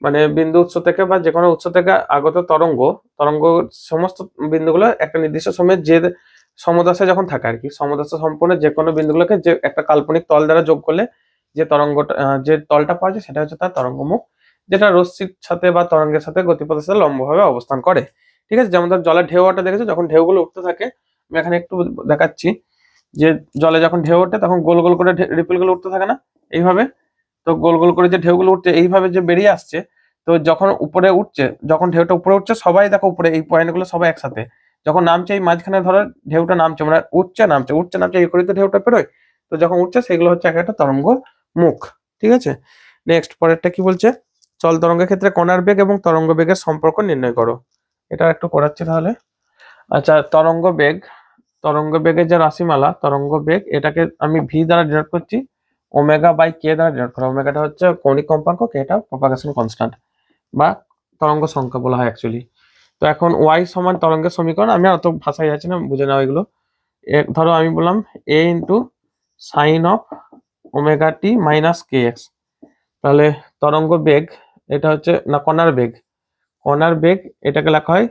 মানে বিন্দু উৎস থেকে বা যে কোনো উৎস থেকে আগত তরঙ্গ সমস্ত বিন্দুগুলো একটা নির্দিষ্ট সময়ে যে সমদশায় যখন থাকে আর কি, সমদশা সম্পূর্ণ যে কোনো বিন্দুগুলোকে যে একটা কাল্পনিক তল দ্বারা যোগ করলে যে তরঙ্গটা যে তলটা পাওয়া যায় সেটা হচ্ছে তার তরঙ্গ মুখ, যেটা রশ্মির সাথে বা তরঙ্গের সাথে গতিপথের সাথে লম্বভাবে অবস্থান করে। ঠিক আছে, যেমন ধর জলের ঢেউটা দেখেছো, যখন ঢেউগুলো উঠতে থাকে, আমি এখানে একটু দেখাচ্ছি যে জলে যখন ঢেউ ওঠে তখন গোল গোল করে রিপেলগুলো উঠতে থাকে না এইভাবে, তো গোল গোল করে যে ঢেউগুলো উঠছে এইভাবে যে বেরিয়ে আসছে, তো যখন উপরে উঠছে, যখন ঢেউটা উপরে উঠছে সবাই দেখো উপরে এই পয়েন্টগুলো সবাই একসাথে, যখন নামছে এই মাঝখানে ধরো ঢেউটা নামছে, মানে উঠছে নামছে উঠছে নামছে এই করে তো ঢেউটা পেরোয়, তো যখন উঠছে সেগুলো হচ্ছে একটা তরঙ্গ মুখ। ঠিক আছে, নেক্সট পরেরটা কি বলছে, চল তরঙ্গের ক্ষেত্রে কণার বেগ এবং তরঙ্গ বেগের সম্পর্ক নির্ণয় করো। এটা একটু করাচ্ছি তাহলে। আচ্ছা, তরঙ্গ বেগের যে রাশিমালা তরঙ্গ বেগ, এটাকে আমি ভি দ্বারা ডিনোট করছি, ω/k দ্বারা ডিনোট করা। ওমেগাটা হচ্ছে কৌণিক কম্পাঙ্ক, কে এটা প্রপাগেশন কনস্ট্যান্ট বা তরঙ্গ সংখ্যা বলা হয় অ্যাকচুয়ালি। তো এখন y সমান তরঙ্গের সমীকরণ, আমি অত ভাষায় যাচ্ছি না, বুঝে নাও এগুলো। ধরো আমি বললাম a × sin of ωt - kx, তাহলে তরঙ্গ বেগ এটা হচ্ছে না কণার বেগ এটাকে লেখা হয়,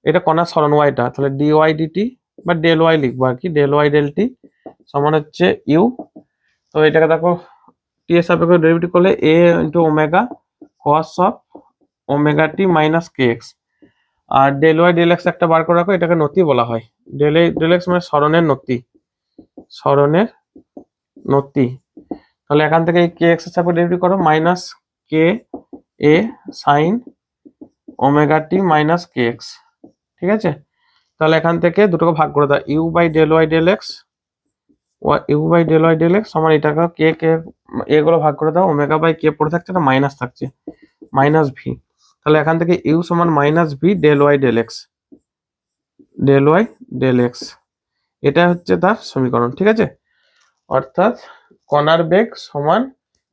এটা কণার সরণ ওয়াইটা, তাহলে dy/dt বা ∂y লিখবো আর কি, ∂y/t সমান হচ্ছে u। তো এটাকে দেখো t এর সাপেক্ষে ডেরিভেটিভ করলে a × ω cos of ωt - kx, আর ডেল ওয়াই ডেল এক্স একটা বার করে রাখো, এটাকে নতি বলা হয়। ডেল এক্স মানে সরণের নতি, সরণের নতি। তাহলে এখান থেকে কে এক্স এর সাপেক্ষে ডেরিভেটিভ করো, minus K A sine omega T minus K X. ঠিক আছে, তাহলে এখান থেকে দুটোকে ভাগ করে দাও, U by del Y del X, U by del Y del X সমান এটাকে কে কে এগুলো ভাগ করে দাও, ওমেগা বাই কে পড়ে থাকছে না মাইনাস থাকছে, মাইনাস ভি। তাহলে এখান থেকে ইউ সমান minus V del Y del X, del Y del X, এটা হচ্ছে তার সমীকরণ। ঠিক আছে, অর্থাৎ কণার বেগ সমান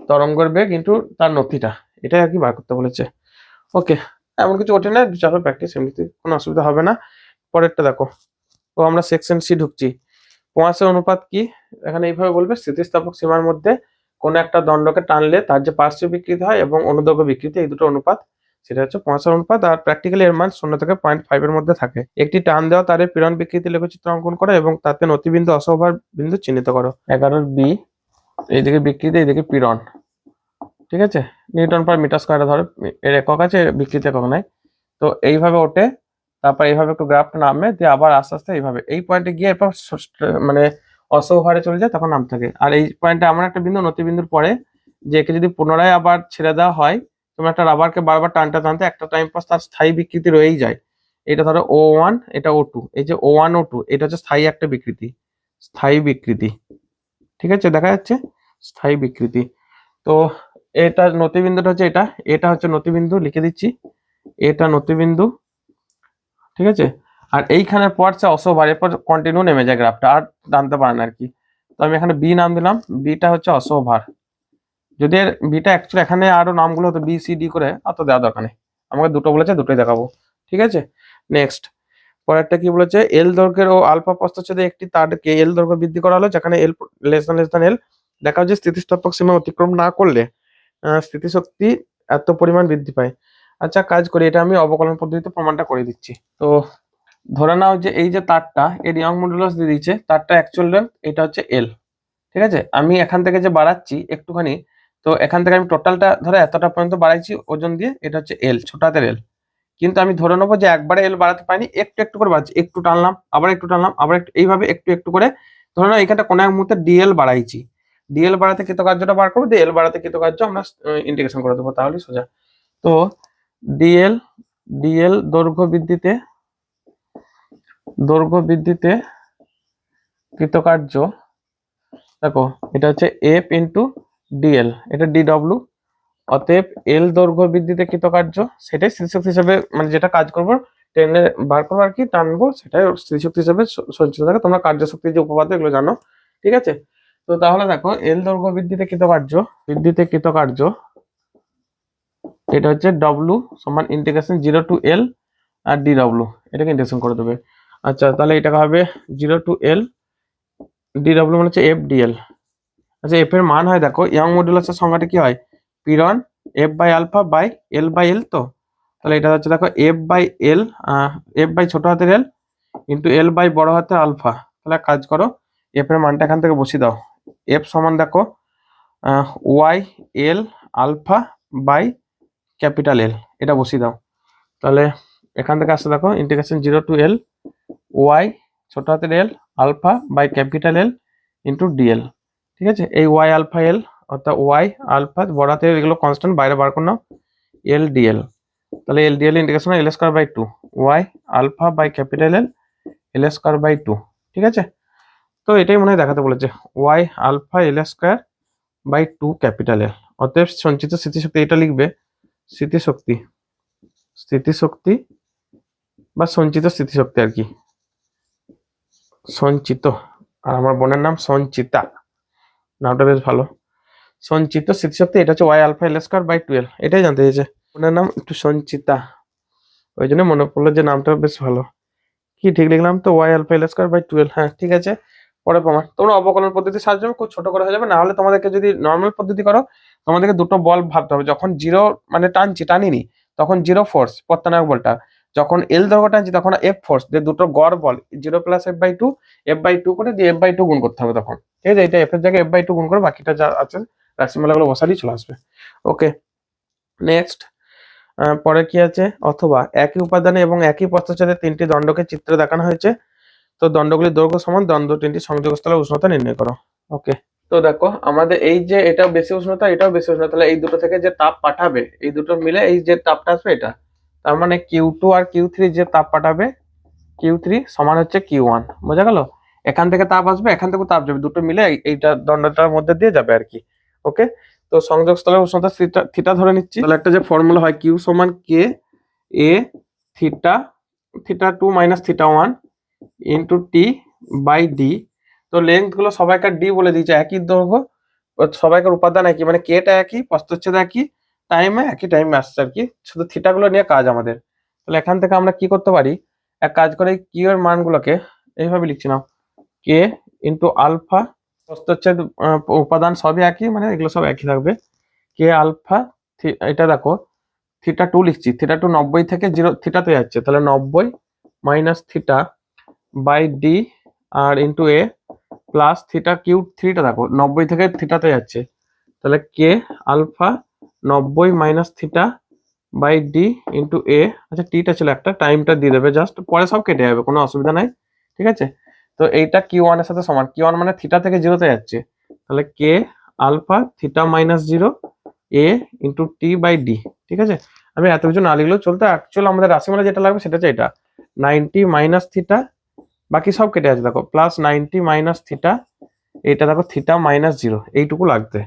তরঙ্গের বেগ ইন্টু তার নতিটা, এটাই আর কি বার করতে বলেছে। ওকে, এমন কিছু ওঠে না, চাপে প্র্যাকটিস, এমনিতে কোনো অসুবিধা হবে না। পরেরটা দেখো, তো আমরা সেকশন সি ঢুকছি। পোয়াসের অনুপাত কি, এখানে এইভাবে বলবে, স্থিতিস্থাপক সীমার মধ্যে কোনো একটা দণ্ডকে টানলে তার যে পার্শ্ব বিকৃতি হয় এবং অনুদৈর্ঘ্য বিকৃতি, এই দুটো অনুপাত, সেটা হচ্ছে পোয়াসের অনুপাত। আর প্র্যাকটিক্যালি এর মান 0 থেকে 0.5 এর মধ্যে থাকে। একটি টান দেওয়া তারের পীড়ন বিকৃতি লেখচিত্র অঙ্কন করো এবং তাতে নতিবিন্দু অসহভার বিন্দু চিহ্নিত করো। 11 বি, এইদিকে বিকৃতি এইদিকে পীড়ন। ঠিক আছে, নিউটন পার মিটার স্কয়ার ধরো, এর একক আছে, বিকৃতি একক নাই। তো এইভাবে ওঠে, তারপর এইভাবে একটু গ্রাফটা নামে, দিয়ে আবার আস্তে আস্তে এইভাবে এই পয়েন্টে গিয়ে এরপর মানে অসহভারে চলে যায়, তখন নাম থাকে। আর এই পয়েন্টে এমন একটা বিন্দু, নতিবিন্দুর পরে, যে একে যদি পুনরায় আবার ছেড়ে দেওয়া হয়, তুমি একটা রাবারকে বারবার টানতে টানতে একটা টাইম পাস তার স্থায়ী বিকৃতি রয়েই যায়। এটা ধরো ও ওয়ান, এটা ও টু, এই যে ও ওয়ান ও টু, এটা হচ্ছে স্থায়ী একটা বিকৃতি, স্থায়ী বিকৃতি। ঠিক আছে, দেখা যাচ্ছে স্থায়ী বিকৃতি। তো এটা নতিবিন্দুটা হচ্ছে এটা, এটা হচ্ছে নতিবিন্দু, লিখে দিচ্ছি, এটা নতিবিন্দু। ঠিক আছে, আর এইখানে পড়ছে অসভার, এরপর কন্টিনিউ নেমে যায় গ্রাফটা, আর টানতে পারে না আর কি। তো আমি এখানে বি নাম দিলাম, বিটা হচ্ছে অসভার। যদি বিটা অ্যাকচুয়ালি এখানে আরো নামগুলো হতো বি সি ডি করে, অত দেওয়া দরকার নেই, আমাকে দুটো বলেছে, দুটোই দেখাবো। ঠিক আছে, নেক্সট পরেরটা কি বলেছে, এল দৈর্ঘ্যের ও আলফা প্রস্থচ্ছেদে একটি তারকে এল দৈর্ঘ্য বৃদ্ধি করা হলো, যেখানে এল লেস দ্যান এল। দেখা যাচ্ছে স্থিতিস্থাপক সীমা অতিক্রম না করলে স্থিতিশক্তি এত পরিমাণ বৃদ্ধি পায়। আচ্ছা, কাজ করি, এটা আমি অবকলন পদ্ধতিতে প্রমাণটা করে দিচ্ছি। তো ধরে নাও যে এই যে তারটা, এর ইয়ং মডুলাস দিয়ে দিয়েছে, তারটা অ্যাকচুয়াল লেন্থ এটা হচ্ছে এল। ঠিক আছে, আমি এখান থেকে যে বাড়াচ্ছি একটুখানি, তো এখান থেকে আমি টোটালটা ধরো এতটা পর্যন্ত বাড়াইছি ওজন দিয়ে, এটা হচ্ছে এল, ছোট হাতের এল। কিন্তু আমি ধরে নেবো যে একবারে এল বাড়াতে পারিনি, একটু একটু করে বাড়ছি, একটু টানলাম, আবার একটু টানলাম, আবার একটু, এইভাবে একটু একটু করে। ধরে নাও এখানটা কোনো এক মুহূর্তে ডিএল বাড়াইছি, ডিএল বাড়াতে কৃতকার্যটা বার করবো, দিয়ে এল বাড়াতে কৃতকার্য আমরা ইন্টিগ্রেশন করে দেবো, তাহলে সোজা। তো ডিএল, ডিএল দৈর্ঘ্য বৃদ্ধিতে কৃতকার্য, দেখো এটা হচ্ছে এফ ইন্টু ডিএল, এটা ডিডব্লিউ। অতএব এল দৈর্ঘ্য বৃদ্ধিতে কৃতকার্য, সেটাই স্থিতিশক্তি হিসেবে, মানে যেটা কাজ করবো টেনে বার করবো আর কি, টানবো, সেটাই স্থিতিশক্তি হিসেবে সঞ্চিত থাকে। তোমরা কার্যশক্তির যে উপপাদ্য এগুলো জানো। ঠিক আছে, তো তাহলে দেখো এল দৈর্ঘ্য বৃদ্ধিতে কৃতকার্য, এটা হচ্ছে ডব্লু সমান ইন্টিগ্রেশন 0 টু এল আর ডিডব্লু, এটাকে ইন্টিগ্রেশন করে দেবে। আচ্ছা, তাহলে এটাকে হবে 0 টু এল, ডিডব্লু মানে হচ্ছে এফ ডিএল। আচ্ছা, এফ এর মান হয়, দেখো ইয়ং মডুলাসের সংজ্ঞাটা কি হয়, পীড়ন F by alpha by L by L. তো তাহলে এটা হচ্ছে দেখো F by L, F by ছোট হাতের এল ইন্টু এল বাই বড় হাতের আলফা। তাহলে কাজ করো, এফ এর মানটা এখান থেকে বসিয়ে দাও, এফ সমান দেখো Y L alpha by capital L, এটা বসিয়ে দাও। তাহলে এখান থেকে আসতে দেখো ইন্টিগ্রেশন 0 টু এল ওয়াই ছোট হাতের L alpha by capital L into D L. ঠিক আছে, এই ওয়াই আলফা এল, অর্থাৎ ওয়াই আলফা বড় হাতের এগুলো কনস্ট্যান্ট, বাইরে বার করে নাও, এল ডিএল। তাহলে L DL integration L square by 2 Y alpha by capital L, L square by 2। ঠিক আছে, তো এটাই মনে হয় দেখাতে বলেছে, Y alpha L square by 2 capital L. অতএব সঞ্চিত স্থিতিশক্তি, এটা লিখবে স্থিতিশক্তি বা সঞ্চিত স্থিতিশক্তি আর কি, সঞ্চিত। আর আমার বোনের নাম সঞ্চিতা, নামটা বেশ ভালো। সঞ্চিত স্থিতিশক্তি, এটা হচ্ছে Y alpha L square by 12, এটাই জানতে চেয়েছে। বোনের নাম একটু সঞ্চিতা, ওই জন্য মনে পড়লো যে নামটা বেশ ভালো। কি ঠিক লিখলাম তো, Y alpha L square by 12। হ্যাঁ, ঠিক আছে। পরে প্রমাণ, তোমরা অবকলন পদ্ধতির সাহায্যে খুব ছোট করে হয়ে যাবে, না হলে তোমাদেরকে যদি নর্মাল পদ্ধতি করো, তোমাদেরকে দুটো বল ভাবতে হবে। যখন জিরো মানে টানিনি, তখন জিরো ফোর্স প্রত্যানায়ক বলটা, যখন এল দৈর্ঘ্য টানছি তখন এফ ফোর্স, যে দুটো গড় বল 0 plus F by 2, F by 2 করে দিয়ে এফ বাই 2 গুণ করতে হবে তখন। ঠিক আছে, এটা এফ এর জায়গায় এফ বাই 2 গুণ করে বাকিটা যা আছে রাশিমালাগুলো বসালেই চলে আসবে। ওকে, নেক্সট পরে কি আছে, অথবা একই উপাদানে এবং একই প্রস্থচ্ছেদে তিনটি দণ্ডকে চিত্রে দেখানো হয়েছে, তো দণ্ডগুলির দৈর্ঘ্য সমান, দণ্ড তিনটি সংযোগস্থলের উষ্ণতা নির্ণয় করো। ওকে, তো দেখো আমাদের এই যে এটাও বেশি উষ্ণতা এটাও বেশি উষ্ণতা, তাহলে এই দুটো থেকে যে তাপ পাঠাবে এই দুটো মিলে এই যে তাপটা আসবে এটা, তার মানে Q2 আর Q3 যে তাপ পাঠাবে Q3 সমান হচ্ছে Q1, বোঝা গেল? এখান থেকে তাপ আসবে এখান থেকে তাপ যাবে, দুটো মিলে এইটা দণ্ডটার মধ্যে দিয়ে যাবে আর কি। ওকে, তো সংযোগস্থলের উষ্ণতা থিটা ধরে নিচ্ছি, তাহলে একটা যে ফর্মুলা হয় Q সমান K A theta theta 2 minus theta 1 into T by D. তো লেন্থ গুলো সবাইকার ডি বলে দিয়েছে, একই দৈর্ঘ্য, সবাইকার উপাদান একই, মানে কেটা একই, প্রস্থচ্ছেদ একই, টাইমে একই টাইমে আসছে আর কি, শুধু থিটা গুলো নিয়ে কাজ আমাদের। তাহলে এখান থেকে আমরা কি করতে পারি, এক কাজ করে কিউ এর মানগুলোকে এইভাবে লিখছি না, কে ইন্টু আলফা, প্রস্থচ্ছেদ উপাদান সবই একই, মানে এগুলো সব একই থাকবে, কে আলফা, এটা দেখো থিটা 2 লিখছি, থিটা 2 90 থেকে 0 থিটাতে যাচ্ছে, তাহলে 90 minus theta by D R into A plus theta cube 3টা দেখো 90 থেকে থিটাতে যাচ্ছে, তাহলে K alpha 90 minus theta by D into A. আচ্ছা টিটা ছিল একটা, টাইমটা দিয়ে দেবে জাস্ট, পরে সব কেটে যাবে, কোনো অসুবিধা নাই, ঠিক আছে? তো এইটা Q1 এর সাথে সমান, Q1 মানে থিটা থেকে 0তে যাচ্ছে, তাহলে K alpha theta minus 0 A into T by D, ঠিক আছে? আমি এত কিছু না লিখলেও চলতো, অ্যাকচুয়াল আমাদের রাশিমালা যেটা লাগবে সেটা হচ্ছে এটা 90 মাইনাস থিটা, বাকি সব কেটে আছে দেখো, প্লাস 90 মাইনাস থিটা, এটা দেখো থিটা মাইনাস 0, এইটুকু লাগবে।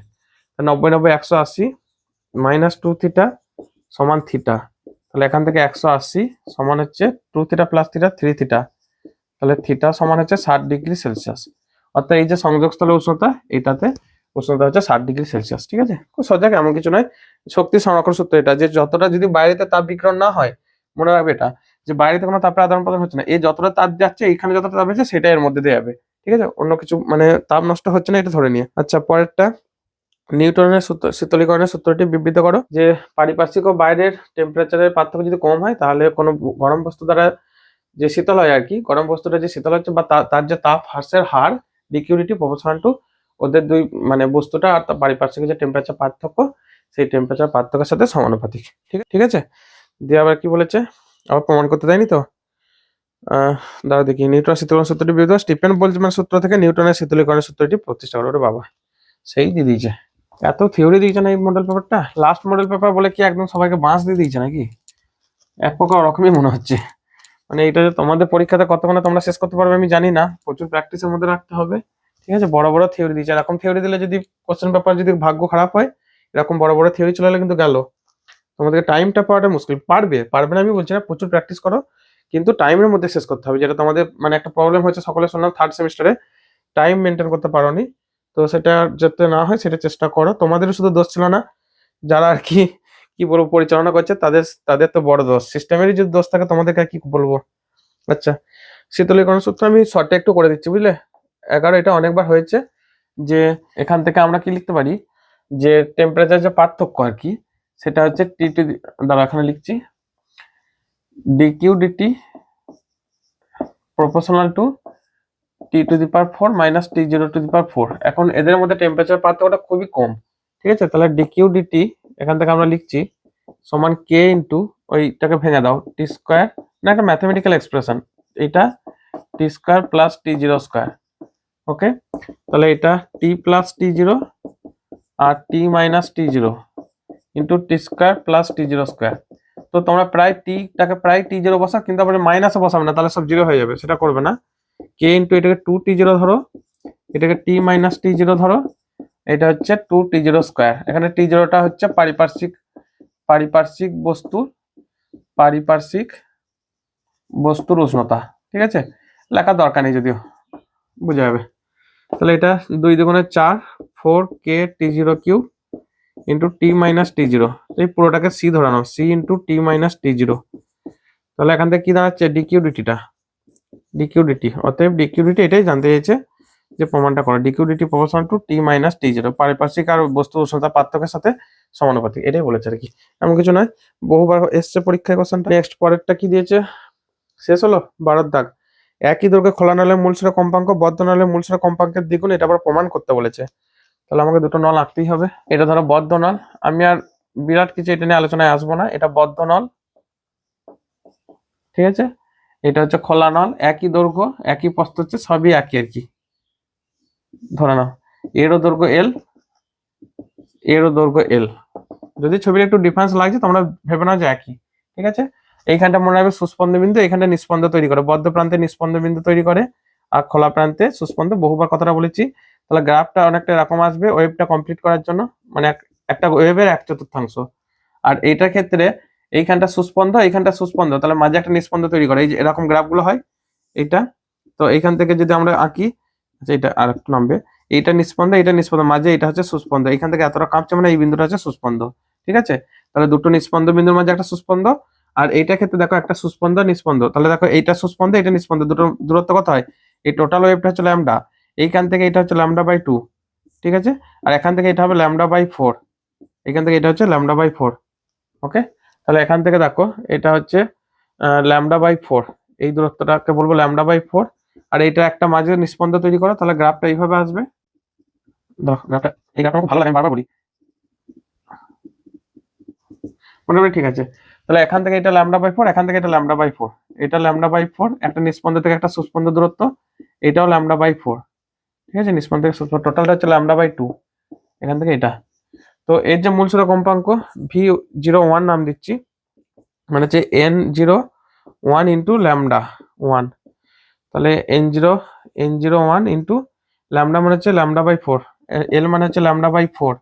90 90 180 মাইনাস 2 থিটা সমান থিটা, তাহলে এখান থেকে 180 সমান হচ্ছে 2 থিটা প্লাস থিটা 3 থিটা, তাহলে থিটা সমান হচ্ছে 60 ডিগ্রি সেলসিয়াস। অর্থাৎ এই যে সংযোগস্থলের উষ্ণতা, এটাতে উষ্ণতা হচ্ছে 60 ডিগ্রি সেলসিয়াস, ঠিক আছে? খুব সহজ, এমন কিছু নয়, শক্তি সংরক্ষণ সূত্র এটা, যে যতটা যদি বাইরেতে তাপ বিকিরণ না হয়, মনে রাখবে এটা, যে বাইরেতে কোনো তাপের আদান প্রদান হচ্ছে না, এই যতটা তাপ যাচ্ছে এইখানে যতটা তাপ আছে সেটা এর মধ্যে দিয়ে যাবে, ঠিক আছে? অন্য কিছু মানে তাপ নষ্ট হচ্ছে না, এটা ধরে নিয়ে। আচ্ছা পরেরটা, নিউটনের সূত্র, শীতলীকরণের সূত্রটি বিবৃত করো, যে পারিপার্শ্বিক ও বাইরের টেম্পারেচারের পার্থক্য যদি কম হয় তাহলে কোনো গরম বস্তু দ্বারা যে শীতল হয় আর কি, গরম বস্তুটা যে শীতল হচ্ছে বা তার যে তাপ হ্রাসের হার ডিকিউডিটি প্রপোর্শনাল টু ওদের দুই মানে বস্তুটা আর তার পারিপার্শ্বিক যে টেম্পারেচার পার্থক্য সেই টেম্পারেচার পার্থক্যের সাথে সমানুপাতিক, ঠিক আছে? দিয়ে আবার কি বলেছে, আবার প্রমাণ করতে দেয়নি তো, দাঁড়া দেখি, নিউটনের শীতলীকরণ সূত্রটি বিবৃত, স্টিফেন বোলজম্যান সূত্র থেকে নিউটনের শীতলীকরণের সূত্রটি প্রতিষ্ঠা করো। বাবা সেই দিয়ে দিয়েছে, এত থিওরি দিয়েছে না এই মডেল পেপারটা, লাস্ট মডেল পেপার বলে কি একদম সবাইকে বাঁশ দিয়ে দিয়েছে নাকি, এক প্রকার ওরকমই মনে হচ্ছে। মানে এটা যে তোমাদের পরীক্ষাতে কতক্ষণে তোমরা শেষ করতে পারবে আমি জানি না, প্রচুর প্র্যাকটিসের মধ্যে রাখতে হবে, ঠিক আছে? বড় বড় থিওরি দিয়েছে, এরকম থিওরি দিলে যদি কোশ্চেন পেপার যদি ভাগ্য খারাপ হয়, এরকম বড় বড় থিওরি চলে এলে কিন্তু গেল, তোমাদেরকে টাইমটা পাওয়াটা মুশকিল। পারবে না আমি বলছি না, প্রচুর প্র্যাকটিস করো, কিন্তু টাইমের মধ্যে শেষ করতে হবে, যেটা তোমাদের মানে একটা প্রবলেম হয়েছে সকলে শুনলাম থার্ড সেমিস্টারে, টাইম মেনটেন করতে পারোনি, তো সেটা যাতে না হয় সেটা চেষ্টা করো। তোমাদেরও শুধু দোষ ছিল না, যারা আর কি কি বলবো পরিচালনা করছে তাদের তো বড় দোষ, সিস্টেমেরই যদি দোষ থাকে তোমাদেরকে আর কি বলবো। আচ্ছা শীতলীকরণ সূত্র আমি শর্টে একটু করে দিচ্ছি, বুঝলে? 11 এটা অনেকবার হয়েছে, যে এখান থেকে আমরা কি লিখতে পারি, যে টেম্পারেচার যে পার্থক্য আর কি, সেটা হচ্ছে টি টু দ্বারা এখানে লিখছি DQ DT proportional to T to the power 4 minus T 0 to the power 4। এখন এদের মধ্যে টেম্পারেচার পার্থক্যটা খুবই কম, ঠিক আছে? তাহলে ডিকিউ ডিটি এখান থেকে আমরা লিখছি সমান কে ইন্টু ওইটাকে ভেঙে দাও টি স্কোয়ার, না একটা ম্যাথমেটিক্যাল এক্সপ্রেশন, এটা টি স্কোয়ার প্লাস টি 0 স্কোয়ার। ওকে, তাহলে এটা টি প্লাস টি 0 আর টি minus T 0 into T square plus টি 0 স্কোয়ার। তো তোমরা প্রায় টিটাকে প্রায় টি 0 বসাও, কিন্তু আবার মাইনাসে বসাবে না, তাহলে সব 0 হয়ে যাবে, সেটা করবে না। কে ইন্টু এটাকে 2t0 ধরো, এটাকে টি মাইনাস টি 0 ধরো, এটা হচ্ছে 2t0 স্কোয়ার। এখানে টি 0টা হচ্ছে পারিপার্শ্বিক বস্তুর উষ্ণতা, ঠিক আছে? লেখার দরকার নেই যদিও, বুঝে যাবে। তাহলে এটা 2 দুগুণে 4 4k t0 cube into T minus T 0, এই পুরোটাকে সি ধরানো, C into T minus T 0। তাহলে এখান থেকে কি দাঁড়াচ্ছে, ডিকিউডিটি, অতএব ডিকিউডিটি এটাই জানতে চাইছে যে প্রমাণটা করো, ডিকিউডিটি proportional to T minus T 0, পারিপার্শ্বিক আর বস্তু উষ্ণতা পার্থক্যের সাথে সমানুপাতিক, এটাই বলেছে আর কি, এমন কিছু নয়, বহুবার এসছে পরীক্ষায় কোশ্চেনটা। নেক্সট পরেরটা কি দিয়েছে, শেষ হলো 12 দাগ, একই দৈর্ঘ্যে খোলা নলের মূলসুরা কম্পাঙ্ক বদ্ধ নলের মূলসুরা কম্পাঙ্কের দ্বিগুণ, এটা আবার প্রমাণ করতে বলেছে। তাহলে আমাকে দুটো নল আঁকতেই হবে, এটা ধরো বদ্ধ নল, আমি আর বিরাট কিছু এটা নিয়ে আলোচনায় আসবো না, এটা বদ্ধ নল, ঠিক আছে। এটা হচ্ছে খোলা নল, একই দৈর্ঘ্য একই প্রস্থ, হচ্ছে সবই একই আর কি। ধরে নাও এরও দৈর্ঘ্য এল, এরও দৈর্ঘ্য এল, যদি ছবির একটু ডিফারেন্স লাগছে তোমরা ভেবে নাও যে একই, ঠিক আছে। এইখানটা মনে রাখবে সুস্পন্দ বিন্দু, এখানটা নিস্পন্দ তৈরি করে, বদ্ধ প্রান্তে নিস্পন্দ বিন্দু তৈরি করে আর খোলা প্রান্তে সুস্পন্দ। বহুবার কথাটা বলেছি। তাহলে গ্রাফটা অনেকটা এরকম আসবে ওয়েভটা কমপ্লিট করার জন্য, মানে একটা ওয়েভের 1/4। আর এইটার ক্ষেত্রে এইখানটা সুস্পন্দ, এইখানটা সুস্পন্দ, তাহলে মাঝে একটা নিস্পন্দ তৈরি করে, এই যে এরকম গ্রাফগুলো হয় এইটা। তো এইখান থেকে যদি আমরা আঁকি, আচ্ছা এটা আর একটু নামবে, এইটা নিস্পন্দ, এইটা নিস্পন্দ, মাঝে এটা হচ্ছে সুস্পন্দ, এইখান থেকে এতটা কাঁপছে মানে এই বিন্দুটা হচ্ছে সুস্পন্দ, ঠিক আছে। তাহলে দুটো নিস্পন্দ বিন্দুর মাঝে একটা সুস্পন্দ, আর এইটার ক্ষেত্রে দেখো একটা সুস্পন্দ নিস্পন্দ, তাহলে দেখো এইটা সুস্পন্দ এটা নিস্পন্দ, দুটো দূরত্ব কত হয়, এই টোটাল ওয়েভটা হচ্ছে ল্যামডা, এইখান থেকে এটা হচ্ছে λ/2, ঠিক আছে। আর এখান থেকে এটা হবে λ/4, এখান থেকে এটা হচ্ছে λ/4, ওকে। তাহলে এখান থেকে দেখো এটা হচ্ছে λ/4, এই দূরত্বটাকে বলবো λ/4, আর এইটা একটা মাঝে নিস্পন্দ তৈরি করো, তাহলে গ্রাফটা এইভাবে আসবে। দেখো গ্রাফটা, এই গ্রাফটা খুব ভালো লাগে, আমি বারবার বলি, মোটামুটি ঠিক আছে। তাহলে এখান থেকে এটা λ/4, এখান থেকে এটা λ/4, এটা λ/4, একটা নিস্পন্দ থেকে একটা সুস্পন্দ দূরত্ব, এটাও λ/4, ঠিক আছে। নিস্পন্দ থেকে সুস্পন্দ টোটালটা হচ্ছে λ/2, এখান থেকে এটা। তো এর যে মূল সূচক কম্পাঙ্ক V01 নাম দিচ্ছি, মানে হচ্ছে N01 ইন্টু λ1, তাহলে N01 ইন্টু ল্যামডা মানে হচ্ছে λ/4, L মানে হচ্ছে λ/4,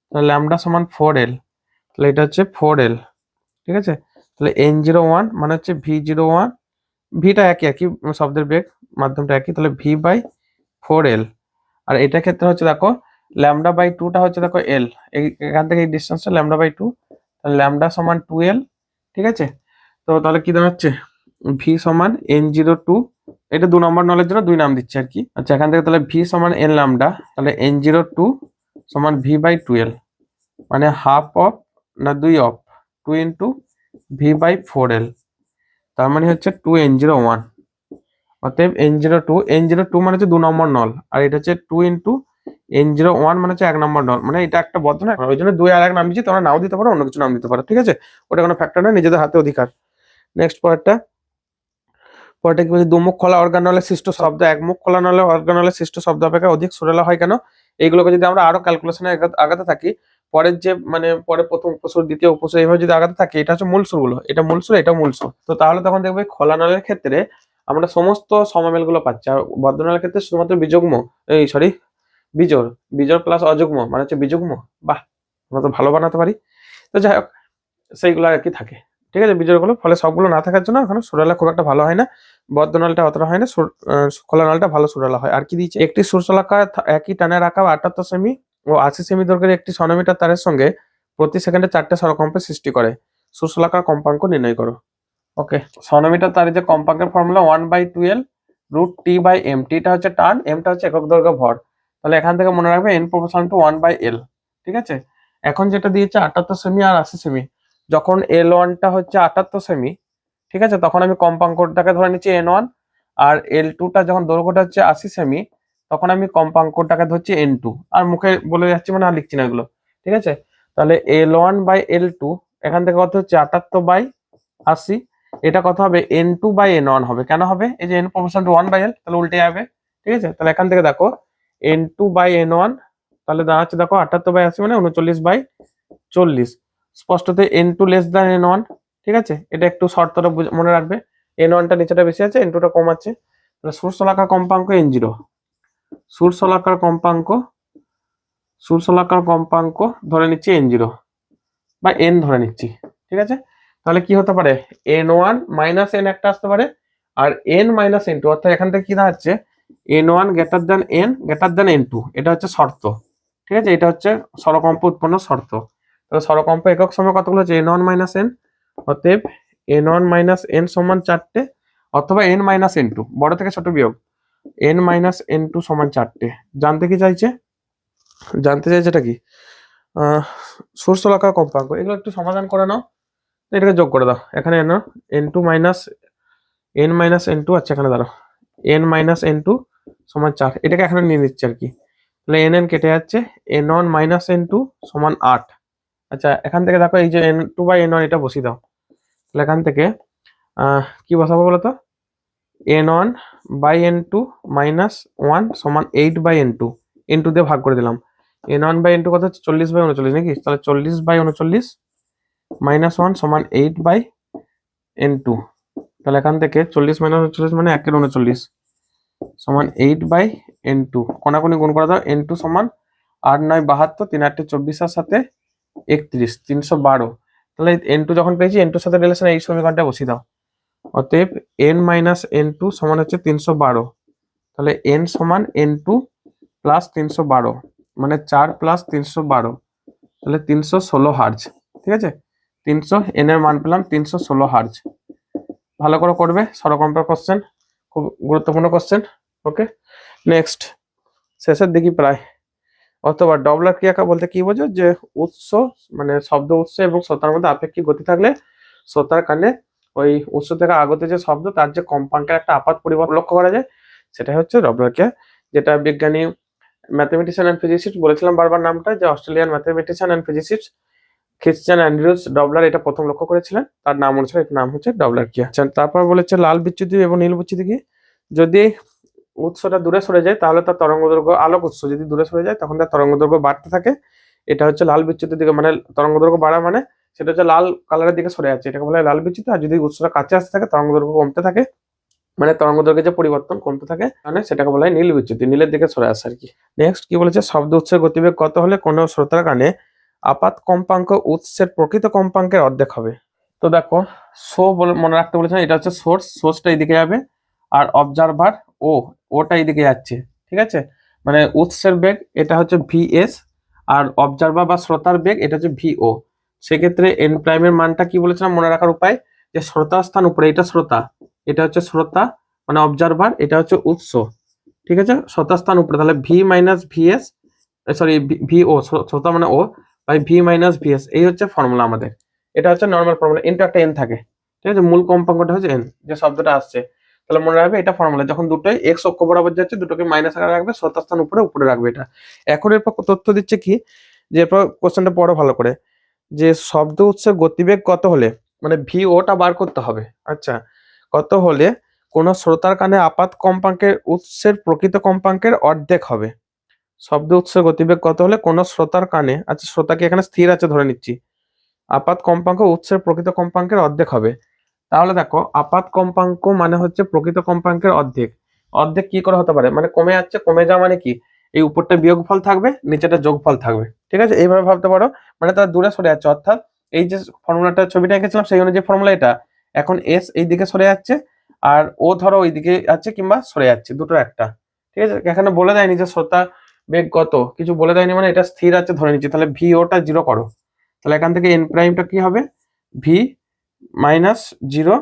তাহলে ল্যামডা সমান 4L, তাহলে এটা হচ্ছে 4L, ঠিক আছে। তাহলে N01 মানে হচ্ছে V01, ভিটা একই একই শব্দের বেগ, মাধ্যমটা একই, তাহলে V/4L। আর এটা ক্ষেত্রে হচ্ছে দেখো λ/2টা হচ্ছে দেখো L, এখান থেকে এই ডিসটেন্সটা λ/2, তাহলে ল্যামডা সমান 2L, ঠিক আছে। তো তাহলে কি দাঁড়াচ্ছে, V সমান N02, এটা 2 নম্বর নলের জন্য 2 নাম দিচ্ছে আর কি। আচ্ছা এখান থেকে তাহলে V সমান N ল্যামডা, তাহলে N02 সমান V/2L, মানে হাফ অফ না 2 অফ 2 ইন্টু V/4L, তার মানে হচ্ছে 2N01। অতএব N02 মানে হচ্ছে 2 নম্বর নল, আর এটা হচ্ছে 2 ইন্টু N01 মানে হচ্ছে 1 নম্বর নল, মানে এটা একটা বদ্ধ না, ওই জন্য 2 আর 1 নাম দিচ্ছি, তোমরা নাও দিতে পারো, অন্য কিছু নাম দিতে পারো, ঠিক আছে। ওটা কোনো ফ্যাক্টর না, নিজেদের হাতে অধিকার। নেক্সট পরেরটা কি বলছে, দুমুখ খোলা অর্গানলে সৃষ্ট শব্দ একমুখ খোলা নলে অর্গানলে সৃষ্ট শব্দ অপেক্ষা অধিক সুরেলা হয় কেন? এইগুলোকে যদি আমরা আরো ক্যালকুলেশনে আগাতে থাকি, পরের যে মানে পরে প্রথম উপসুর দ্বিতীয় উপসুর এইভাবে যদি আগাতে থাকি, এটা হচ্ছে মূল সুরগুলো, এটা মূল সুর এটাও মূল সুর, তো তাহলে তখন দেখবে খোলা নলের ক্ষেত্রে আমরা সমস্ত সমামেলগুলো পাচ্ছি, আর বদ্ধ নলের ক্ষেত্রে শুধুমাত্র বিযুগ্ম, এই সরি বিজোড়, বিজোড় প্লাস অযুগ্ম মানে হচ্ছে বিযুগ্ম। বাহ, আমরা তো ভালো বানাতে পারি। তো যাই হোক সেইগুলো আর কি থাকে, ঠিক আছে, বিজোড়গুলো। ফলে সবগুলো না থাকার জন্য এখানে সুরালা খুব একটা ভালো হয় না, বদ্ধ নলটা অতটা হয় না, খোলা নলটা ভালো সুরালা হয়। আর কি দিয়েছে, একটি সুরশলাকা একই টানে রাখা 78 সেমি ও 80 সেমি দৈর্ঘ্যের একটি সনোমিটার তারের সঙ্গে প্রতি সেকেন্ডে 4টে স্বরকম্পের সৃষ্টি করে, সুরশলাকার কম্পাঙ্ক নির্ণয় করো। ওকে, সনোমিটার তারের যে কম্পাঙ্কের ফর্মুলা 1/12 √T/m, টিটা হচ্ছে টার্ন, এমটা হচ্ছে একক দৈর্ঘ্য ভর। তাহলে এখান থেকে মনে রাখবে n প্রপোর্শনাল টু 1/l, ঠিক আছে। এখন যেটা দিয়েছে 78 সেমি আর 80 সেমি, যখন L1টা হচ্ছে 78 সেমি, ঠিক আছে, তখন আমি কম্পাঙ্কটাকে ধরে নিচ্ছি N1, আর L2টা যখন দৈর্ঘ্যটা হচ্ছে 80 সেমি, তখন আমি কম্পাঙ্কটাকে ধরছি N2, আর মুখে বলে যাচ্ছি মানে আর লিখছি না এগুলো, ঠিক আছে। তাহলে L1/L2 এখান থেকে কত হচ্ছে 78/80, এটা কত হবে N2/N1 হবে, কেন হবে, এই যে n প্রপোর্শনাল টু 1/l, তাহলে উল্টে যাবে, ঠিক আছে। তাহলে এখান থেকে দেখো N2/N1, তাহলে দাঁড়াচ্ছে দেখো 78/80 মানে 39/40, স্পষ্টতই N2 লেস দ্যান N1, ঠিক আছে। এটা একটু শর্তটা মনে রাখবে, N1টা নিচেটা বেশি আছে, N2টা কম আছে। তাহলে সুরশলাকার কম্পাঙ্ক N0, সুরশলাকার কম্পাঙ্ক ধরে নিচ্ছি N0 বা N ধরে নিচ্ছি, ঠিক আছে। তাহলে কি হতে পারে, N1 মাইনাস N একটা আসতে পারে, আর N মাইনাস N2, অর্থাৎ এখান থেকে কি দাঁড়াচ্ছে N1 greater than N greater than N2, এটা হচ্ছে শর্ত, ঠিক আছে, এটা হচ্ছে স্বরকম্প উৎপন্ন শর্ত। তাহলে স্বরকম্প একক সময় কতগুলো হচ্ছে N1 মাইনাস N, অতএব N1 মাইনাস N সমান 4টে, অথবা N মাইনাস N2 বড় থেকে ছোট বিয়োগ N মাইনাস N2 সমান 4টে। জানতে চাইছে এটা কি, সুরশলাকার কম্পাঙ্ক, এগুলো একটু সমাধান করে নাও, এটাকে যোগ করে দাও, এখানে N2 মাইনাস N আচ্ছা এখানে দাঁড়াও N মাইনাস N2 সমান 4, এটাকে এখানে নিয়ে নিচ্ছে আর কি। তাহলে N কেটে যাচ্ছে, N1 মাইনাস N2 সমান 8, আচ্ছা এখান থেকে দেখো এই যে n2/n1 এটা বসিয়ে দাও। তাহলে এখান থেকে কি বসাবো বলো তো, n1/n2 মাইনাস 1 সমান 8/n2, n2 দিয়ে ভাগ করে দিলাম। n1/n2 কত হচ্ছে 40/39 নাকি, তাহলে 40/39 মাইনাস 1 সমান 8/n2। তাহলে এখান থেকে 40 - 39 মানে 1/39 সমান 8/n2। কোনাকুনি গুণ করে দাও, n2 সমান 8×9 = 72, 3×8 = 24 সাথে 31, 312। তাহলে n2 যখন পেয়েছি n2 সাথে রিলেশন এই সমীকরণটা বসিয়ে দাও। অতএব n-n2 সমান হচ্ছে 312। তাহলে n সমান n2 প্লাস 312 মানে 4 প্লাস 312, তাহলে 316 হার্জ। ঠিক আছে, 300 n এর মান পেলাম 316 হার্জ। ভালো করে করবে, সরকম্পের কোশ্চেন, খুব গুরুত্বপূর্ণ কোশ্চেন। ওকে, নেক্সট শেষের দিকে প্রায়। অথবা ডবলার ক্রিয়া বলতে কি বোঝো, যে উৎস মানে শব্দ উৎস এবং শ্রোতার মধ্যে আপেক্ষিক গতি থাকলে শ্রোতার কানে ওই উৎস থেকে আগত যে শব্দ তার যে কম্পাঙ্কের একটা আপাত পরিবর্তন লক্ষ্য করা যায়, সেটা হচ্ছে ডবলার ক্রিয়া, যেটা বিজ্ঞানী ম্যাথমেটিশিয়ান অ্যান্ড ফিজিসিস্ট বলেছিলাম বারবার নামটা, যে Australian mathematician and physicist Christian Andreas Doppler এটা প্রথম লক্ষ্য করেছিলেন, তার নাম অনুসারে এর নাম হচ্ছে ডবলার ক্রিয়া। তারপর বলেছে লাল বিচ্যুতি এবং নীল বিচ্যুতি কি, যদি উৎসটা দূরে সরে যায় তাহলে তার তরঙ্গ দৈর্ঘ্য, আলোক উৎস যদি দূরে সরে যায় তখন তার তরঙ্গ দৈর্ঘ্য বাড়তে থাকে, এটা হচ্ছে লাল বিচ্যুতির দিকে, মানে তরঙ্গ দৈর্ঘ্য বাড়া মানে সেটা হচ্ছে লাল কালারের দিকে সরে যাচ্ছে, এটাকে বলা হয় লাল বিচ্যুতি। আর যদি উৎসটা কাছে আসতে থাকে তরঙ্গ দৈর্ঘ্য কমতে থাকে, মানে তরঙ্গ দৈর্ঘ্যের যে পরিবর্তন কমতে থাকে, মানে সেটাকে বলা হয় নীল বিচ্যুতি, নীলের দিকে সরে আসে আর কি। নেক্সট কি বলেছে, শব্দ উৎসের গতিবেগ কত হলে কোনো শ্রোতার কানে আপাত কম্পাঙ্ক উৎসের প্রকৃত কম্পাঙ্কের অর্ধেক হবে। তো দেখো সো বলে মনে রাখতে বলেছেন, এটা হচ্ছে সোর্স, সোর্সটা এইদিকে যাবে, আর অবজারভার ওটা এইদিকে যাচ্ছে। ঠিক আছে, মানে উৎসের বেগ এটা হচ্ছে ভিএস, আর অবজারভার বা শ্রোতার বেগ এটা হচ্ছে ভিও। সেক্ষেত্রে এন প্রাইমের মানটা কি বলেছিলাম মনে রাখার উপায়, যে শ্রোতার স্থান উপরে, এটা শ্রোতা, এটা হচ্ছে শ্রোতা মানে অবজারভার, এটা হচ্ছে উৎস। ঠিক আছে, শ্রোতার স্থান উপরে, তাহলে ভি মাইনাস ভিএস, সরি ভিও, শ্রোতা মানে ও, বাই ভি মাইনাস ভিএস, এই হচ্ছে ফর্মুলা আমাদের। এটা হচ্ছে নর্মাল ফর্মুলা, ইনটু একটা এন থাকে। ঠিক আছে, মূল কম্পাঙ্কটা হচ্ছে এন, যে শব্দটা আসছে। তাহলে মনে রাখবে এটা ফর্মুলা, যখন দুটোই এক্স অক্ষ বরাবর যাচ্ছে দুটোকে মাইনাস আকারে রাখবে, শ্রোতার স্থান উপরে উপরে রাখবে এটা। এখন এরপর তথ্য দিচ্ছে কি, যে এরপর কোশ্চেনটা পড়ো ভালো করে, যে শব্দ উৎসের গতিবেগ কত হলে, মানে ভি ওটা বার করতে হবে। আচ্ছা, কত হলে কোন শ্রোতার কানে আপাত কম্পাঙ্কের উৎসের প্রকৃত কম্পাঙ্কের অর্ধেক হবে। শব্দ উৎসের গতিবেগ কত হলে কোন শ্রোতার কানে, আচ্ছা শ্রোতাকে এখানে স্থির আছে ধরে নিচ্ছি, আপাত কম্পাঙ্ক উৎসের প্রকৃত কম্পাঙ্কের অর্ধেক হবে। তাহলে দেখো আপাত কম্পাঙ্ক মানে হচ্ছে প্রকৃত কম্পাঙ্কের অর্ধেক। অর্ধেক কি করে হতে পারে, মানে কমে যাচ্ছে, কমে যাওয়া মানে কি, এই উপরটা বিয়োগফল থাকবে নিচেটা যোগফল থাকবে। ঠিক আছে, এইভাবে ভাবতে পারো, মানে তার দূরে সরে যাচ্ছে, অর্থাৎ এই যে ফর্মুলাটা ছবিটা এঁকেছিলাম সেই অনুযায়ী ফর্মুলা এটা, এখন এস এই দিকে সরে যাচ্ছে আর ও ধরো ওই দিকে যাচ্ছে কিংবা সরে যাচ্ছে, দুটো একটা। ঠিক আছে, এখানে বলে দেয়নি যে শ্রোতা বেগ কত, কিছু বলে দেয়নি, মানে এটা স্থির আছে ধরে নিচ্ছি। তাহলে ভি ওটা 0 করো, তাহলে এখান থেকে এন প্রাইমটা কি হবে, V minus 0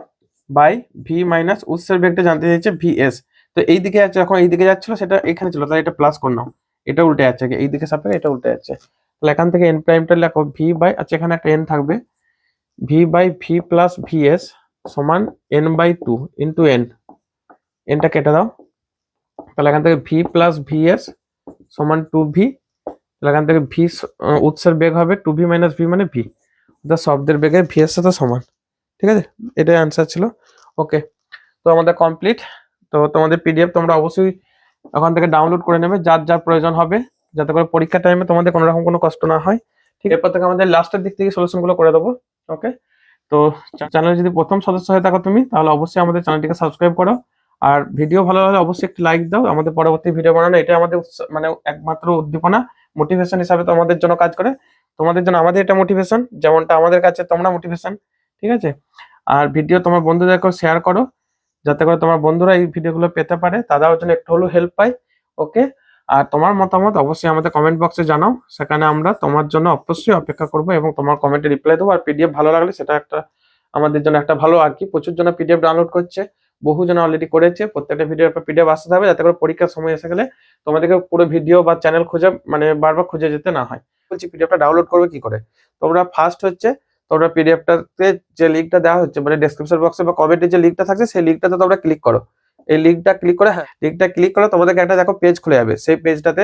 by V minus উৎসের বেগটা জানতে চাইছে ভিএস। তো এই দিকে যাচ্ছে, এখন এই দিকে যাচ্ছিল সেটা এখানে ছিল, তাহলে এটা প্লাস করে নাও, এটা উল্টে যাচ্ছে, এই দিকে সাপেক্ষে এটা উল্টে যাচ্ছে। তাহলে এখান থেকে এন প্রাইমটা লেখো ভি বাই, আচ্ছা এখানে একটা এন থাকবে, V by V plus V S সমান n/2 ইন্টু এন, এনটা কেটে দাও। তাহলে এখান থেকে ভি প্লাস ভিএস সমান 2v, তাহলে এখান থেকে ভি উৎসের বেগ হবে 2v মাইনাস ভি মানে ভি, অর্থাৎ শব্দের বেগের ভি এর সাথে সমান। ঠিক আছে, এটাই আনসার ছিল। ওকে, তো আমাদের কমপ্লিট। তো তোমাদের পিডিএফ তোমরা অবশ্যই ওখান থেকে ডাউনলোড করে নেবে যার যার প্রয়োজন হবে, যাতে করে পরীক্ষার টাইমে তোমাদের কোনো রকম কোনো কষ্ট না হয়। ঠিক, এরপর থেকে আমাদের লাস্টের দিক থেকে সলিউশন গুলো করে দেবো। ওকে, তো চ্যানেলে যদি প্রথম সদস্য হয়ে থাকো তুমি, তাহলে অবশ্যই আমাদের চ্যানেলটিকে সাবস্ক্রাইব করো, আর ভিডিও ভালো লাগলে অবশ্যই একটি লাইক দাও। আমাদের পরবর্তী ভিডিও বানানো এটা আমাদের মানে একমাত্র উদ্দীপনা, মোটিভেশন হিসাবে তো আমাদের জন্য কাজ করে, তোমাদের জন্য আমাদের এটা মোটিভেশন, যেমনটা আমাদের কাছে তোমরা মোটিভেশন। ঠিক আছে, আর ভিডিও তোমার বন্ধুদেরকেও শেয়ার করো, যাতে করে তোমার বন্ধুরা এই ভিডিওগুলো পেতে পারে, তারাও যেন একটু হলেও হেল্প পায়। ওকে, আর তোমার মতামত অবশ্যই আমাদের কমেন্ট বক্সে জানাও, সেখানে আমরা তোমার জন্য অবশ্যই অপেক্ষা করবো এবং তোমার কমেন্টে রিপ্লাই দেবো। আর পিডিএফ ভালো লাগলে সেটা একটা আমাদের জন্য একটা ভালো আর কি, প্রচুর জন পিডিএফ ডাউনলোড করছে, বহু জন অলরেডি করেছে, প্রত্যেকটা ভিডিওর পর পিডিএফ আসতে হবে, যাতে করে পরীক্ষার সময় এসে গেলে তোমাদেরকে পুরো ভিডিও বা চ্যানেল খুঁজে মানে বারবার খুঁজে যেতে না হয়। বলছি পিডিএফটা ডাউনলোড করবে কি করে, তোমরা ফার্স্ট হচ্ছে তোমরা পিডিএফটাতে যে লিঙ্কটা দেওয়া হচ্ছে মানে ডেসক্রিপশন বক্সে বা কমেন্টে যে লিঙ্কটা থাকছে সেই লিঙ্কটাতে তোমরা ক্লিক করো। এই লিঙ্কটা ক্লিক করে, হ্যাঁ লিঙ্কটা ক্লিক করলে তোমাদেরকে একটা দেখো পেজ খুলে যাবে, সেই পেজটাতে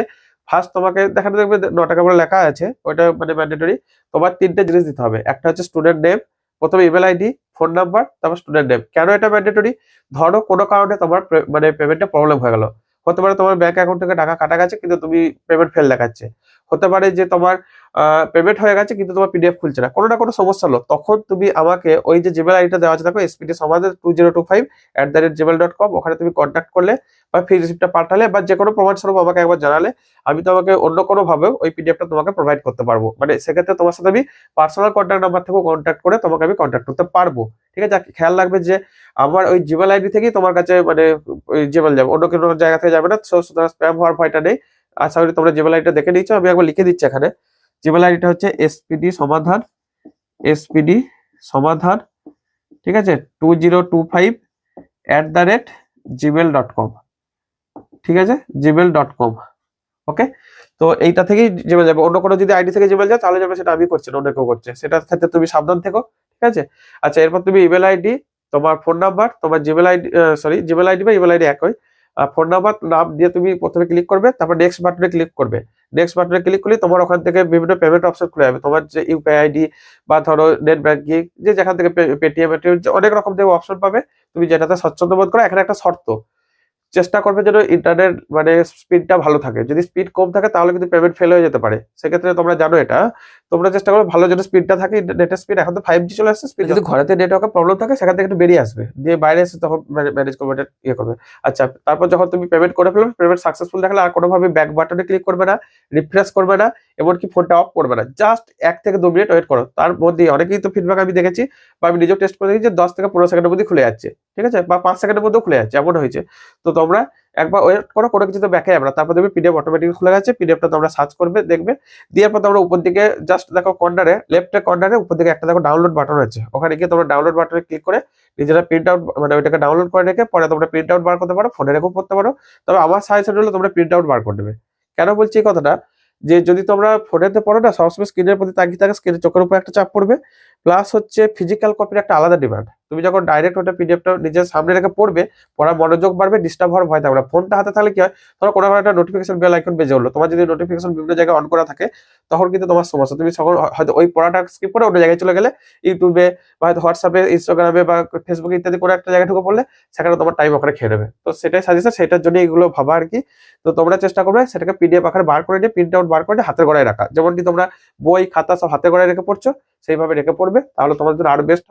ফার্স্ট তোমাকে দেখাতে দেখবে 9 টাকা করে লেখা আছে, ওইটা মানে ম্যান্ডেটরি। তোমার 3টে জিনিস দিতে হবে, একটা হচ্ছে স্টুডেন্ট নেম, প্রথমে ইমেল আইডি, ফোন নাম্বার, তারপর স্টুডেন্ট নেম। কেন এটা ম্যান্ডেটরি? ধরো কোনো কারণে তোমার মানে পেমেন্টে প্রবলেম হয়ে গেল, হতে পারে তোমার ব্যাংক অ্যাকাউন্ট থেকে টাকা কাটা গেছে কিন্তু তুমি পেমেন্ট ফেল দেখাচ্ছে, হতে পারে যে তোমার পেমেন্ট হয়ে গেছে কিন্তু তোমার পিডিএফ খুলছে না, কোনো না কোনো সমস্যা হলো, তখন তুমি আমাকে ওই যে জিমেল আইডিটা দেওয়া আছে দেখো এসপিডি সমাধান 2025@gmail.com, ওখানে তুমি কন্ট্যাক্ট করলে বা ফি রিসিপ্টটা পাঠালে বা যে কোনো প্রমাণ স্বরূপ আমাকে একবার জানালে আমি তোমাকে অন্য কোনো ভাবে ওই পিডিএফটা তোমাকে প্রোভাইড করতে পারবো। মানে সেক্ষেত্রে তোমার সাথে আমি পার্সোনাল কন্ট্যাক্ট নাম্বার থেকেও কন্ট্যাক্ট করে তোমাকে আমি কন্ট্যাক্ট করতে পারবো। ঠিক আছে, খেয়াল রাখবে যে আমার ওই জিমেল আইডি থেকেই তোমার কাছে মানে ওই জিমেল যাবে, অন্য কোনো জায়গা থেকে যাবে না, সুতরাং স্প্যাম হওয়ার ভয়টা নেই। আশা করি তোমরা জিমেল আইডিটা দেখে নিচ্ছ, আমি একবার লিখে দিচ্ছি এখানে। জিমেল আইডিটা হচ্ছে এসপিডি সমাধান, ঠিক আছে, 2025@gmail.com, ঠিক আছে, gmail.com। ওকে, তো এইটা থেকেই জিমেল যাবে, অন্য কোনো যদি আইডি থেকে জিমেল যায় তাহলে যাবে, সেটা আমি করছি না, অন্য কেউ করছে, সেটার ক্ষেত্রে তুমি সাবধান থেকো। ঠিক আছে, আচ্ছা এরপর তুমি ইমেল আইডি, তোমার ফোন নাম্বার, তোমার Gmail ID, sorry Gmail ID বা ইমেল আইডি একই, ফোন নাম্বার নাম দিয়ে তুমি প্রথমে ক্লিক করবে, তারপর নেক্সট বাটনে ক্লিক করবে। নেক্সট বাটনে ক্লিক করলে তোমার ওখান থেকে বিভিন্ন পেমেন্ট অপশন খুলে যাবে, তোমার যে ইউপিআই আইডি বা ধরো নেট ব্যাংকিং, যে যেখান থেকে পেটিএম অনেক রকম থেকে অপশন পাবে, তুমি যেটাতে স্বচ্ছন্দ বোধ করো। এখানে একটা শর্ত, চেষ্টা করবে যেন ইন্টারনেট মানে স্পিডটা ভালো থাকে, যদি স্পিড কম থাকে তাহলে কিন্তু পেমেন্ট ফেল হয়ে যেতে পারে, সেক্ষেত্রে তোমরা জানো এটা, তোমরা চেষ্টা করো ভালো যেন স্পিডটা থাকে, নেটের স্পিড এখন তো 5G চলে আসছে, স্পিড যদি ঘরেতে নেটওয়ার্কের প্রবলেম থাকে সেখান থেকে একটু বেরিয়ে আসবে, দিয়ে বাইরে এসে তখন ম্যানেজ করবে, এটা ইয়ে করবে। আচ্ছা তারপর যখন তুমি পেমেন্ট করে ফেলবে, পেমেন্ট সাকসেসফুল দেখালে আর কোনোভাবে ব্যাক বাটনে ক্লিক করবে না, রিফ্রেশ করবে না, এমনকি ফোনটা অফ করবে না, জাস্ট 1 থেকে 2 মিনিট ওয়েট করো। তার মধ্যে অনেকেই তো ফিডব্যাক আমি দেখেছি বা আমি নিজেও টেস্ট করে দেখেছি যে 10 থেকে 15 সেকেন্ডের মধ্যে খুলে যাচ্ছে, ঠিক আছে, বা 5 সেকেন্ডের মধ্যেও খুলে যাচ্ছে, এমন হয়েছে। তো তোমরা একবার ওয়েট করো, কোনো কিছু তো ব্যাখ্যা যাবে না, তারপর দেখবে পিডিএফ অটোমেটিক খুলে গেছে, পিডিএফটা তোমরা সার্চ করবে দেখবে, দেওয়ার পর তোমরা উপর দিকে জাস্ট দেখো কর্নারে, লেফট কর্নারে উপর দিকে একটা দেখো ডাউনলোড বাটন আছে, ওখানে গিয়ে তোমরা ডাউনলোড বাটনে ক্লিক করে নিজেরা প্রিন্ট আউট মানে ওইটাকে ডাউনলোড করে রেখে পরে তোমরা প্রিন্ট আউট বার করতে পারো, ফোনে রেখেও পড়তে পারো। তবে আমার সাজেশন হলো তোমরা প্রিন্ট আউট বার করে নেবে। কেন বলছি এই কথাটা, যে যদি তোমরা ফোনেতে পড়ো না, সবসময় স্ক্রিনের প্রতি তাকিয়ে থাকে, স্ক্রিনের চোখের উপর একটা চাপ পড়বে, প্লাস হচ্ছে ফিজিক্যাল কপির একটা আলাদা ডিমান্ড। তুমি যখন ডাইরেক্ট ওটা পিডিএফটা নিজের সামনে রেখে পড়বে, পড়ার মনোযোগ বাড়বে, ডিস্টার্ব হওয়ার ভয় থাকবে না। ফোনটা হাতে থাকলে কি হয়, ধরো কোনো একটা নোটিফিকেশন বেল আইকন বেজে হলো, তোমার যদি নোটিফিকেশন বিভিন্ন জায়গায় অন করা থাকে তখন কিন্তু তোমার সমস্যা, তুমি তখন হয়তো ওই পড়াটা স্কিপ করে অন্য জায়গায় চলে গেলে, ইউটিউবে বা হয়তো হোয়াটসঅ্যাপে, ইনস্টাগ্রামে বা ফেসবুকে ইত্যাদি কোনো একটা জায়গায় ঢুকে পড়লে সেখানে তোমার টাইম ওখানে খেয়ে নেবে। তো সেটাই সাজেশন, সেটার জন্য এগুলো ভাবা আর কি। তো তোমরা চেষ্টা করবে সেটাকে পিডিএফ আকারে বার করে নিয়ে প্রিন্ট আউট বার করে হাতের গোড়ায় রাখা, যেমনটি তোমরা বই খাতা সব হাতে গোড়ায় রেখে পড়ছো সেইভাবে রেখে পড়বে, তাহলে তোমাদের জন্য আরো বেস্ট।